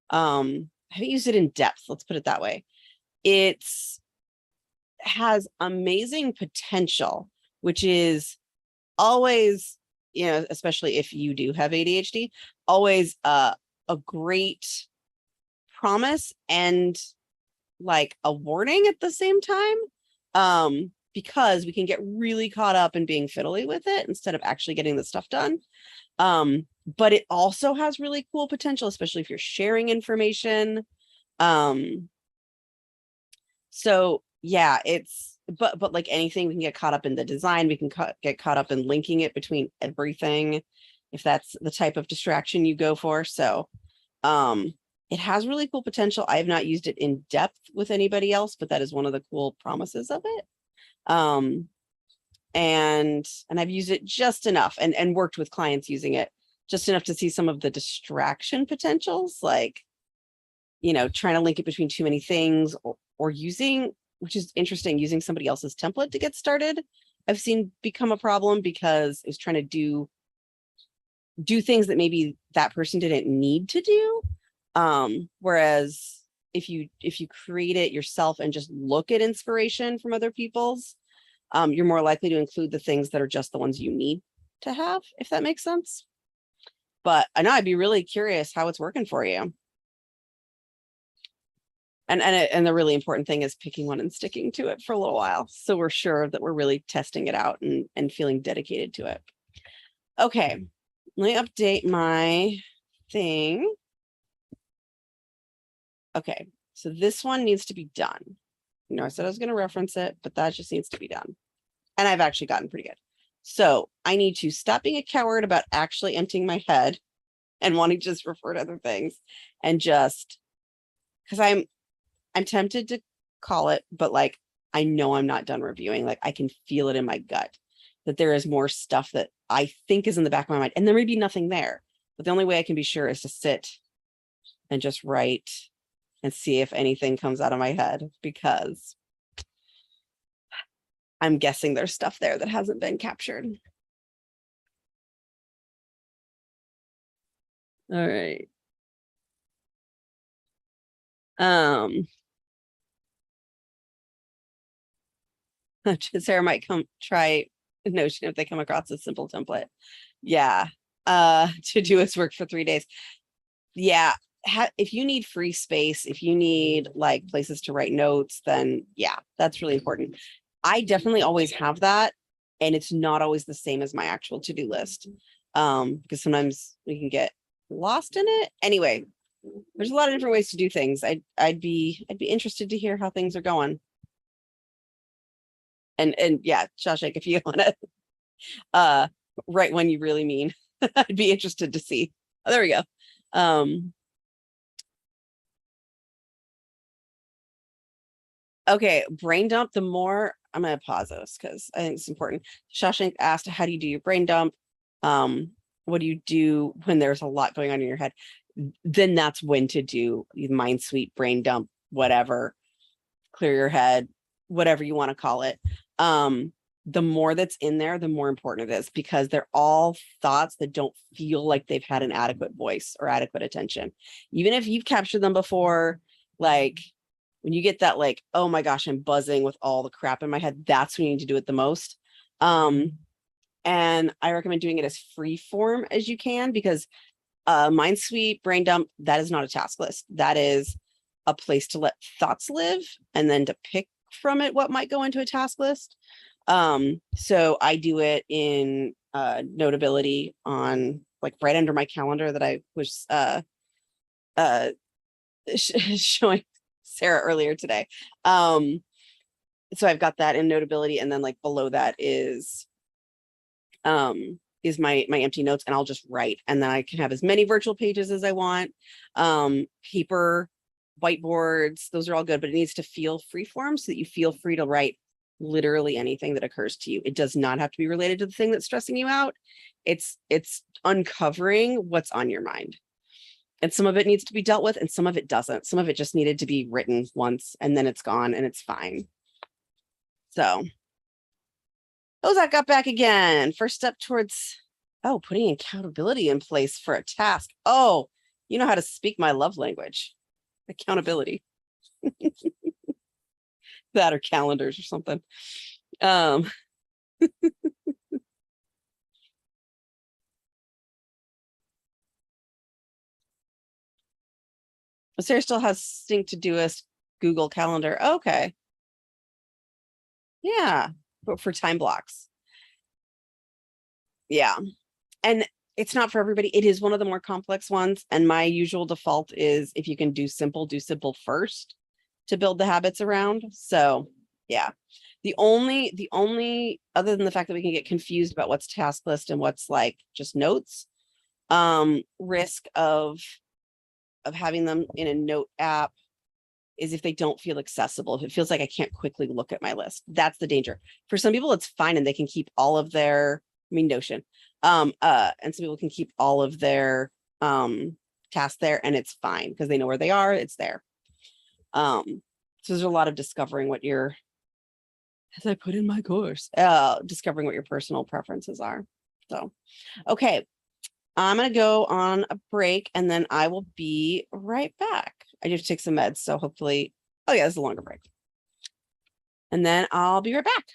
I haven't used it in depth. Let's put it that way. It's has amazing potential, which is always, you know, especially if you do have ADHD, always a great promise and like a warning at the same time, because we can get really caught up in being fiddly with it instead of actually getting the stuff done. But it also has really cool potential, especially if you're sharing information. So yeah, it's, but like anything, we can get caught up in the design. We can get caught up in linking it between everything, if that's the type of distraction you go for. So, it has really cool potential. I have not used it in depth with anybody else, but that is one of the cool promises of it. And I've used it just enough and worked with clients using it just enough to see some of the distraction potentials, like, you know, trying to link it between too many things or using, which is interesting, using somebody else's template to get started. I've seen become a problem because it was trying to do things that maybe that person didn't need to do. Whereas if you create it yourself and just look at inspiration from other people's, you're more likely to include the things that are just the ones you need to have, if that makes sense. But I know I'd be really curious how it's working for you. And the really important thing is picking one and sticking to it for a little while, so we're sure that we're really testing it out and feeling dedicated to it. Okay, let me update my thing. Okay, so this one needs to be done. You know, I said I was going to reference it, but that just needs to be done. And I've actually gotten pretty good. So I need to stop being a coward about actually emptying my head and wanting to just refer to other things, and just, because I'm tempted to call it, but like, I know I'm not done reviewing. Like, I can feel it in my gut that there is more stuff that I think is in the back of my mind, and there may be nothing there, but the only way I can be sure is to sit and just write and see if anything comes out of my head, because I'm guessing there's stuff there that hasn't been captured. All right. Sarah might come try Notion if they come across a simple template. Yeah. To do its work for 3 days. Yeah. If you need free space, if you need like places to write notes, then yeah, that's really important. I definitely always have that, and it's not always the same as my actual to-do list, because sometimes we can get lost in it. Anyway, There's a lot of different ways to do things. I'd be interested to hear how things are going. And yeah, Shawshank, if you want to write one you really mean, I'd be interested to see. Oh, there we go. Okay, brain dump. The more I'm gonna pause this because I think it's important. Shawshank asked, how do you do your brain dump? What do you do when there's a lot going on in your head? Then that's when to do mind sweep, brain dump, whatever, clear your head, whatever you want to call it. The more that's in there, the more important it is, because they're all thoughts that don't feel like they've had an adequate voice or adequate attention. Even if you've captured them before, like when you get that, like, oh my gosh, I'm buzzing with all the crap in my head, that's when you need to do it the most. And I recommend doing it as free form as you can, because mind sweep, brain dump, that is not a task list. That is a place to let thoughts live and then to pick from it what might go into a task list. So I do it in Notability on, like, right under my calendar that I was showing Sarah earlier today. So I've got that in Notability, and then like below that is my empty notes, and I'll just write, and then I can have as many virtual pages as I want. Paper, whiteboards, those are all good, but it needs to feel free form so that you feel free to write literally anything that occurs to you. It does not have to be related to the thing that's stressing you out. It's uncovering what's on your mind. And some of it needs to be dealt with and some of it doesn't. Some of it just needed to be written once and then it's gone and it's fine. So Ozak got back again. First step towards, putting accountability in place for a task. Oh, you know how to speak my love language. Accountability. That or calendars or something. Sarah still has sync to do a Google Calendar. Okay. Yeah, but for time blocks. Yeah. And it's not for everybody. It is one of the more complex ones. And my usual default is, if you can do simple first to build the habits around. So yeah. The only other than the fact that we can get confused about what's task list and what's like just notes, risk of having them in a note app is if they don't feel accessible. If it feels like I can't quickly look at my list, that's the danger. For some people, it's fine and they can keep all of their, Notion. And some people can keep all of their tasks there and it's fine because they know where they are, it's there. So there's a lot of discovering what your, as I put in my course, discovering what your personal preferences are. So, okay. I'm going to go on a break and then I will be right back. I need to take some meds. So hopefully, oh yeah, it's a longer break. And then I'll be right back.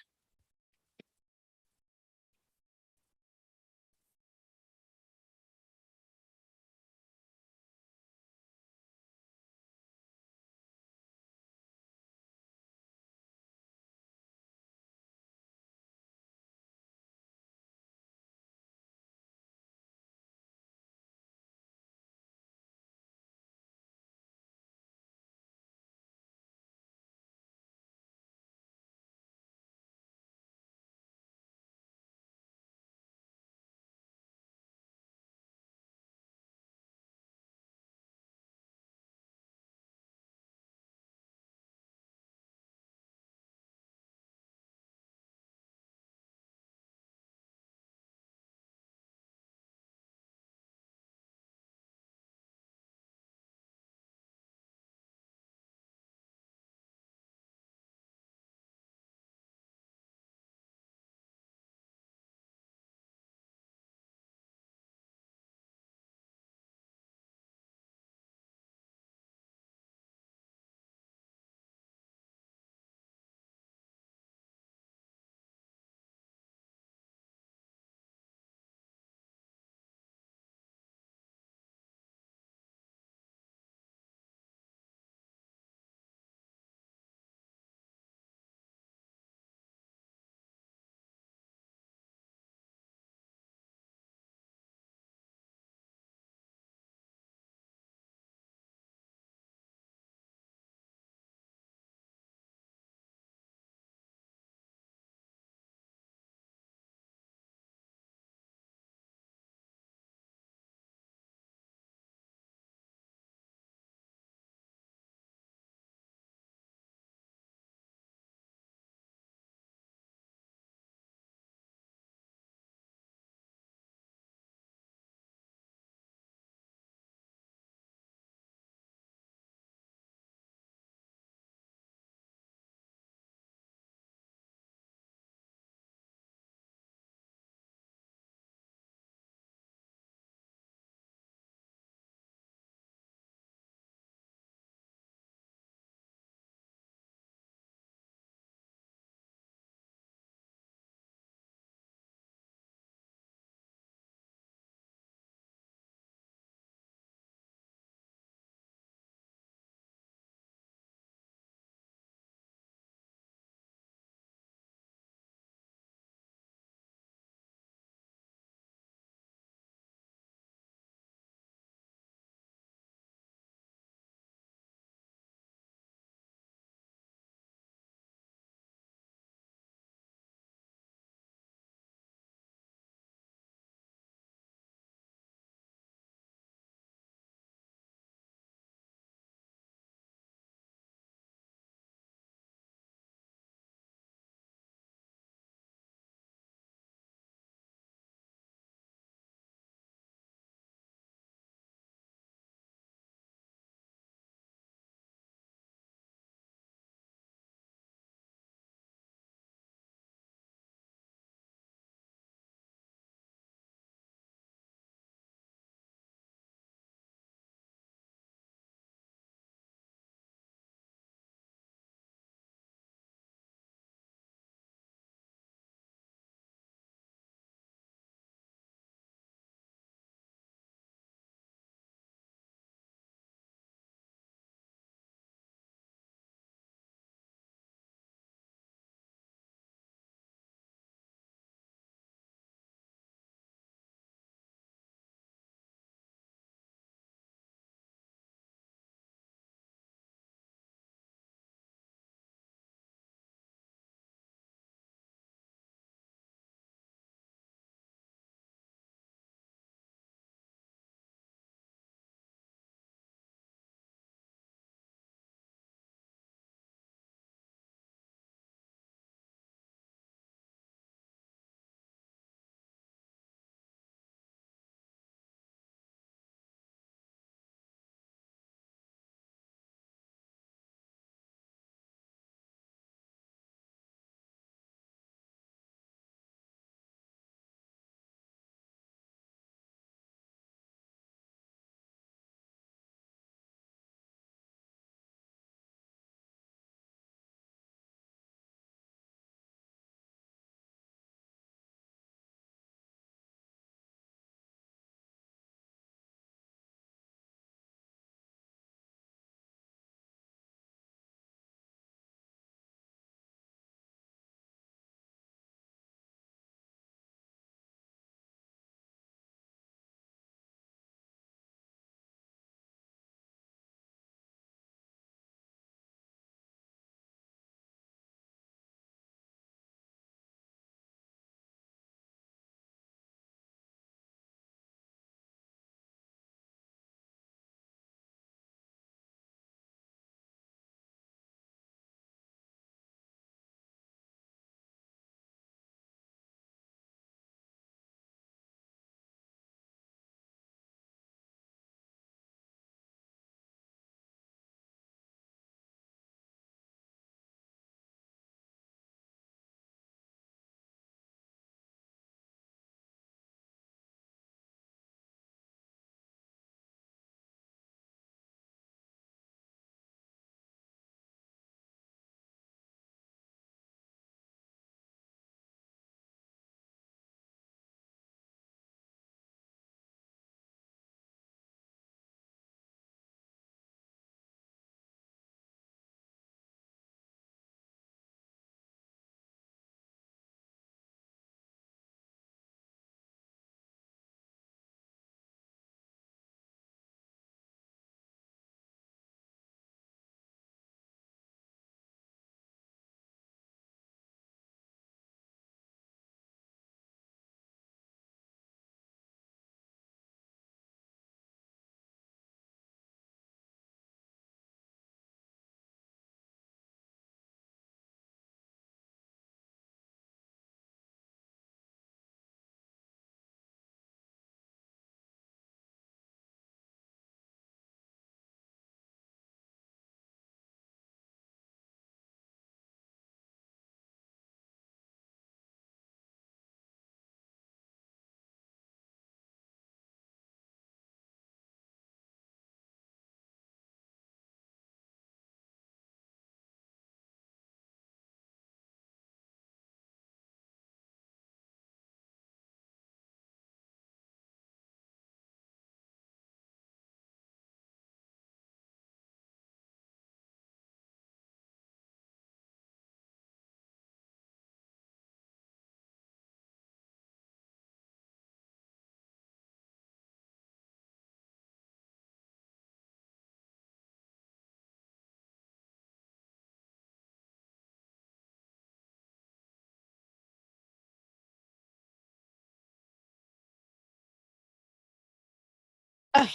I'm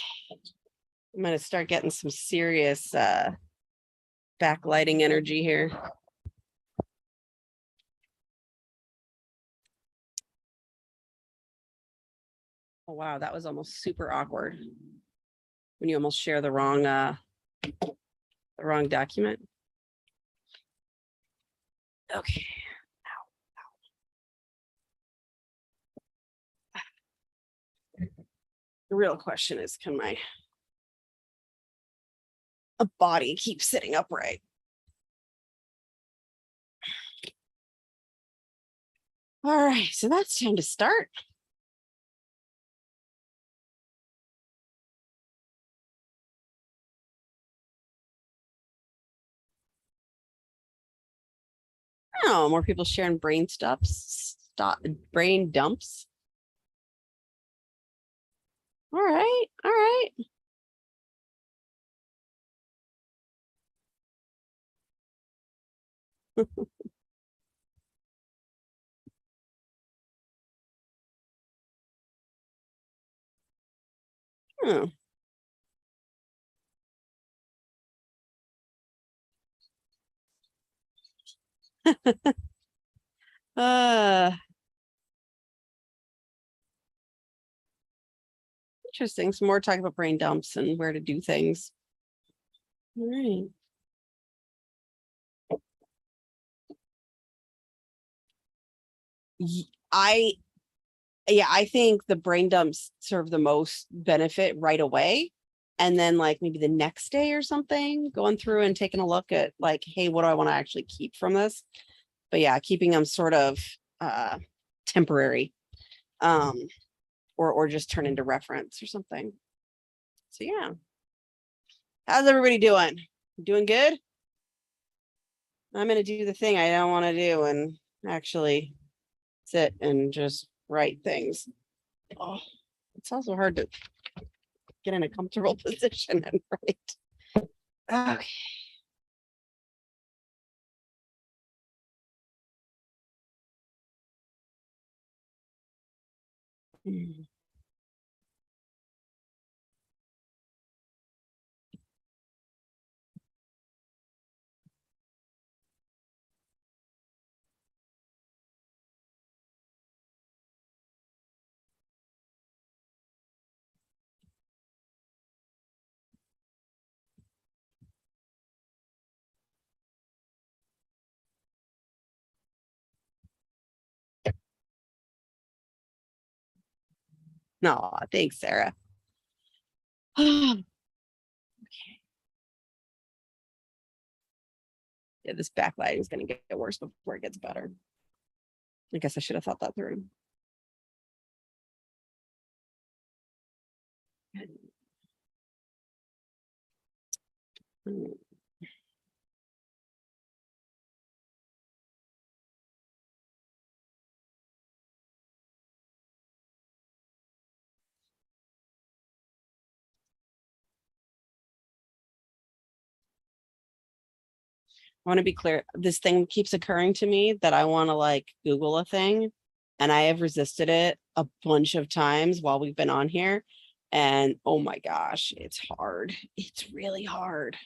gonna start getting some serious backlighting energy here. Oh wow, that was almost super awkward when you almost share the wrong document. Okay. The real question is, can my body keep sitting upright? All right, so that's time to start. Oh, more people sharing brain brain dumps. All right, all right. Hmm. uh Interesting. Some more talk about brain dumps and where to do things. All right. I think the brain dumps serve the most benefit right away. And then like maybe the next day or something, going through and taking a look at like, hey, what do I want to actually keep from this? But yeah, keeping them sort of temporary. Or just turn into reference or something. So yeah. How's everybody doing? Doing good? I'm gonna do the thing I don't want to do and actually sit and just write things. Oh, it's also hard to get in a comfortable position and write. Okay. No, thanks, Sarah. Okay. Yeah, this backlighting is going to get worse before it gets better. I guess I should have thought that through. I want to be clear. This thing keeps occurring to me that I want to like Google a thing, and I have resisted it a bunch of times while we've been on here. And oh my gosh, it's hard. It's really hard.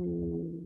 Hmm.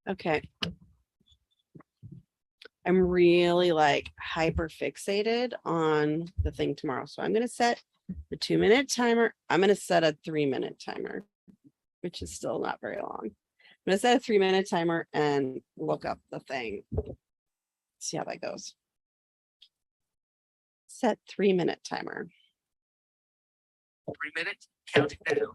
Okay. I'm really like hyper fixated on the thing tomorrow. So I'm going to set the 2-minute timer. I'm going to set a 3-minute timer, which is still not very long. I'm going to set a 3-minute timer and look up the thing. See how that goes. Set 3-minute timer. 3 minutes, counting down.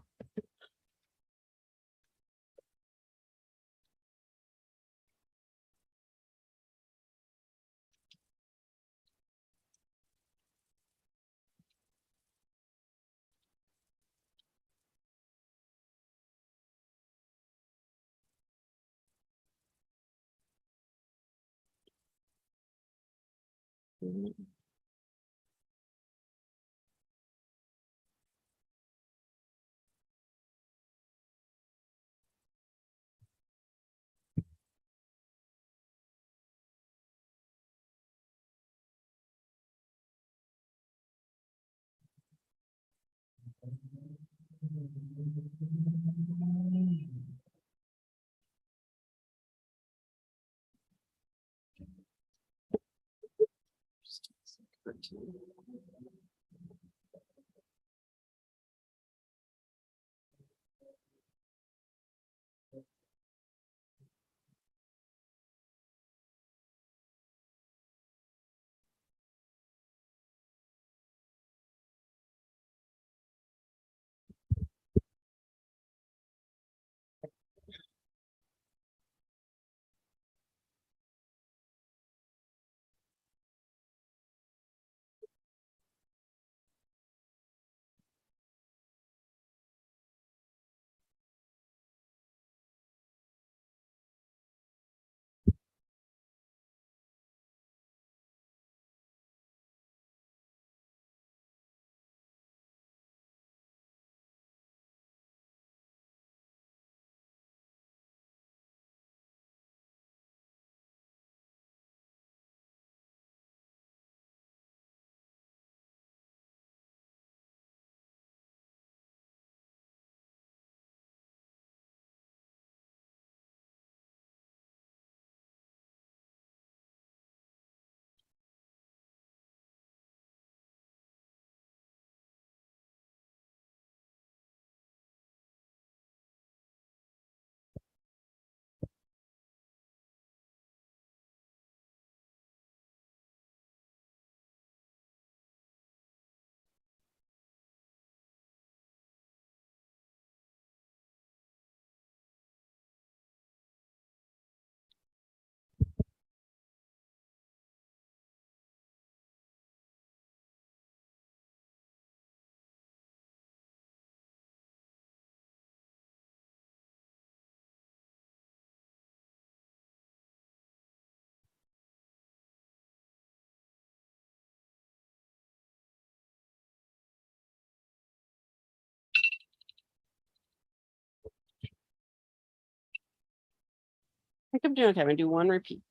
I think I'm doing okay. I'm going to do one repeat.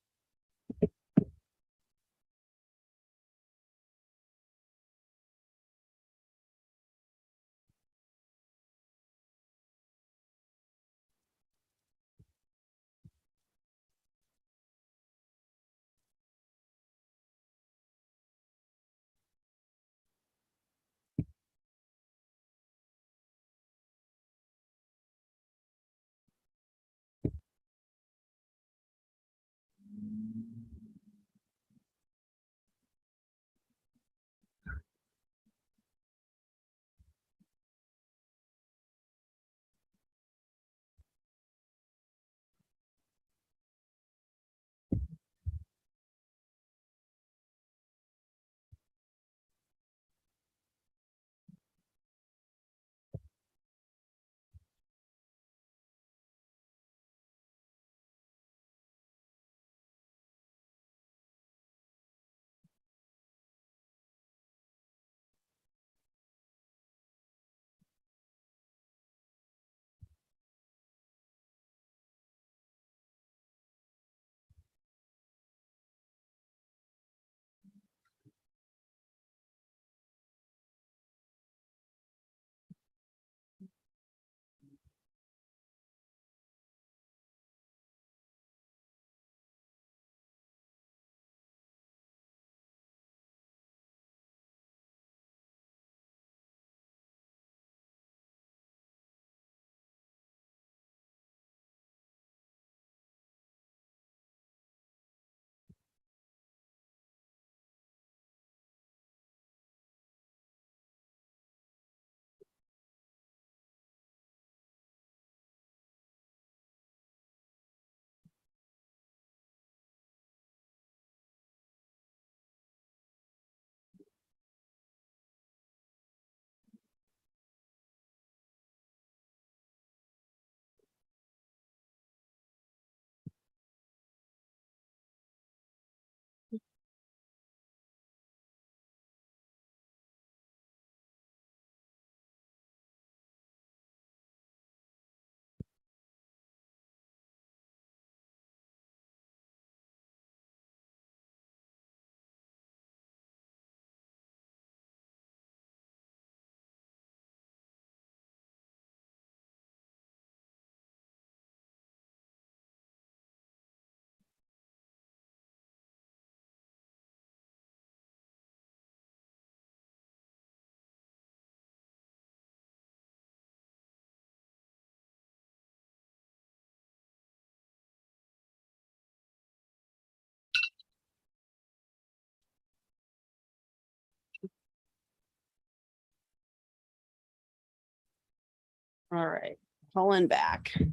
All right, pulling back. Let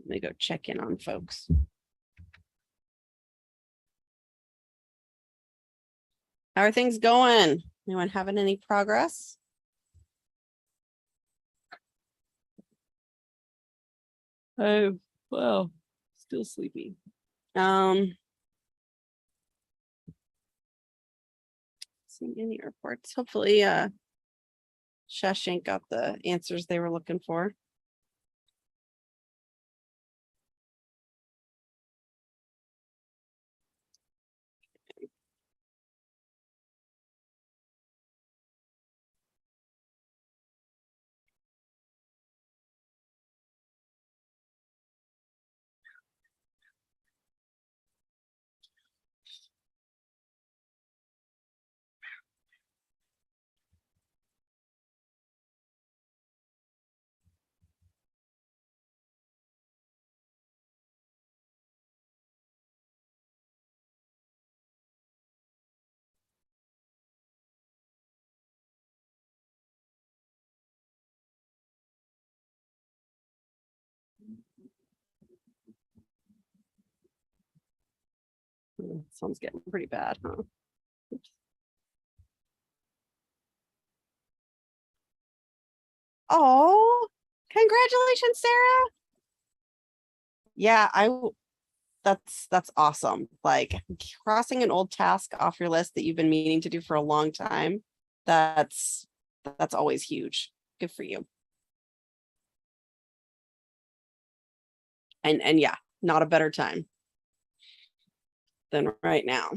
me go check in on folks. How are things going? Anyone having any progress? Oh, well, still sleepy. Seeing any reports. Hopefully, Shashank got the answers they were looking for. Sounds getting pretty bad, huh? Oops. Oh, congratulations, Sarah. Yeah, that's awesome. Like crossing an old task off your list that you've been meaning to do for a long time. That's always huge. Good for you. And yeah, not a better time than right now.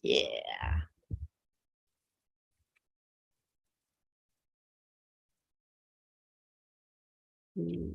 Yeah. Mm.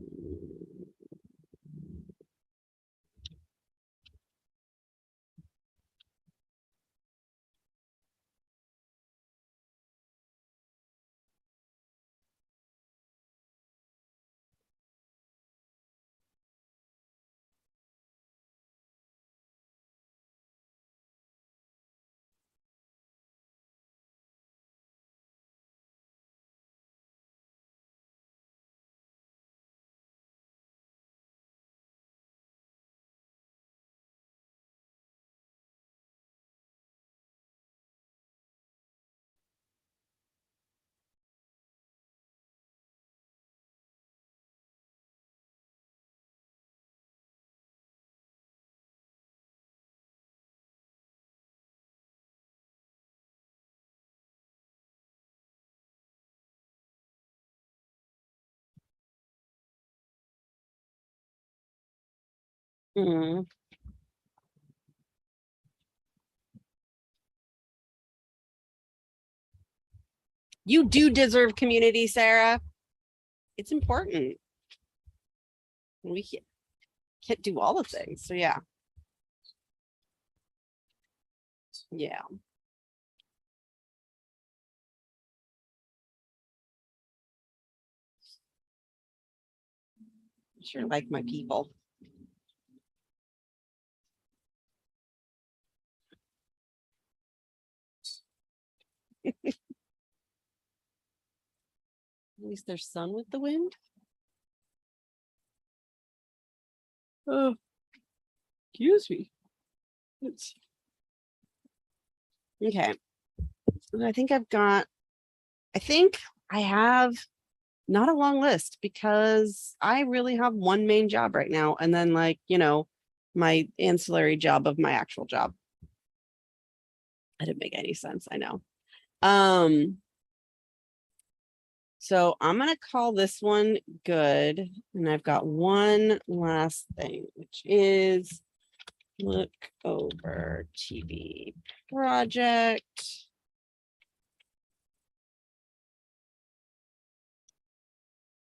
You do deserve community, Sarah. It's important. We can't do all the things. So yeah. Yeah. Sure like my people. At least there's sun with the wind. Oh, excuse me. It's Okay. I think I have not a long list because I really have one main job right now. And then like, my ancillary job of my actual job. That didn't make any sense. I know. So I'm going to call this one good. And I've got one last thing, which is look over TV project.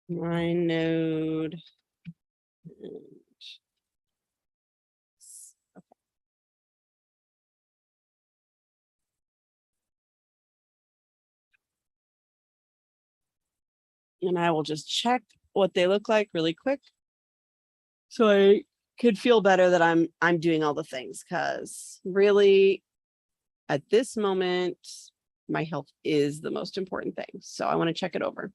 My node. And I will just check what they look like really quick. So I could feel better that I'm doing all the things, because really at this moment, my health is the most important thing. So I want to check it over.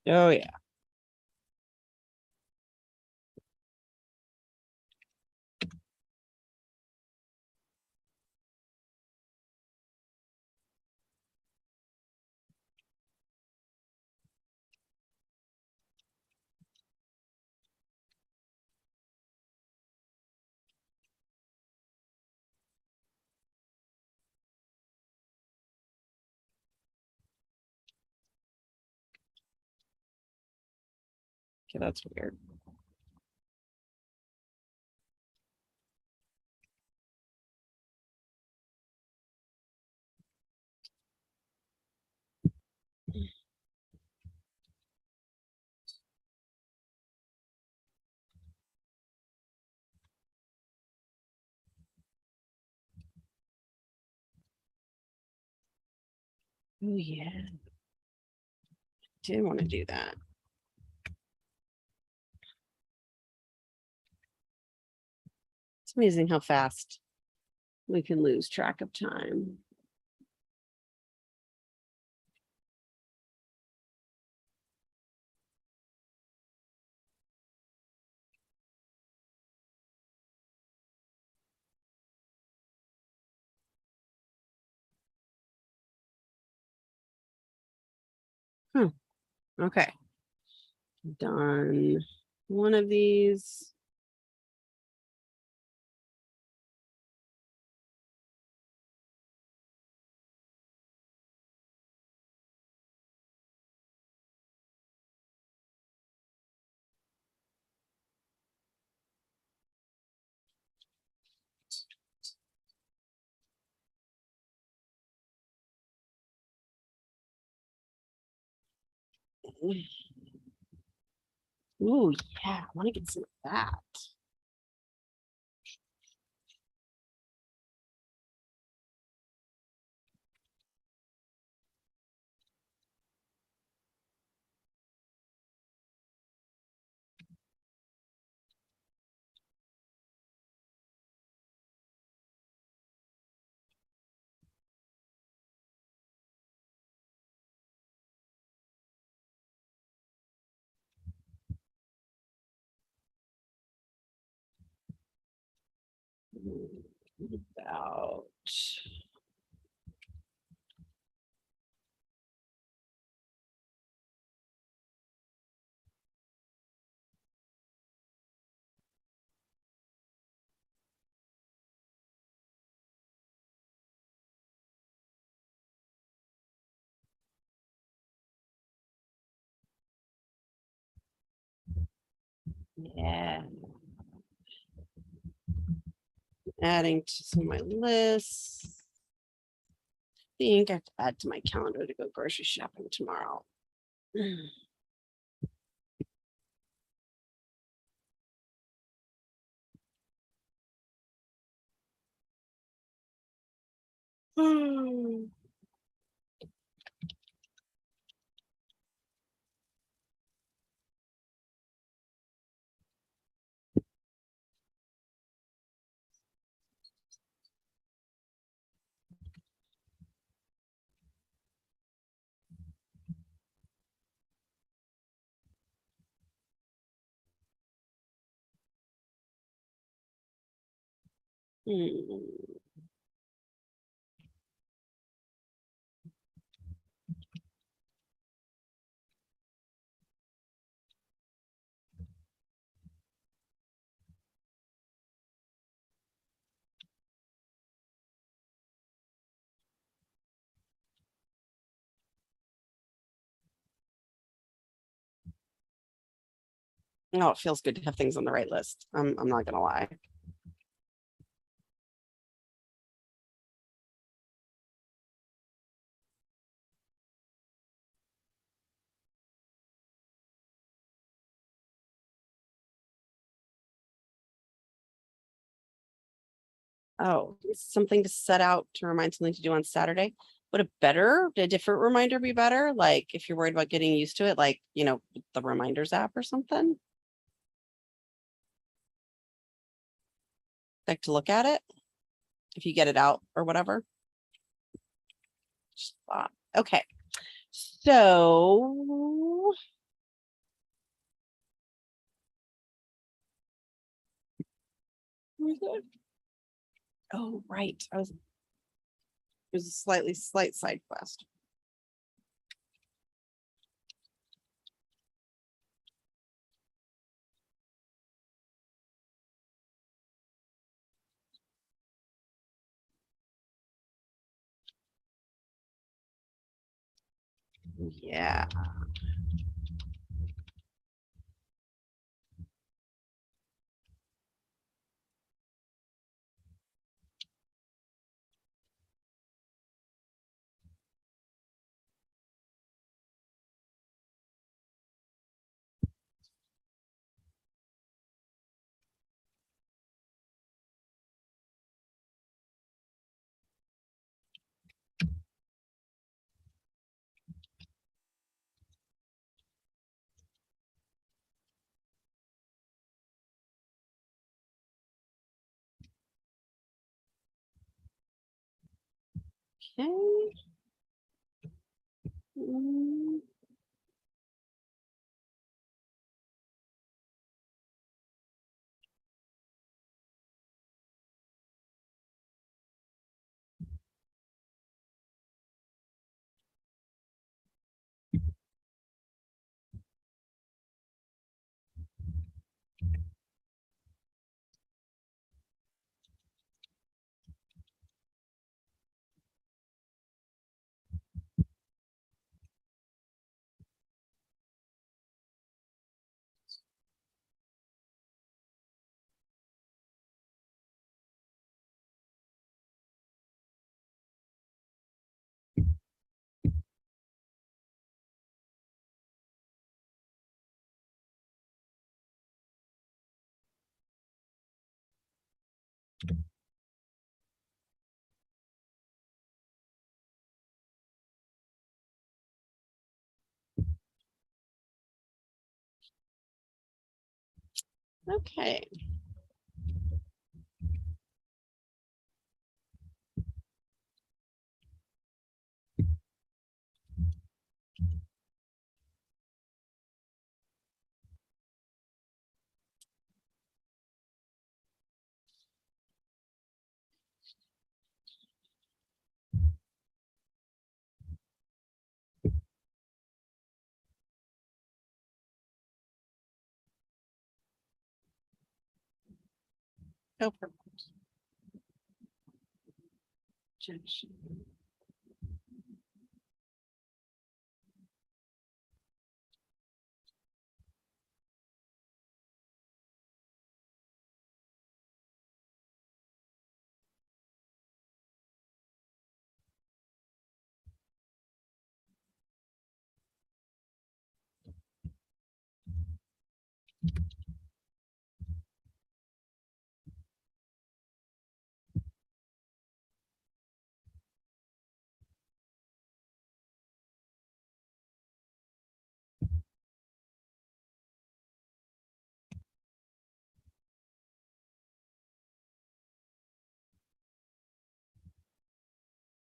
Oh yeah. Okay, that's weird. Oh yeah. Didn't want to do that. It's amazing how fast we can lose track of time. Okay. Done one of these. Ooh, yeah, I want to get some of that. About yeah. Adding to some of my lists. I think I have to add to my calendar to go grocery shopping tomorrow. Hmm. Oh, it feels good to have things on the right list. I'm not gonna lie. Oh, it's something to set out to remind something to do on Saturday. Would a different reminder be better? Like if you're worried about getting used to it, like, the reminders app or something? Like to look at it if you get it out or whatever. Just thought. Okay. So where's it? Oh, right. It was a slight side quest. Yeah. Okay. Mm. Okay. Oh, perfect.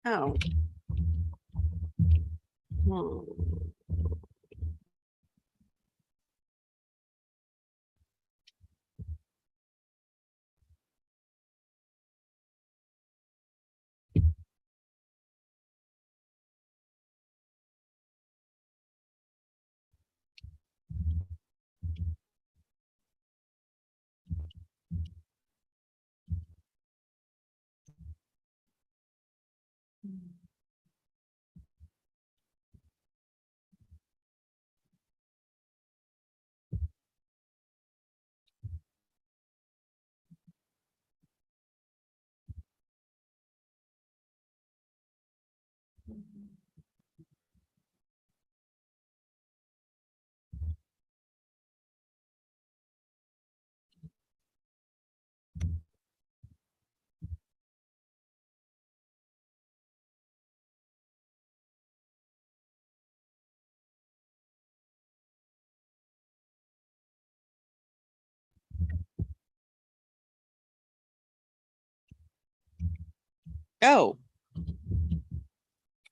Oh. Hmm. Oh.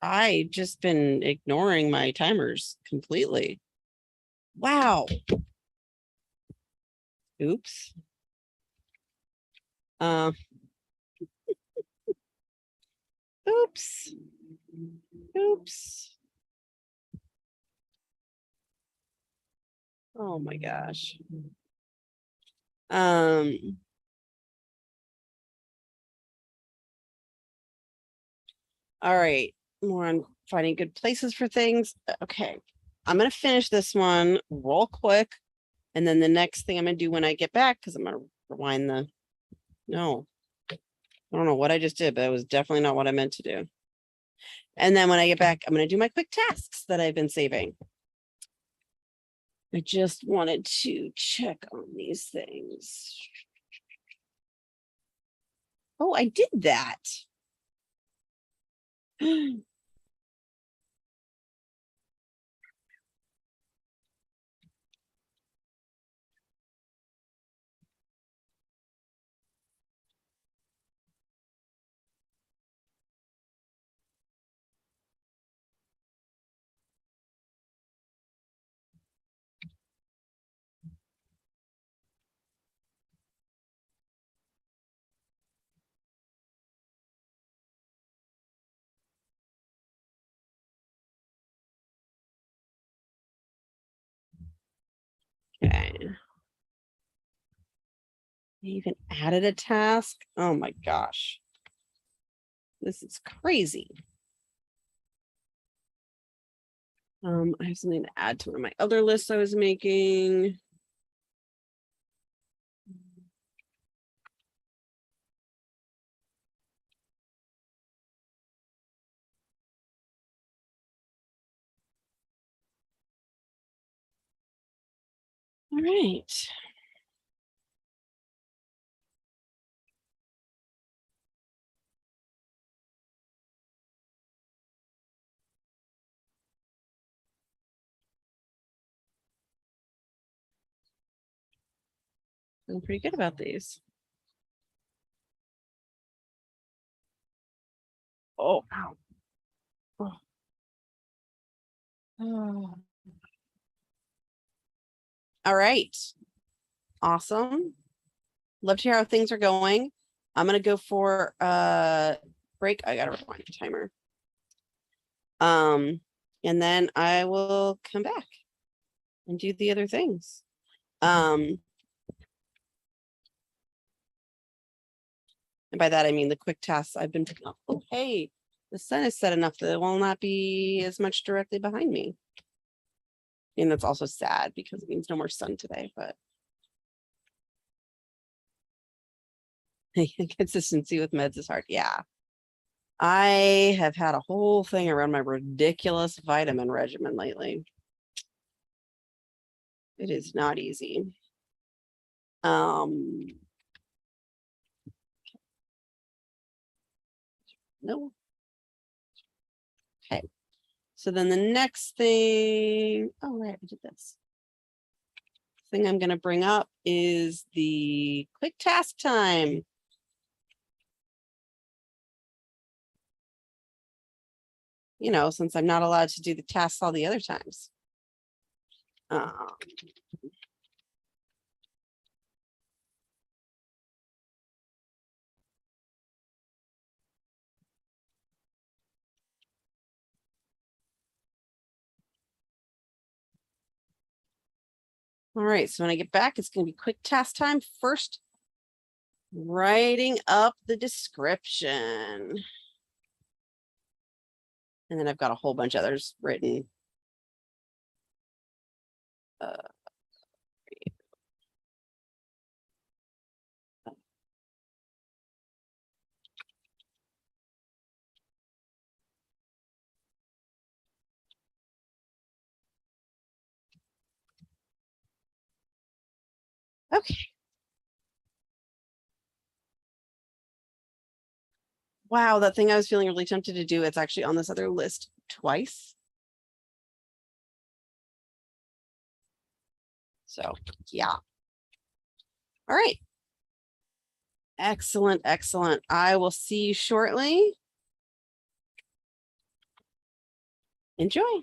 I just been ignoring my timers completely. Wow. Oops. Oops. Oops. Oh my gosh. All right. More on finding good places for things. Okay. I'm gonna finish this one real quick. And then the next thing I'm gonna do when I get back, because I'm gonna rewind the no. I don't know what I just did, but it was definitely not what I meant to do. And then when I get back, I'm gonna do my quick tasks that I've been saving. I just wanted to check on these things. Oh, I did that. Okay. I even added a task. Oh my gosh. This is crazy. I have something to add to one of my other lists I was making. All right. I'm pretty good about these. Oh, ow. Oh. Oh. All right. Awesome. Love to hear how things are going. I'm gonna go for a break. I gotta rewind the timer. And then I will come back and do the other things. And by that I mean the quick tasks I've been picking up. Oh, hey, the sun is set enough that it will not be as much directly behind me. And that's also sad because it means no more sun today, but consistency with meds is hard. Yeah. I have had a whole thing around my ridiculous vitamin regimen lately. It is not easy. No. Okay. So then the next thing, oh, right, I did this. Thing I'm going to bring up is the quick task time. You know, since I'm not allowed to do the tasks all the other times. All right, so when I get back, it's going to be quick task time. First, writing up the description. And then I've got a whole bunch of others written. Okay. Wow, that thing I was feeling really tempted to do, it's actually on this other list twice. So, yeah. All right. Excellent, excellent. I will see you shortly. Enjoy.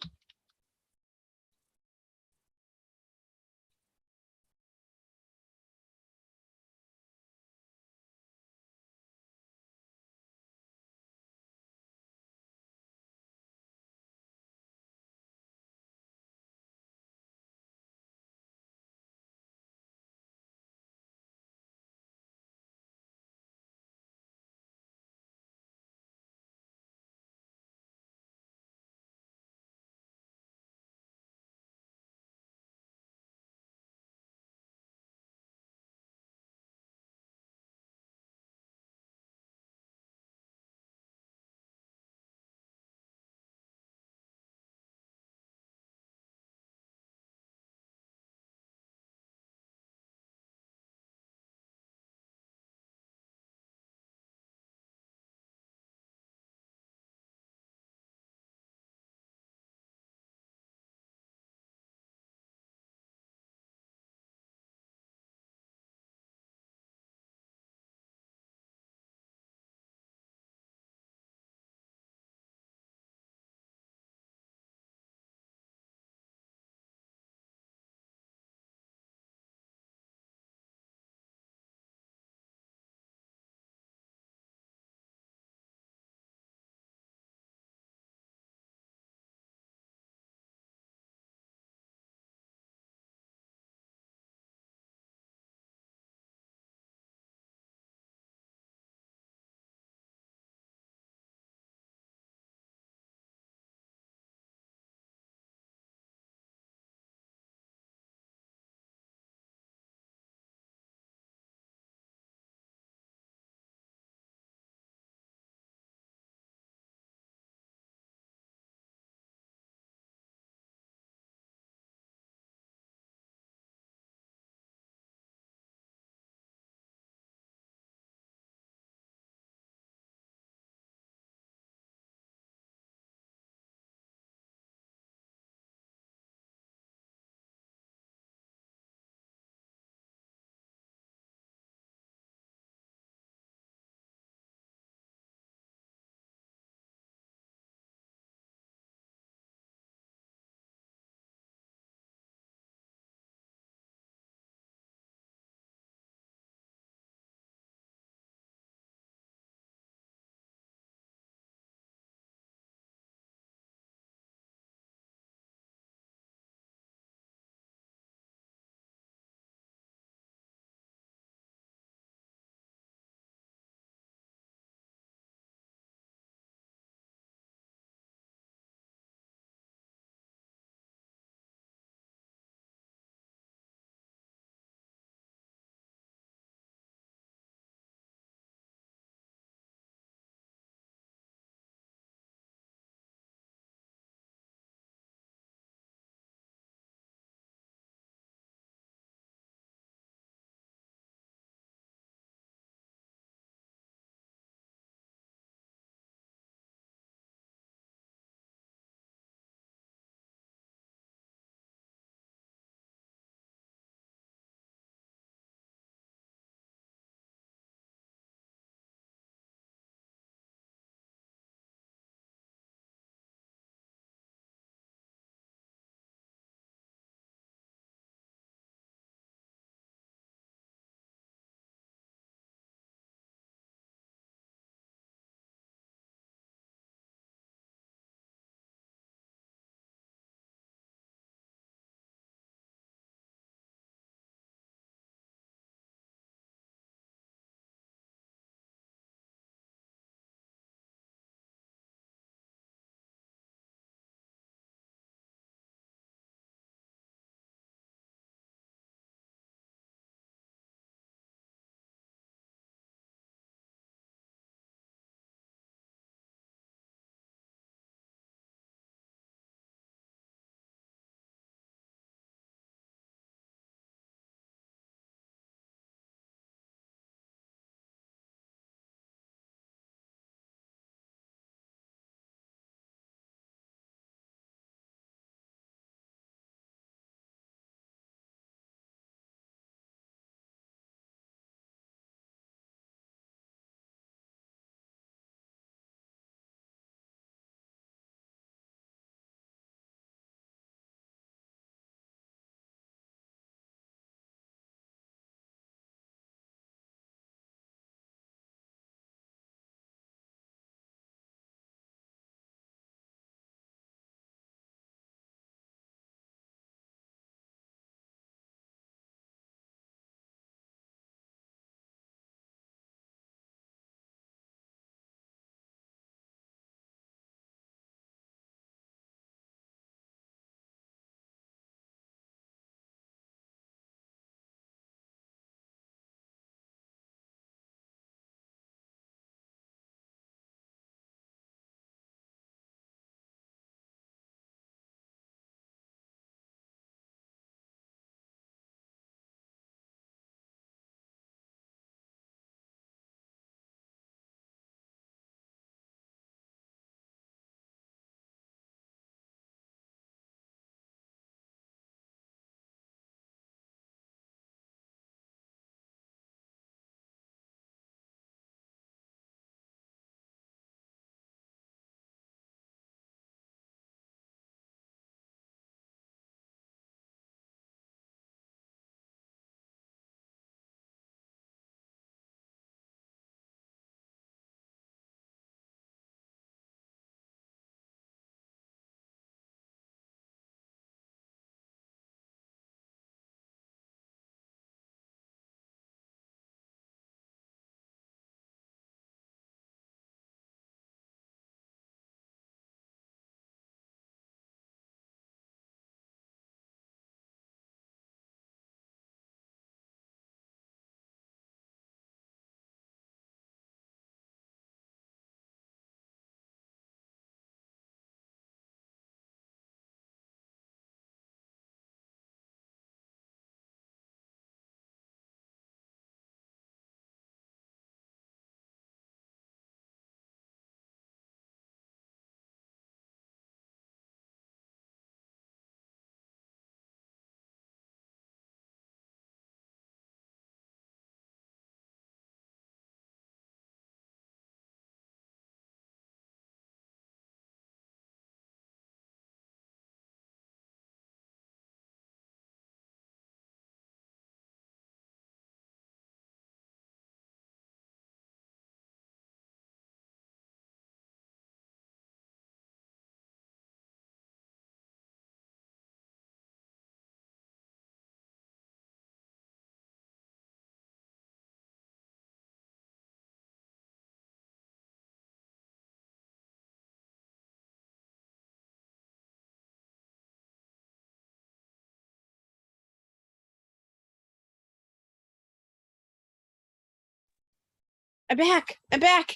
I'm back. I'm back.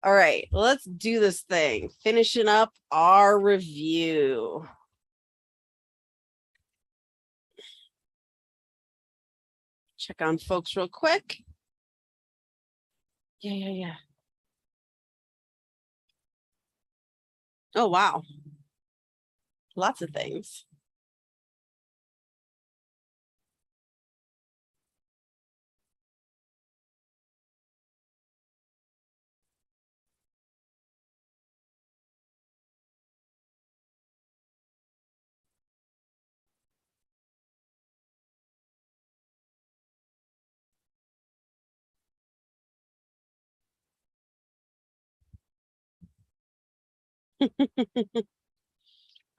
All right, let's do this thing. Finishing up our review. Check on folks real quick. Yeah. Oh, wow. Lots of things.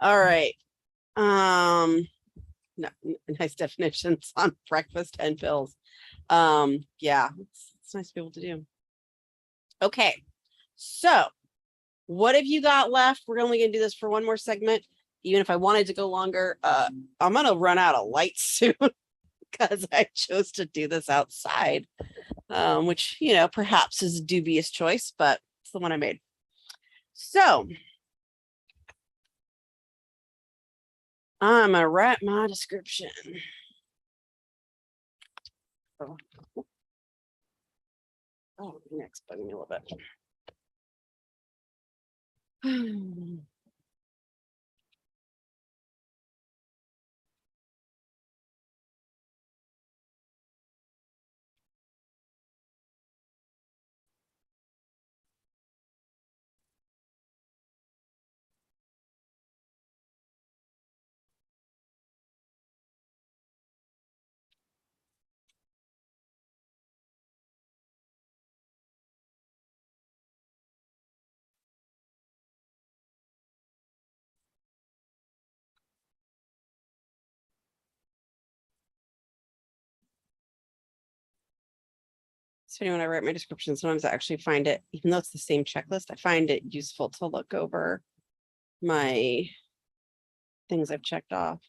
All right. No, nice definitions on breakfast and pills. Yeah, it's nice to be able to do. Okay, so what have you got left? We're only gonna do this for one more segment. Even if I wanted to go longer, I'm gonna run out of light soon because I chose to do this outside, which, you know, perhaps is a dubious choice, but it's the one I made. So I'm gonna write my description. Oh, next bugging me a little bit. So when I write my description, sometimes I actually find it, even though it's the same checklist, I find it useful to look over my things I've checked off.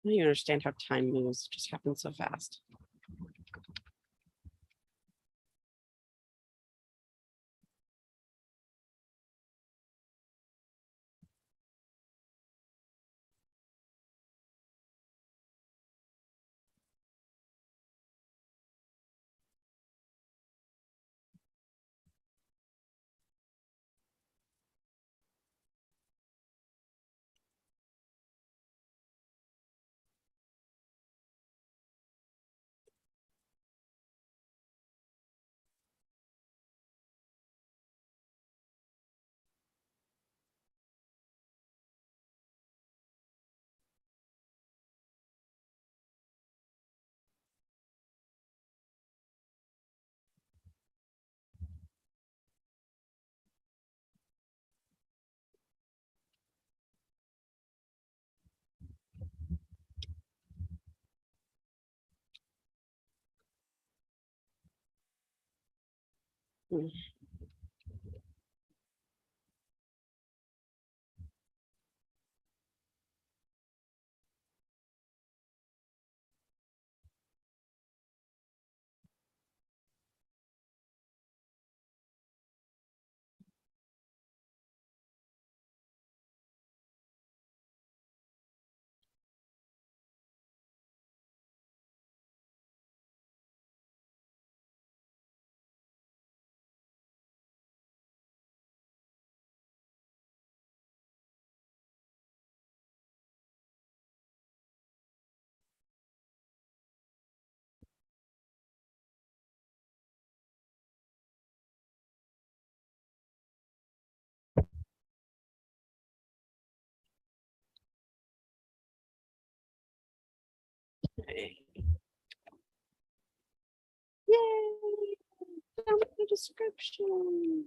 I don't even understand how time moves. It just happens so fast. Mm. Okay. Yay! Found the description.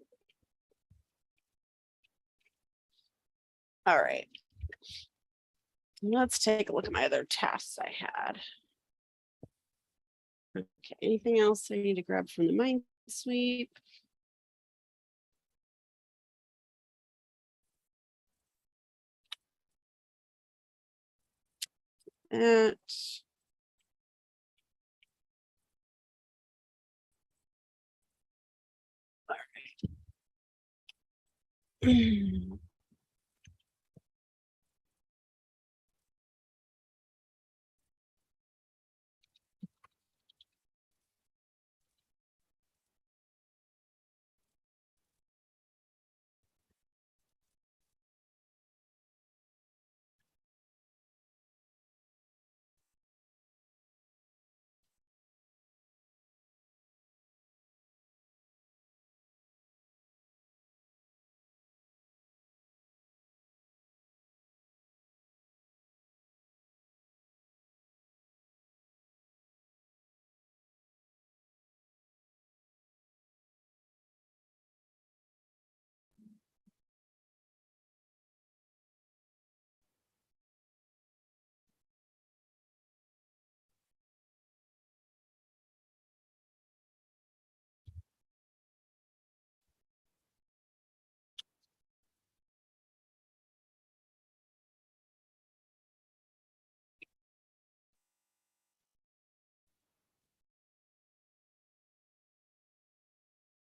All right. Let's take a look at my other tasks I had. Okay, anything else I need to grab from the mind sweep? That. All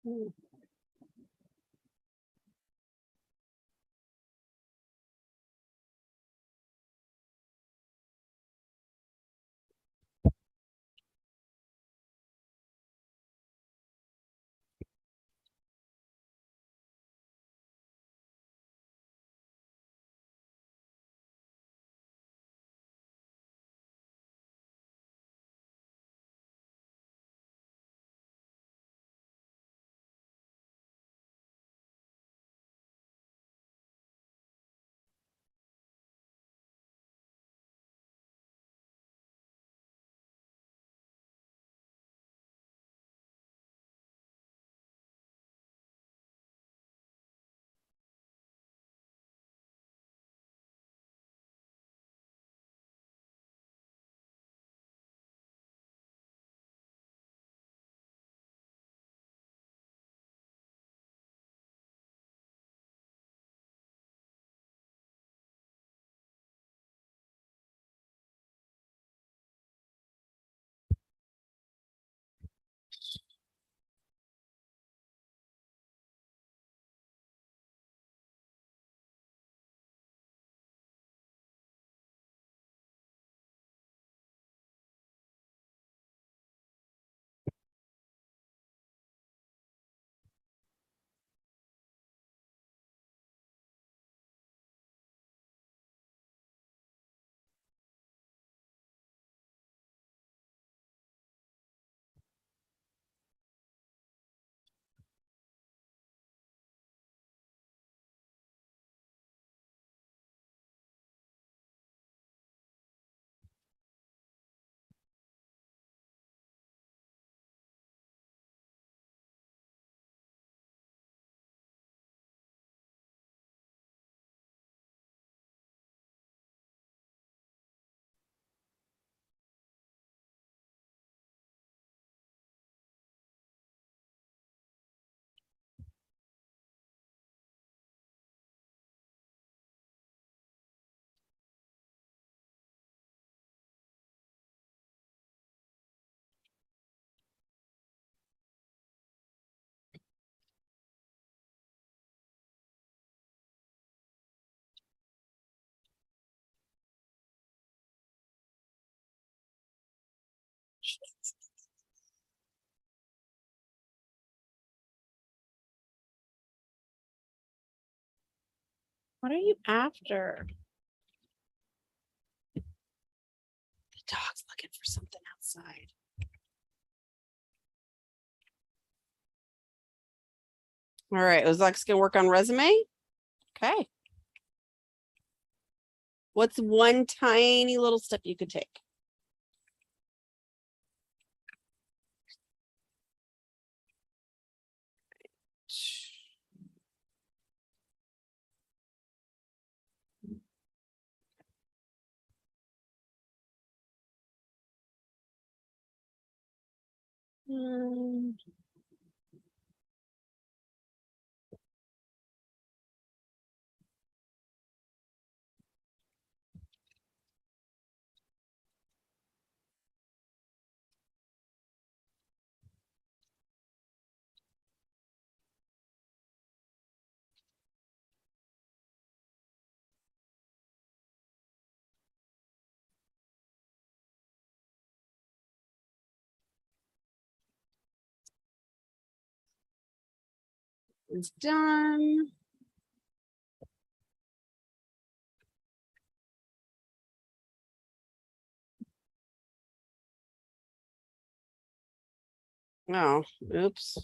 right. What are you after? The dog's looking for something outside. All right, Ozak's gonna work on resume. Okay. What's one tiny little step you could take? It's done. Oh, oops.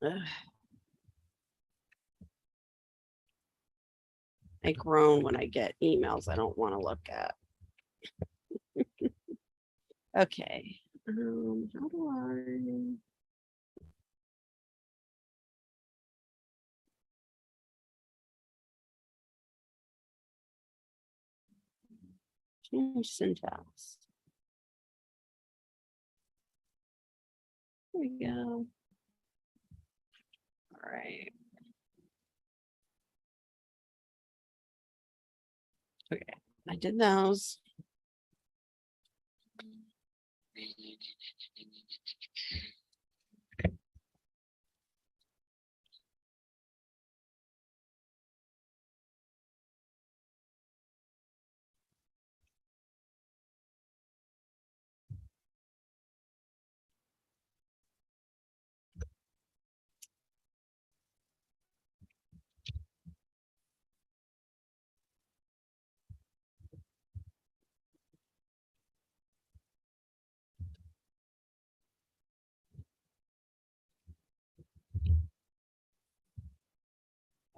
Ugh. I groan when I get emails I don't want to look at. Okay. How do I? Change syntax. There we go. All right. Okay, I did those.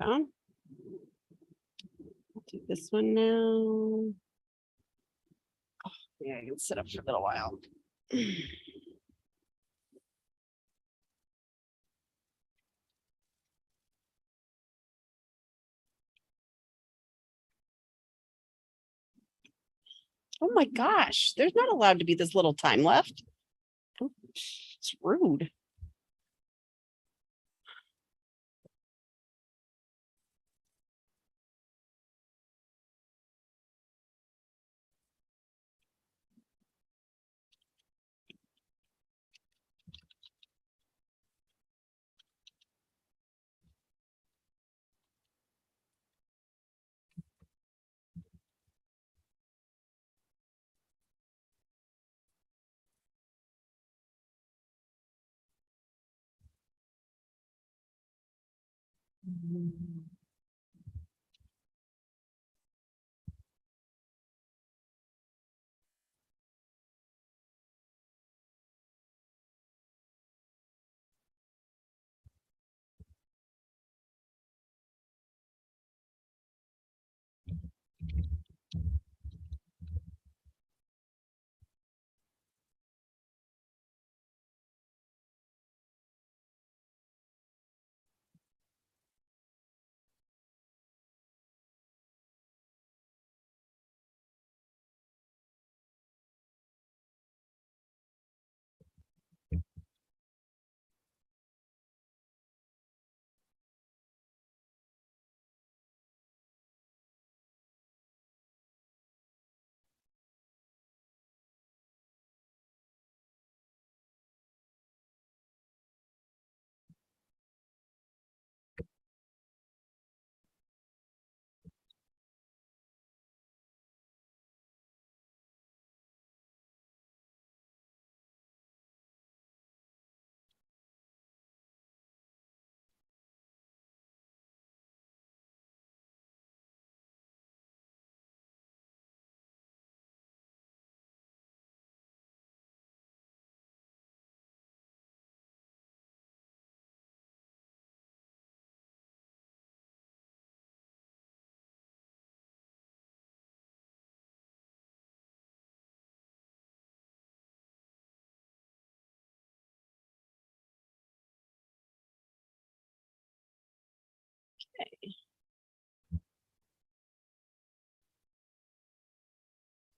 I'll do this one now. Oh, yeah, I can sit up for a little while. Oh my gosh, there's not allowed to be this little time left. Oh, it's rude.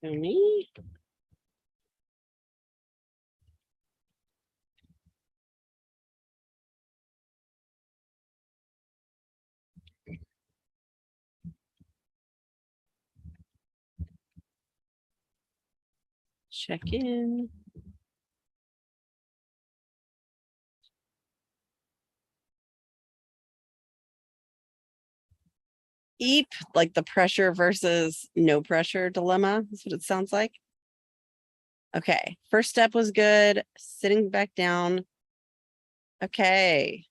So me. Check in. EAP, like the pressure versus no pressure dilemma. That's what it sounds like. Okay, first step was good. Sitting back down. Okay,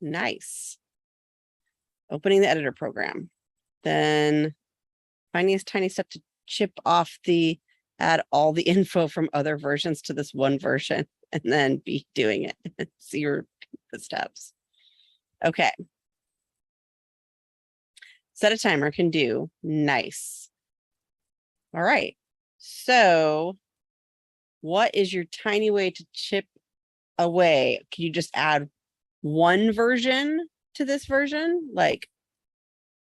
nice. Opening the editor program. Then finding a tiny step to chip off add all the info from other versions to this one version and then be doing it. See the steps. Okay. Set a timer, can do. Nice. All right. So what is your tiny way to chip away? Can you just add one version to this version? Like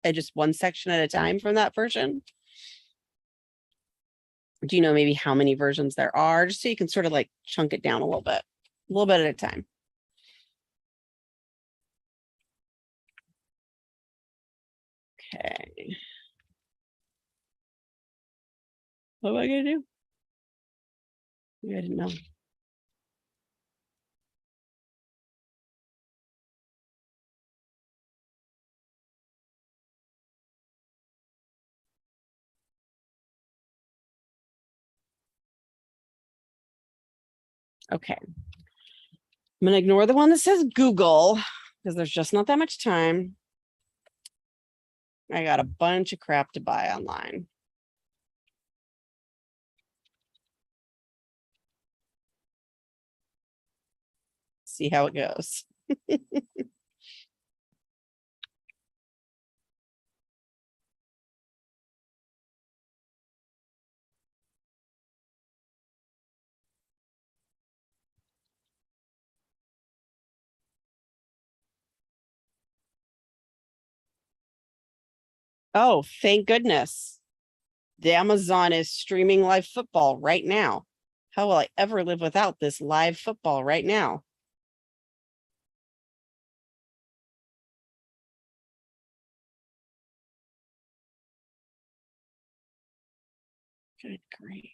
just one section at a time from that version? Do you know maybe how many versions there are? Just so you can sort of like chunk it down a little bit at a time. Okay. What am I gonna do? Maybe I didn't know. Okay. I'm gonna ignore the one that says Google because there's just not that much time. I got a bunch of crap to buy online. See how it goes. Oh, thank goodness. The Amazon is streaming live football right now. How will I ever live without this live football right now? Good grief.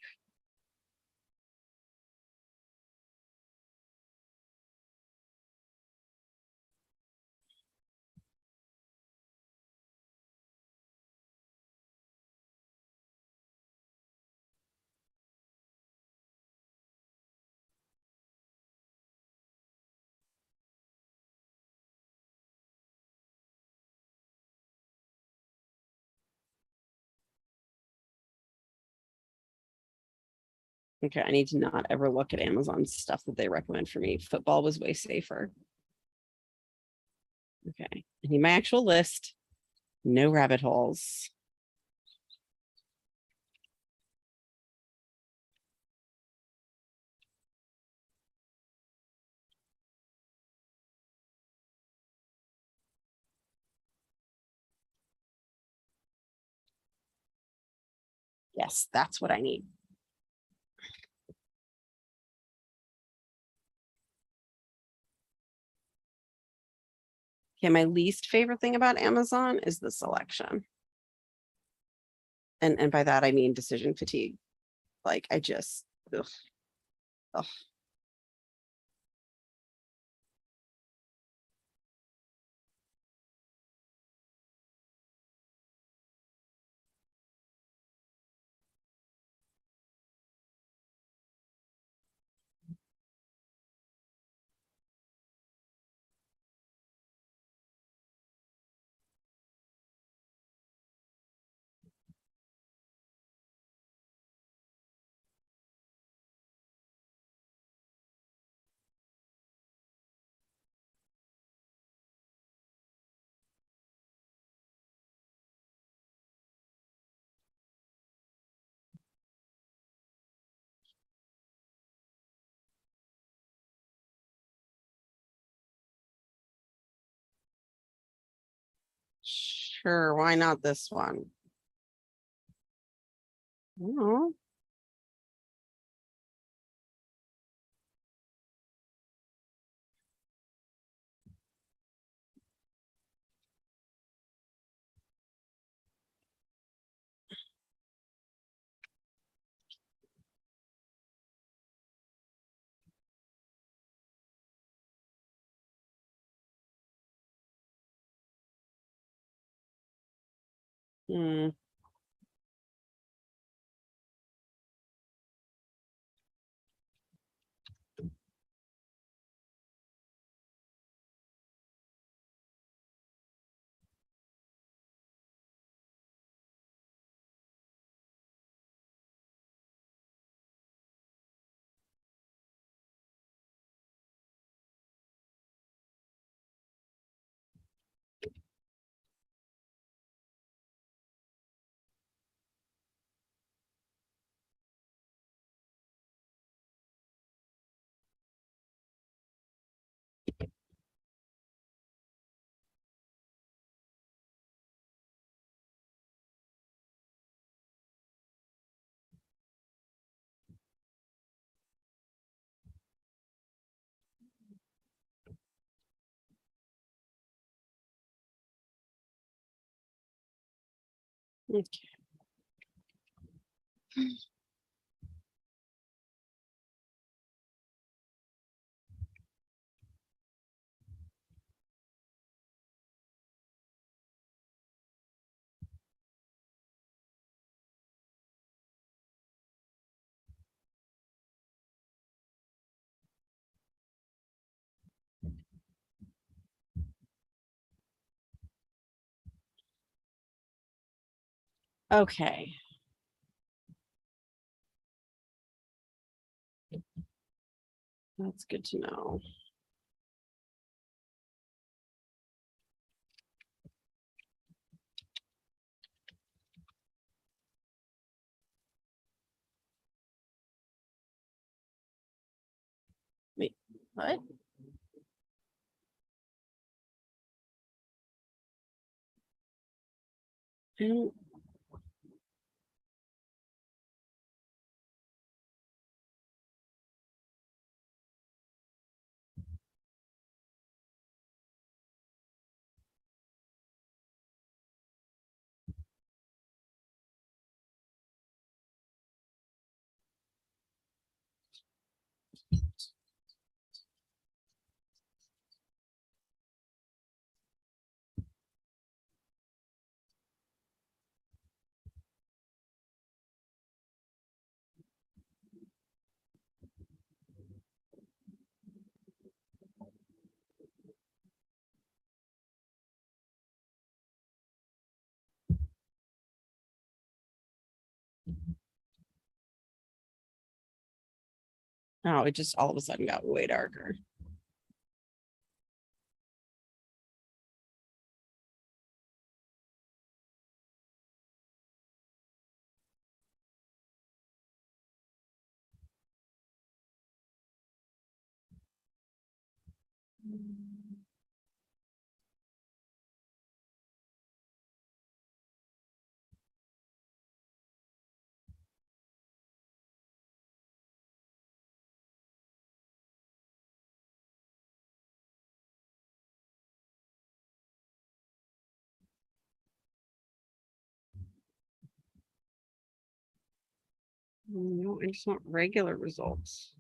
Okay, I need to not ever look at Amazon stuff that they recommend for me. Football was way safer. Okay, I need my actual list. No rabbit holes. Yes, that's what I need. Okay, my least favorite thing about Amazon is the selection. And by that I mean decision fatigue. Like I just ugh. Ugh. Sure, why not this one? Oh. Hmm. Okay. Okay. That's good to know. Wait, what? I don't- Oh, it just all of a sudden got way darker. No, I just want regular results.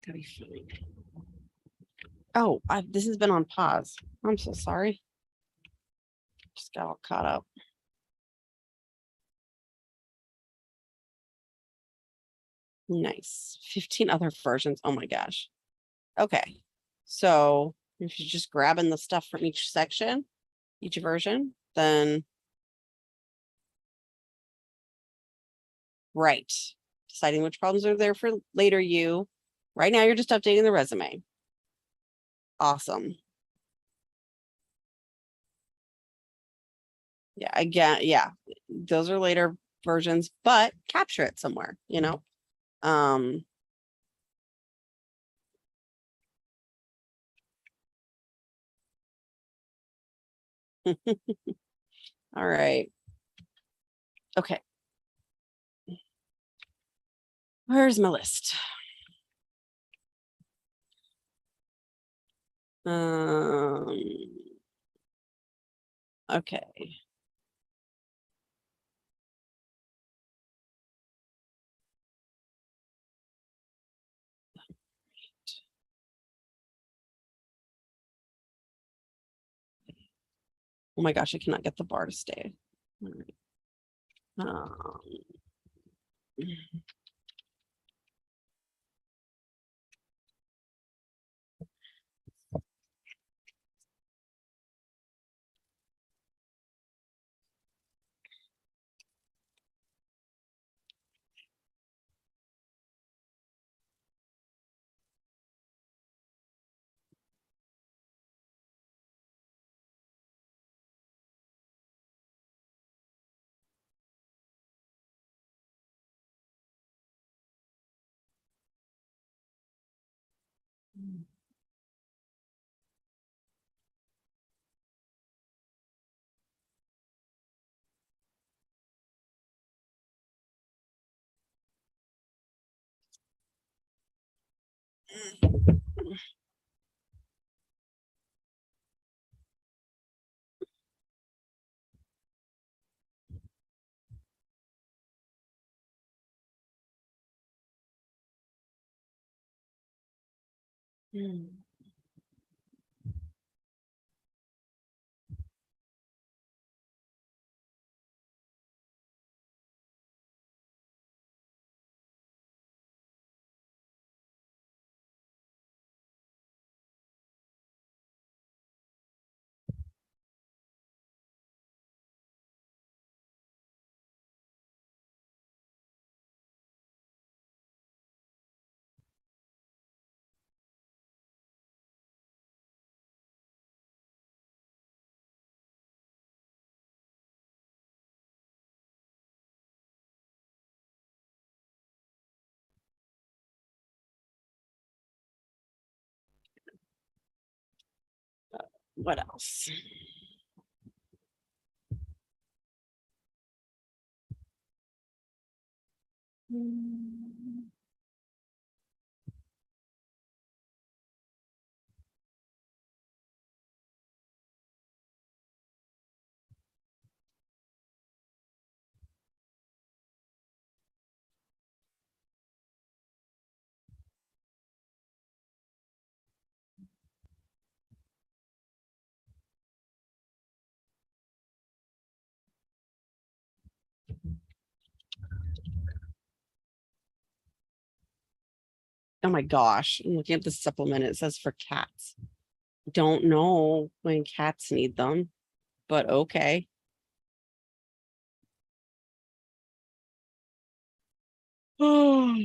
Gotta be fine. Oh, this has been on pause. I'm so sorry. Just got all caught up. Nice. 15 other versions. Oh my gosh. Okay. So if you're just grabbing the stuff from each section, each version, then right. Deciding which problems are there for later you. Right now you're just updating the resume. Awesome. Yeah, again, yeah. Those are later versions, but capture it somewhere, you know? All right. Okay. Where's my list? Okay. Oh my gosh, I cannot get the bar to stay. All right. What else? Oh my gosh, I'm looking at the supplement. It says for cats. Don't know when cats need them, but okay. Oh,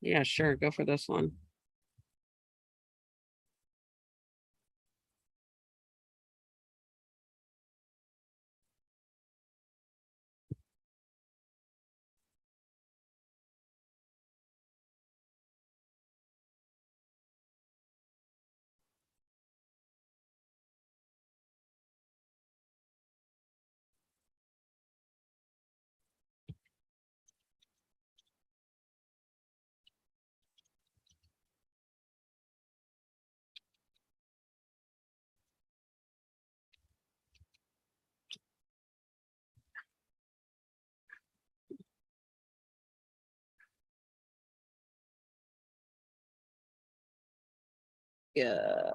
yeah, sure. Go for this one. Yeah.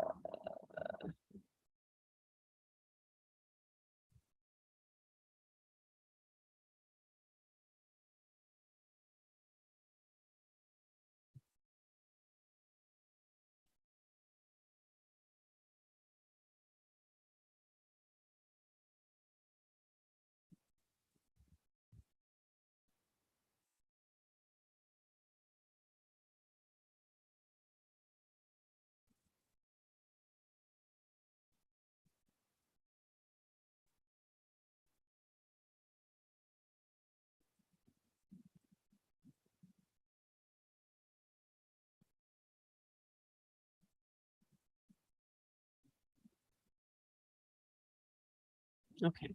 Okay.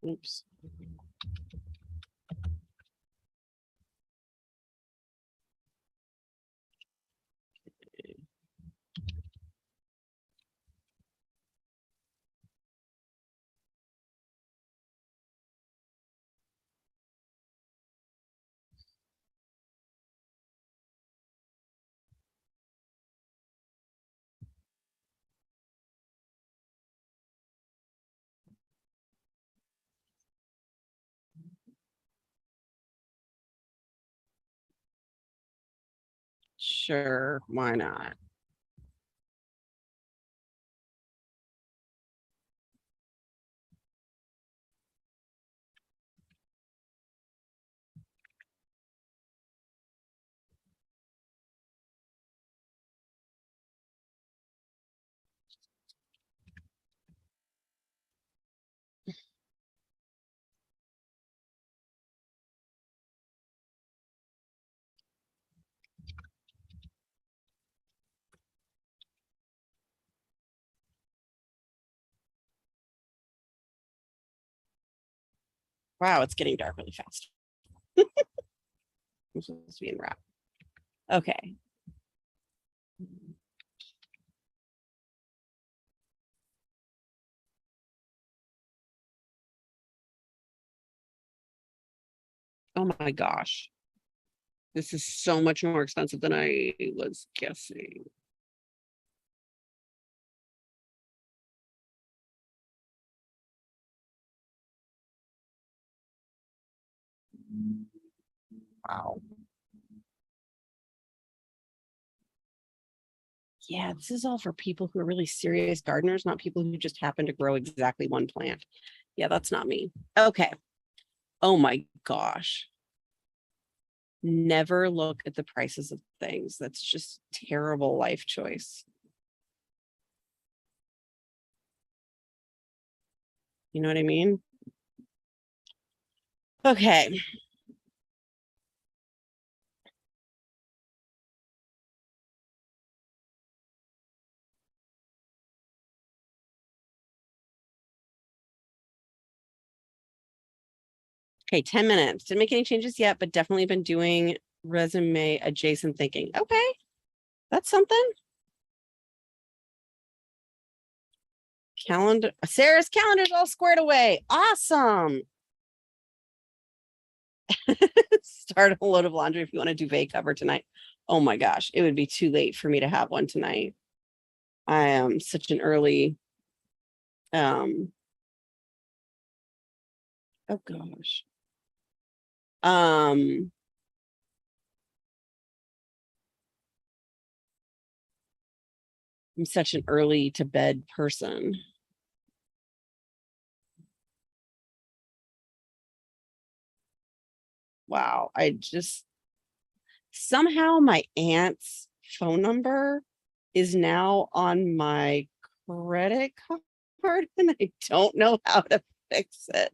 Oops. Sure, why not? Wow, it's getting dark really fast. I'm supposed to be in wrap. Okay. Oh my gosh. This is so much more expensive than I was guessing. Wow. Yeah, this is all for people who are really serious gardeners, not people who just happen to grow exactly one plant. Yeah, that's not me. Okay. Oh my gosh. Never look at the prices of things. That's just terrible life choice. You know what I mean? Okay. Okay, 10 minutes. Didn't make any changes yet, but definitely been doing resume adjacent thinking. Okay, that's something. Calendar, Sarah's calendar's all squared away. Awesome. Start a load of laundry if you want to do vacay cover tonight. Oh my gosh, it would be too late for me to have one tonight. I am such an early, oh gosh. I'm such an early to bed person. Wow, I just somehow my aunt's phone number is now on my credit card and I don't know how to fix it.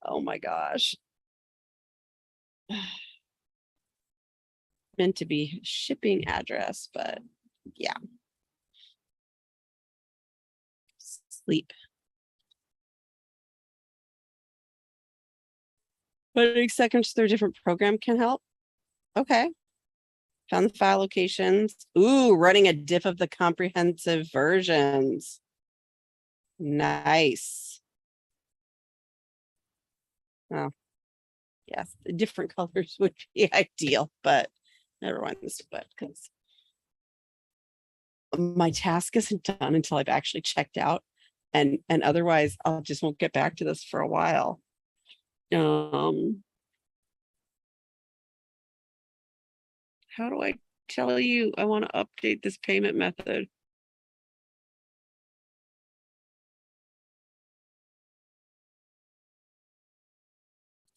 Oh my gosh. Meant to be shipping address, but yeah. Sleep. Putting seconds to their different program can help. Okay. Found the file locations. Ooh, running a diff of the comprehensive versions. Nice. Oh, yes, the different colors would be ideal, but never mind this, but because my task isn't done until I've actually checked out, and otherwise I'll just won't get back to this for a while. How do I tell you I want to update this payment method?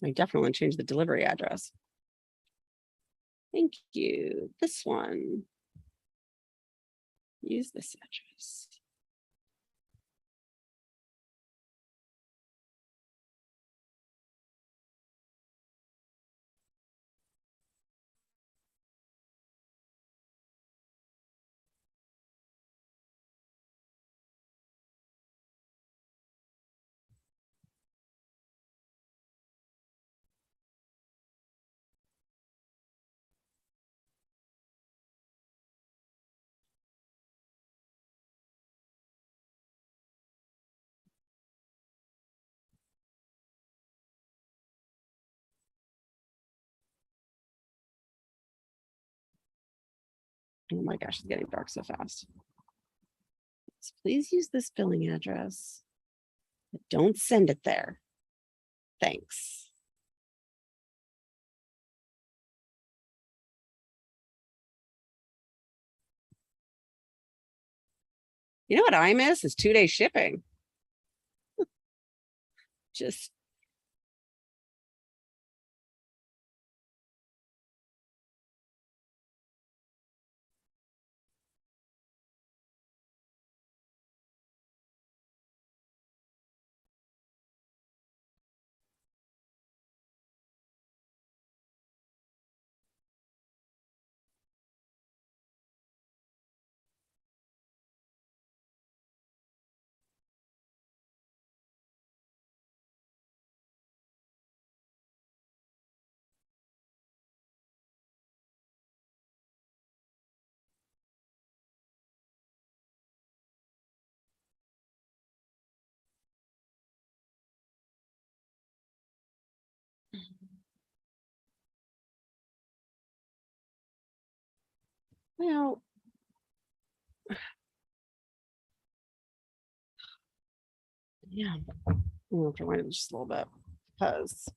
I definitely want to change the delivery address. Thank you. This one. Use this address. Oh my gosh, it's getting dark so fast. So please use this billing address, but don't send it there. Thanks. You know what I miss is 2-day shipping. Just well, yeah. I'll have to wind it just a little bit because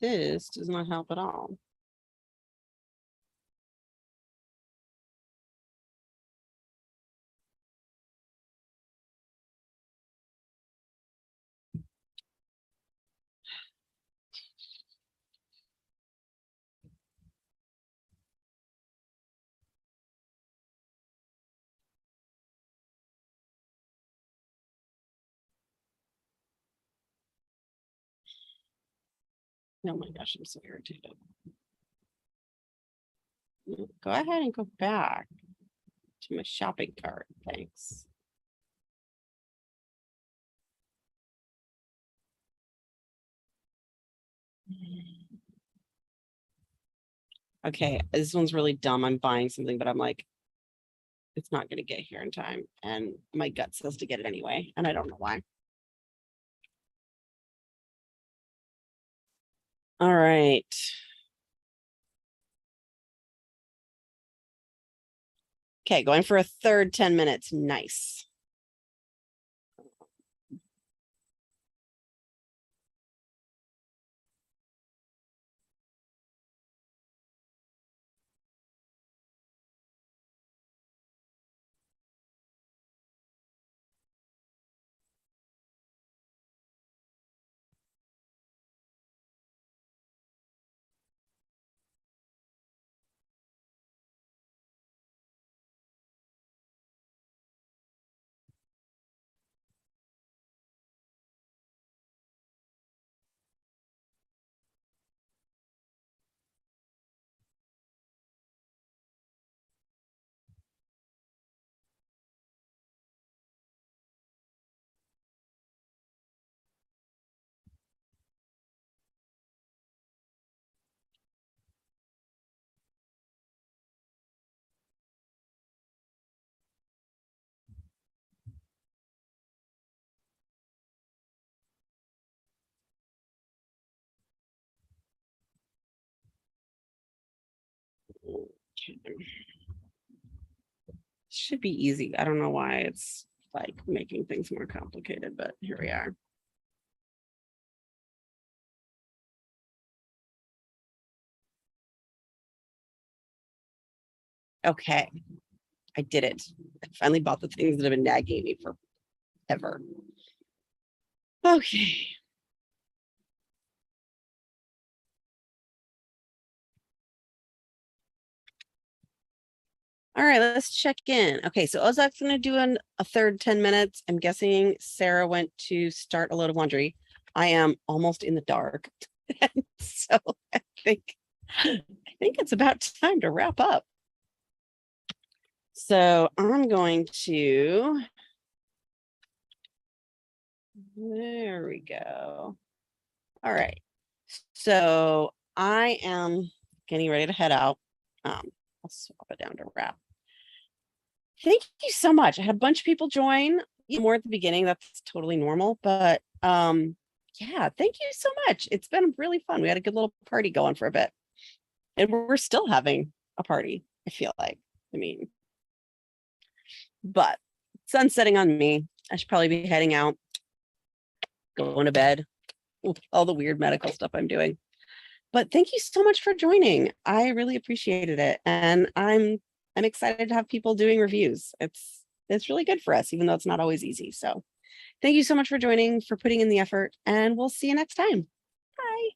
this does not help at all. Oh my gosh, I'm so irritated. Go ahead and go back to my shopping cart. Thanks. Okay, this one's really dumb. I'm buying something, but I'm like, it's not going to get here in time. And my gut says to get it anyway. And I don't know why. All right. Okay, going for a third 10 minutes. Nice. Should be easy. I don't know why it's like making things more complicated, but here we are. Okay, I did it. I finally bought the things that have been nagging me forever. Okay. All right, let's check in. Okay, so Ozak's going to do a third 10 minutes. I'm guessing Sarah went to start a load of laundry. I am almost in the dark. And so I think it's about time to wrap up. So I'm going to, there we go. All right. So I am getting ready to head out. I'll swap it down to wrap. Thank you so much. I had a bunch of people join more at the beginning. That's totally normal, but yeah, thank you so much. It's been really fun. We had a good little party going for a bit, and we're still having a party, I feel like. I mean, but sun's setting on me. I should probably be heading out, going to bed, all the weird medical stuff I'm doing. But thank you so much for joining. I really appreciated it, and I'm excited to have people doing reviews. It's really good for us, even though it's not always easy. So thank you so much for joining, for putting in the effort, and we'll see you next time. Bye.